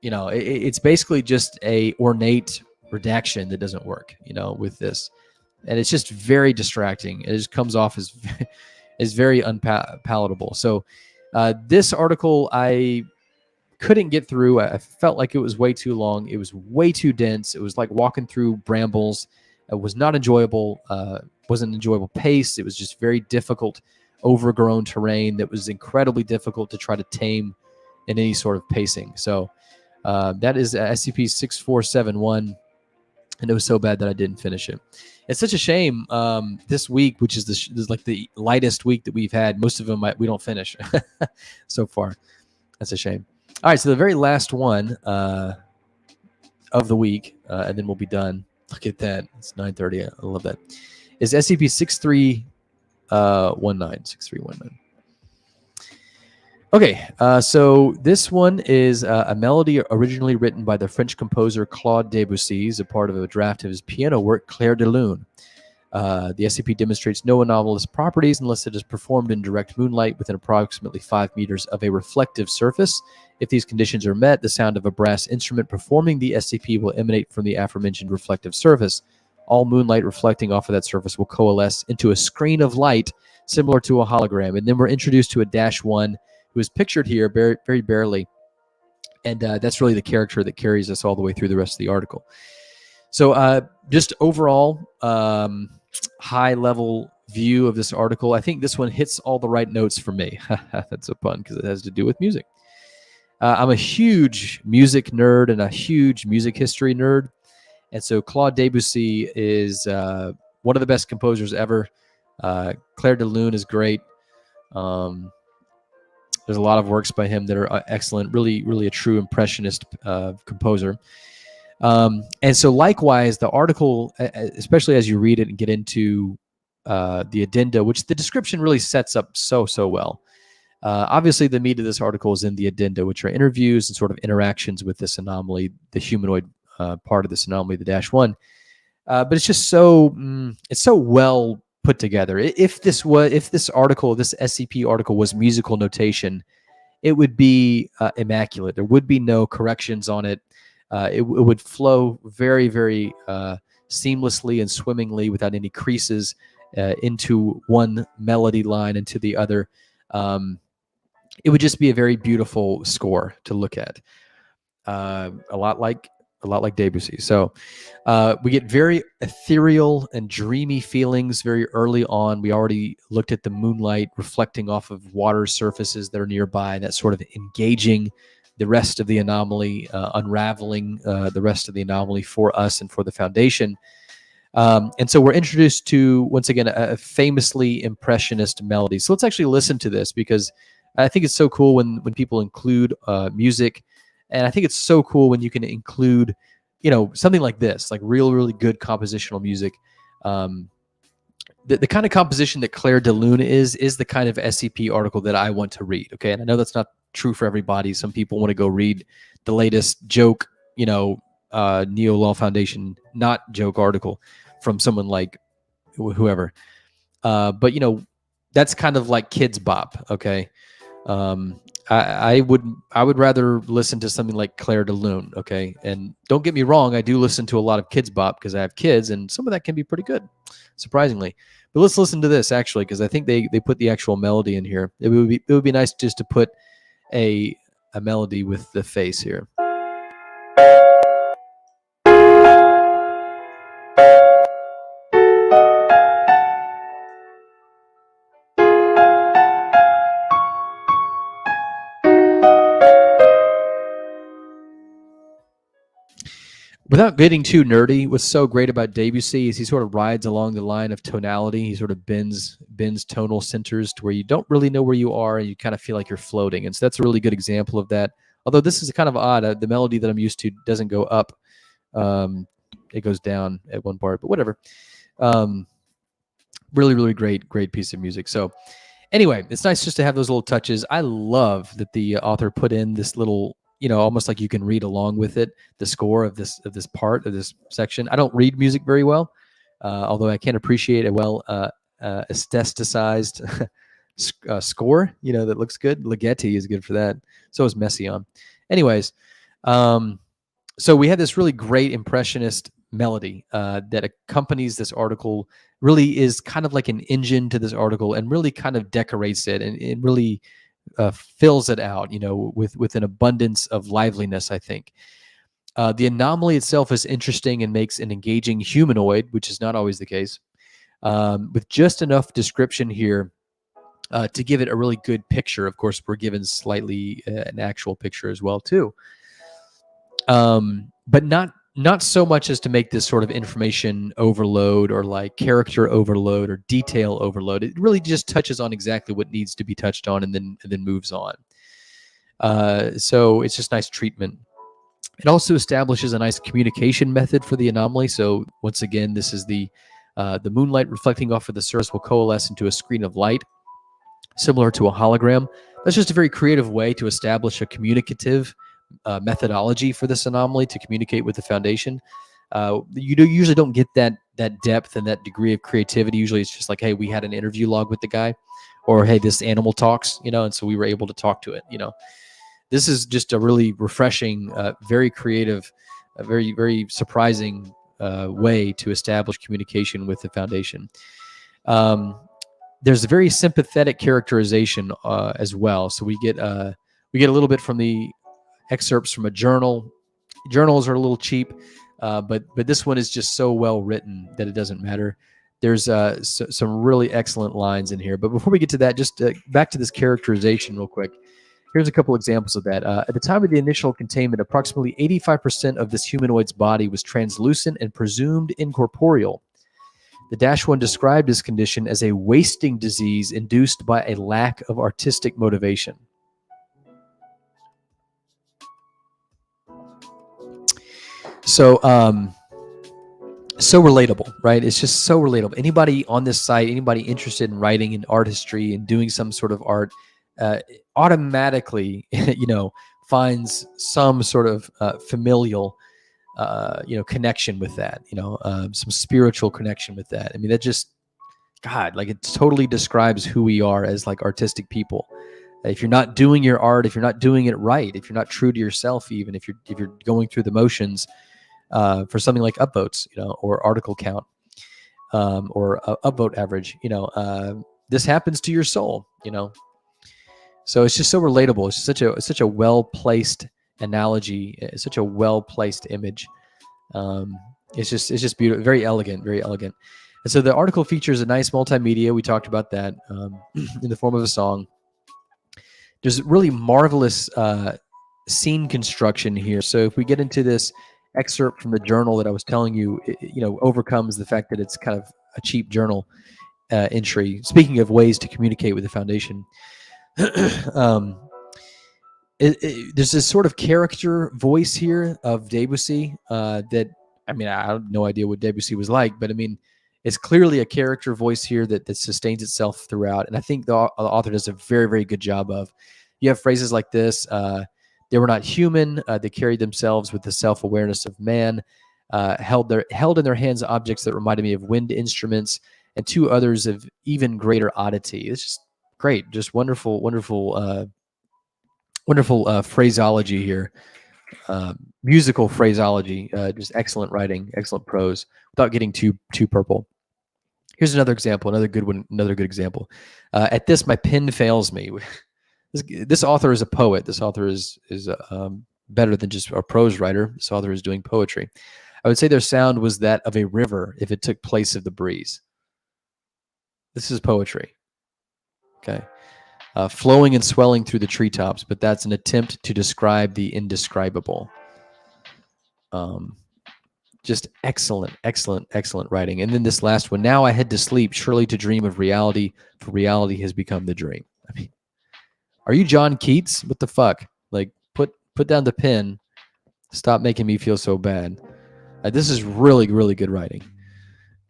you know, it's basically just a ornate redaction that doesn't work, you know, with this. And it's just very distracting. It just comes off as very unpalatable. So this article, I couldn't get through. I felt like it was way too long. It was way too dense. It was like walking through brambles. It was not enjoyable. Wasn't an enjoyable pace. It was just very difficult, overgrown terrain that was incredibly difficult to try to tame in any sort of pacing. So that is SCP-6471, and it was so bad that I didn't finish it. It's such a shame. This week, which is like the lightest week that we've had, most of them we don't finish so far. That's a shame. All right, so the very last one of the week, and then we'll be done. Look at that. It's 9:30. I love that. Is SCP-6319. 6319. Okay, so this one is a melody originally written by the French composer Claude Debussy as a part of a draft of his piano work, Clair de Lune. The SCP demonstrates no anomalous properties unless it is performed in direct moonlight within approximately 5 meters of a reflective surface. If these conditions are met, the sound of a brass instrument performing the SCP will emanate from the aforementioned reflective surface. All moonlight reflecting off of that surface will coalesce into a screen of light similar to a hologram. And then we're introduced to a -1 who is pictured here very barely. And that's really the character that carries us all the way through the rest of the article. So just overall, high-level view of this article. I think this one hits all the right notes for me. That's a pun because it has to do with music. I'm a huge music nerd and a huge music history nerd. And so Claude Debussy is one of the best composers ever. Clair de Lune is great. There's a lot of works by him that are excellent. Really, really a true impressionist composer. And so likewise, the article, especially as you read it and get into the addenda, which the description really sets up so well. Obviously, the meat of this article is in the addenda, which are interviews and sort of interactions with this anomaly, the humanoid part of this anomaly, the -1. But it's just so it's so well put together. If this article, this SCP article, was musical notation, it would be immaculate. There would be no corrections on it. It would flow very, very seamlessly and swimmingly without any creases into one melody line into the other. It would just be a very beautiful score to look at. A lot like Debussy. So we get very ethereal and dreamy feelings very early on. We already looked at the moonlight reflecting off of water surfaces that are nearby, and that's sort of engaging the rest of the anomaly, unraveling the rest of the anomaly for us and for the Foundation. And so we're introduced to, once again, a famously impressionist melody. So let's actually listen to this, because I think it's so cool when people include music. And I think it's so cool when you can include, something like this, like really good compositional music. The kind of composition that Claire de Lune is the kind of SCP article that I want to read. Okay. And I know that's not true for everybody. Some people want to go read the latest joke, Neo Law Foundation, not joke article from someone like whoever. But that's kind of like kids bop. Okay. I would rather listen to something like Claire de Lune. Okay. And don't get me wrong, I do listen to a lot of kids bop because I have kids, and some of that can be pretty good, surprisingly. But let's listen to this actually, because I think they put the actual melody in here. It would be nice just to put a melody with the face here. Without getting too nerdy, what's so great about Debussy is he sort of rides along the line of tonality. He sort of bends tonal centers to where you don't really know where you are, and you kind of feel like you're floating. And so that's a really good example of that. Although this is kind of odd. The melody that I'm used to doesn't go up. It goes down at one part, but whatever. Really great piece of music. So anyway, it's nice just to have those little touches. I love that the author put in this little, almost like you can read along with it, the score of this part of this section. I don't read music very well, although I can appreciate a well aestheticized score, that looks good. Ligeti is good for that. So is Messiaen. Anyways, so we had this really great impressionist melody that accompanies this article. Really is kind of like an engine to this article, and really kind of decorates it, and it really fills it out, with an abundance of liveliness, I think. The anomaly itself is interesting and makes an engaging humanoid, which is not always the case, with just enough description here to give it a really good picture. Of course, we're given slightly an actual picture as well, too. But not so much as to make this sort of information overload or like character overload or detail overload. It really just touches on exactly what needs to be touched on, and then moves on. So it's just nice treatment. It also establishes a nice communication method for the anomaly. So once again, this is the moonlight reflecting off of the surface will coalesce into a screen of light, similar to a hologram. That's just a very creative way to establish a communicative methodology for this anomaly to communicate with the Foundation. You usually don't get that depth and that degree of creativity. Usually it's just like, hey, we had an interview log with the guy, or hey, this animal talks, and so we were able to talk to it. This is just a really refreshing, very creative, very surprising way to establish communication with the Foundation. There's a very sympathetic characterization as well. So we get a little bit from the excerpts from a journal. Journals are a little cheap, but this one is just so well written that it doesn't matter. There's some really excellent lines in here. But before we get to that, just back to this characterization real quick. Here's a couple examples of that. At the time of the initial containment, approximately 85% of this humanoid's body was translucent and presumed incorporeal. The -1 described this condition as a wasting disease induced by a lack of artistic motivation. So, so relatable, right? It's just so relatable. Anybody on this site, anybody interested in writing in art history and doing some sort of art, automatically, finds some sort of familial, connection with that. Some spiritual connection with that. I mean, that just, God, like it totally describes who we are as like artistic people. If you're not doing your art, if you're not doing it right, if you're not true to yourself, even if you're going through the motions, for something like upvotes, or article count, or upvote average, this happens to your soul, So it's just so relatable. It's such a well placed analogy. It's such a well-placed image. It's just beautiful, very elegant, very elegant. And so the article features a nice multimedia. We talked about that in the form of a song. There's really marvelous scene construction here. So if we get into this excerpt from the journal that I was telling you, overcomes the fact that it's kind of a cheap journal entry. Speaking of ways to communicate with the Foundation, there's this sort of character voice here of Debussy that, I mean, I have no idea what Debussy was like, but I mean, it's clearly a character voice here that sustains itself throughout. And I think the author does a very, very good job of. You have phrases like this: they were not human. They carried themselves with the self-awareness of man. Held in their hands objects that reminded me of wind instruments, and two others of even greater oddity. It's just great, just wonderful, wonderful, wonderful phraseology here. Musical phraseology, just excellent writing, excellent prose, without getting too purple. Here's another example, another good one, another good example. At this, my pen fails me. This author is a poet. This author is better than just a prose writer. This author is doing poetry. I would say their sound was that of a river if it took place of the breeze. This is poetry. Okay. Flowing and swelling through the treetops, but that's an attempt to describe the indescribable. Just excellent, excellent, excellent writing. And then this last one: now I head to sleep, surely to dream of reality, for reality has become the dream. I mean, are you John Keats? What the fuck? Like, put down the pen. Stop making me feel so bad. This is really, really good writing.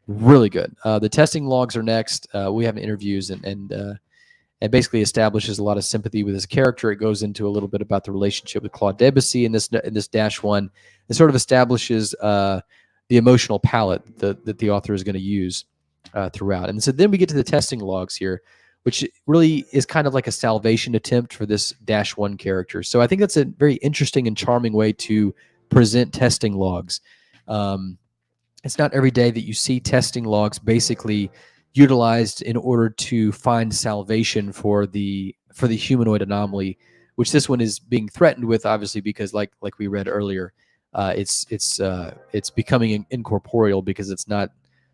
Really good. The testing logs are next. We have interviews and basically establishes a lot of sympathy with his character. It goes into a little bit about the relationship with Claude Debussy in this -1. It sort of establishes the emotional palette that the author is going to use throughout. And so then we get to the testing logs here, which really is kind of like a salvation attempt for this -1 character. So I think that's a very interesting and charming way to present testing logs. It's not every day that you see testing logs basically utilized in order to find salvation for the humanoid anomaly, which this one is being threatened with, obviously, because like we read earlier, it's becoming incorporeal because it's not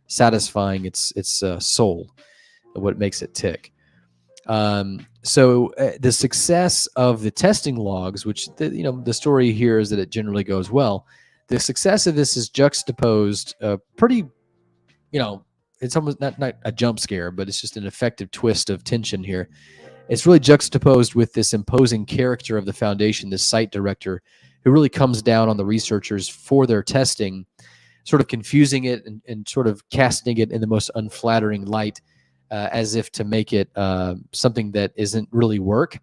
satisfying its soul, what makes it tick. So the success of the testing logs, which the story here is that it generally goes well. The success of this is juxtaposed pretty, it's almost not a jump scare, but it's just an effective twist of tension here. It's really juxtaposed with this imposing character of the Foundation, this site director, who really comes down on the researchers for their testing, sort of confusing it and sort of casting it in the most unflattering light, as if to make it something that isn't really work.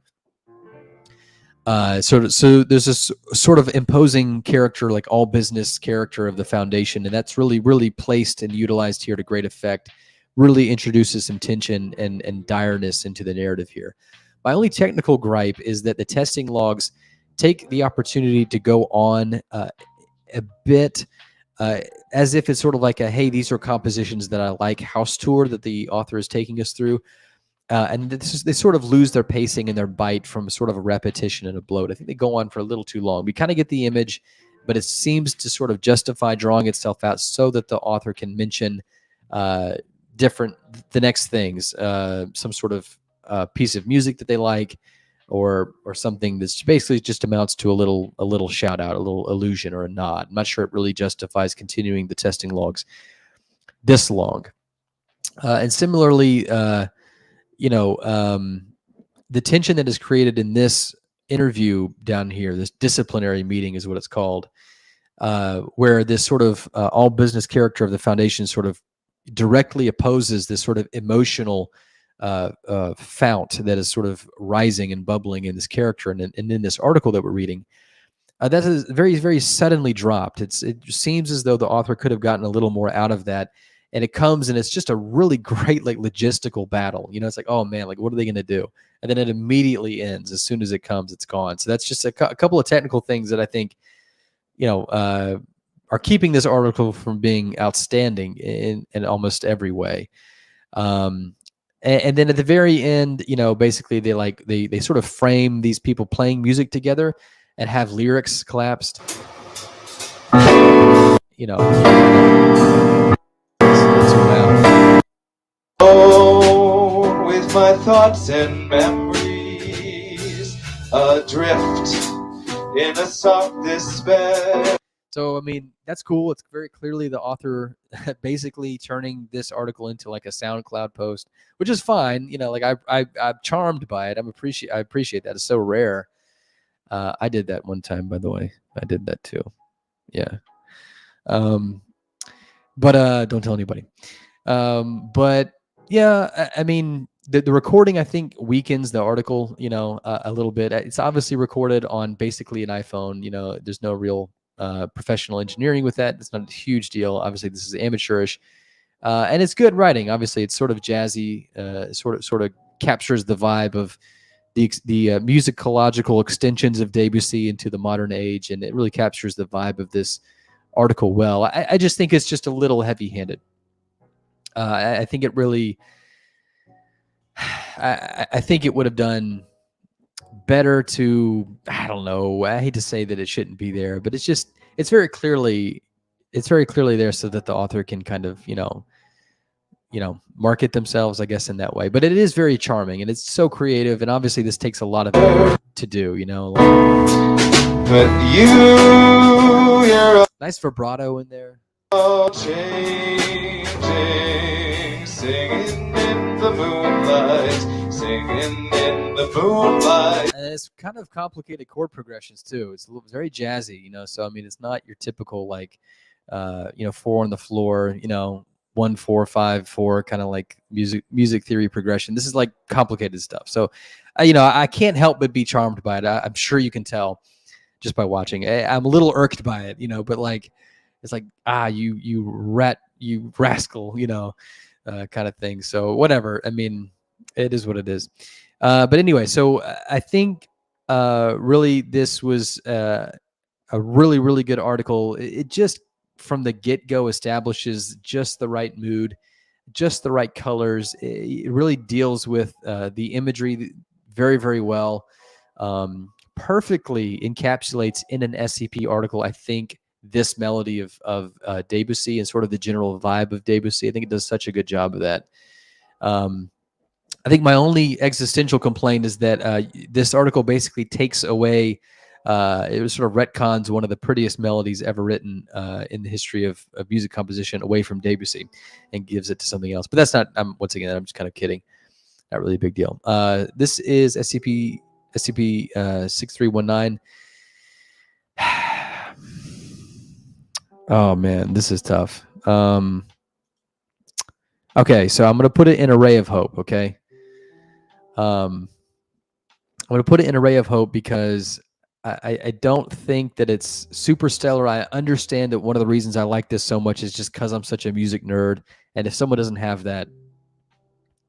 So there's this sort of imposing character, like all business character of the Foundation, and that's really, really placed and utilized here to great effect. Really introduces some tension and direness into the narrative here. My only technical gripe is that the testing logs take the opportunity to go on a bit as if it's sort of like a, hey, these are compositions that I like house tour that the author is taking us through. And they sort of lose their pacing and their bite from sort of a repetition and a bloat. I think they go on for a little too long. We kind of get the image, but it seems to sort of justify drawing itself out so that the author can mention the next things, some sort of piece of music that they like, or something that's basically just amounts to a little shout out, a little allusion or a nod. I'm not sure it really justifies continuing the testing logs this long. And similarly, the tension that is created in this interview down here, this disciplinary meeting is what it's called, where this sort of all business character of the Foundation sort of directly opposes this sort of emotional fount that is sort of rising and bubbling in this character. And in this article that we're reading, that is very, very suddenly dropped. It seems as though the author could have gotten a little more out of that. And it comes and it's just a really great, like, logistical battle. It's like, oh man, like, what are they going to do? And then it immediately ends. As soon as it comes, it's gone. So that's just a couple of technical things that I think, are keeping this article from being outstanding in almost every way. And then at the very end, basically they sort of frame these people playing music together and have lyrics collapsed. You know, zoom out. Oh, with my thoughts and memories adrift in a soft despair. So, I mean, that's cool. It's very clearly the author basically turning this article into like a SoundCloud post, which is fine. You know, like I'm charmed by it. I appreciate that. It's so rare. I did that one time, by the way. I did that too. Yeah. But don't tell anybody. But yeah, I mean, the recording, I think, weakens the article, you know, a little bit. It's obviously recorded on basically an iPhone. You know, there's no real professional engineering with that. It's not a huge deal. Obviously, this is amateurish, and it's good writing. Obviously, it's sort of jazzy, sort of captures the vibe of the musicological extensions of Debussy into the modern age, and it really captures the vibe of this article well. I just think it's just a little heavy-handed. I think it really, I think it would have done better to, I don't know, I hate to say that it shouldn't be there, but it's very clearly there so that the author can kind of, you know, market themselves, I guess, in that way. But it is very charming and it's so creative. And obviously this takes a lot of effort to do, you know. But you're nice vibrato in there. all changing, singing in the moonlight, singing in the moonlight. And it's kind of complicated chord progressions too. It's very jazzy, you know. So I mean, it's not your typical like, you know, 4 on the floor, you know, 1 4 5 4 kind of like music theory progression. This is like complicated stuff. So, you know, I can't help but be charmed by it. I'm sure you can tell just by watching. I'm a little irked by it, you know, but like, it's like, you rascal, you know, kind of thing. So whatever. I mean, it is what it is. But anyway, so I think really this was a really, really good article. It just from the get-go establishes just the right mood, just the right colors. It really deals with the imagery very, very well. Perfectly encapsulates in an SCP article, I think, this melody of Debussy and sort of the general vibe of Debussy. I think it does such a good job of that. I think my only existential complaint is that this article basically takes away, it was sort of retcons one of the prettiest melodies ever written in the history of music composition away from Debussy and gives it to something else. But that's not, once again, I'm just kind of kidding. Not really a big deal. This is SCP 6319. Oh man, this is tough. Okay, so I'm going to put it in Array of Hope, okay? I'm going to put it in Array of Hope because I don't think that it's super stellar. I understand that one of the reasons I like this so much is just because I'm such a music nerd. And if someone doesn't have that,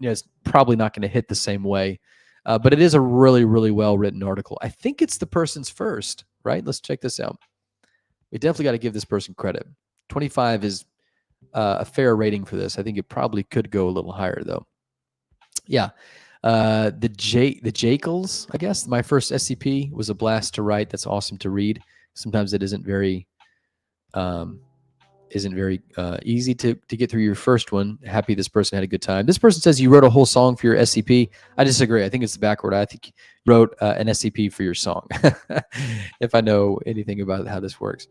you know, it's probably not going to hit the same way. But it is a really, really well-written article. I think it's the person's first, right? Let's check this out. We definitely got to give this person credit. 25 is a fair rating for this. I think it probably could go a little higher, though. Yeah. The Jekyll's, I guess. My first SCP was a blast to write. That's awesome to read. Sometimes it isn't very easy to get through your first one. Happy this person had a good time. This person says you wrote a whole song for your SCP. I disagree. I think it's backward. I think you wrote an SCP for your song. If I know anything about how this works.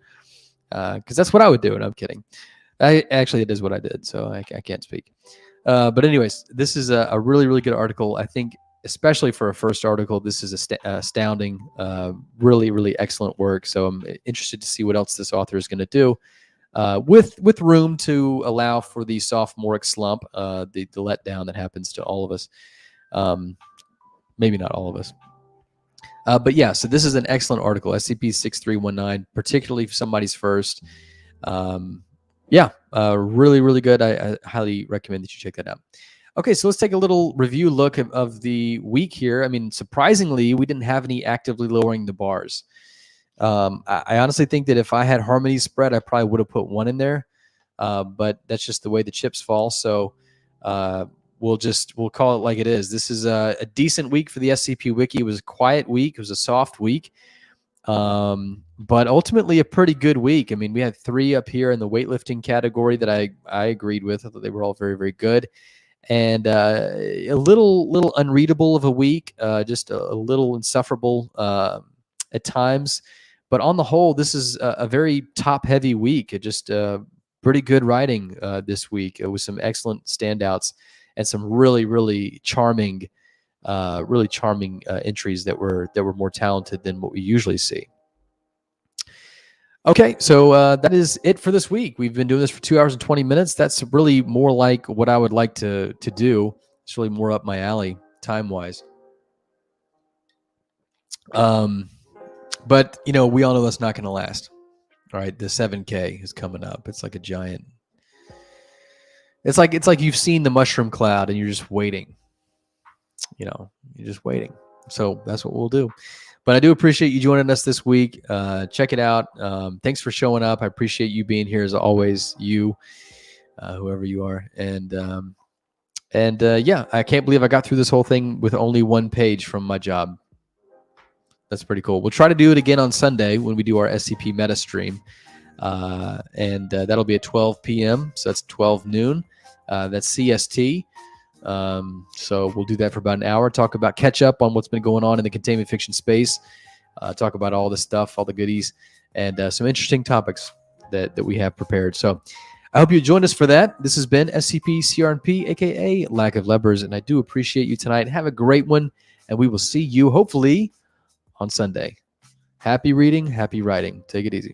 Because that's what I would do, and I'm kidding. Actually, it is what I did, so I can't speak. But anyways, this is a really, really good article. I think, especially for a first article, this is astounding. Really, really excellent work. So I'm interested to see what else this author is going to do. With room to allow for the sophomoric slump, the letdown that happens to all of us. Maybe not all of us. But yeah, so this is an excellent article, SCP-6319, particularly if somebody's first. Yeah, really, really good. I highly recommend that you check that out. Okay, so let's take a little review look of the week here. I mean, surprisingly, we didn't have any actively lowering the bars. I honestly think that if I had Harmony spread, I probably would have put 1 in there. But that's just the way the chips fall. So we'll call it like it is. This is a decent week for the SCP Wiki. It was a quiet week. It was a soft week. But ultimately a pretty good week. I mean, we had 3 up here in the weightlifting category that I agreed with. I thought they were all very, very good. And a little unreadable of a week, just a little insufferable at times. But on the whole, this is a very top-heavy week. It just pretty good writing this week. It was some excellent standouts and some really, really charming entries that were more talented than what we usually see. Okay, so that is it for this week. We've been doing this for 2 hours and 20 minutes. That's really more like what I would like to do. It's really more up my alley time-wise. But, you know, we all know that's not going to last. All right, the 7K is coming up. It's like a giant... It's like you've seen the mushroom cloud and you're just waiting. You know, you're just waiting. So that's what we'll do. But I do appreciate you joining us this week. Check it out. Thanks for showing up. I appreciate you being here as always, you, whoever you are. And yeah, I can't believe I got through this whole thing with only 1 page from my job. That's pretty cool. We'll try to do it again on Sunday when we do our SCP meta stream. And that'll be at 12 p.m. So that's 12 noon. That's CST. So we'll do that for about an hour, talk about catch up on what's been going on in the containment fiction space, talk about all the stuff, all the goodies, and some interesting topics that we have prepared. So I hope you joined us for that. This has been SCP CRNP, aka Lack of Lepers, and I do appreciate you tonight. Have a great one, and we will see you hopefully on Sunday. Happy reading, happy writing. Take it easy.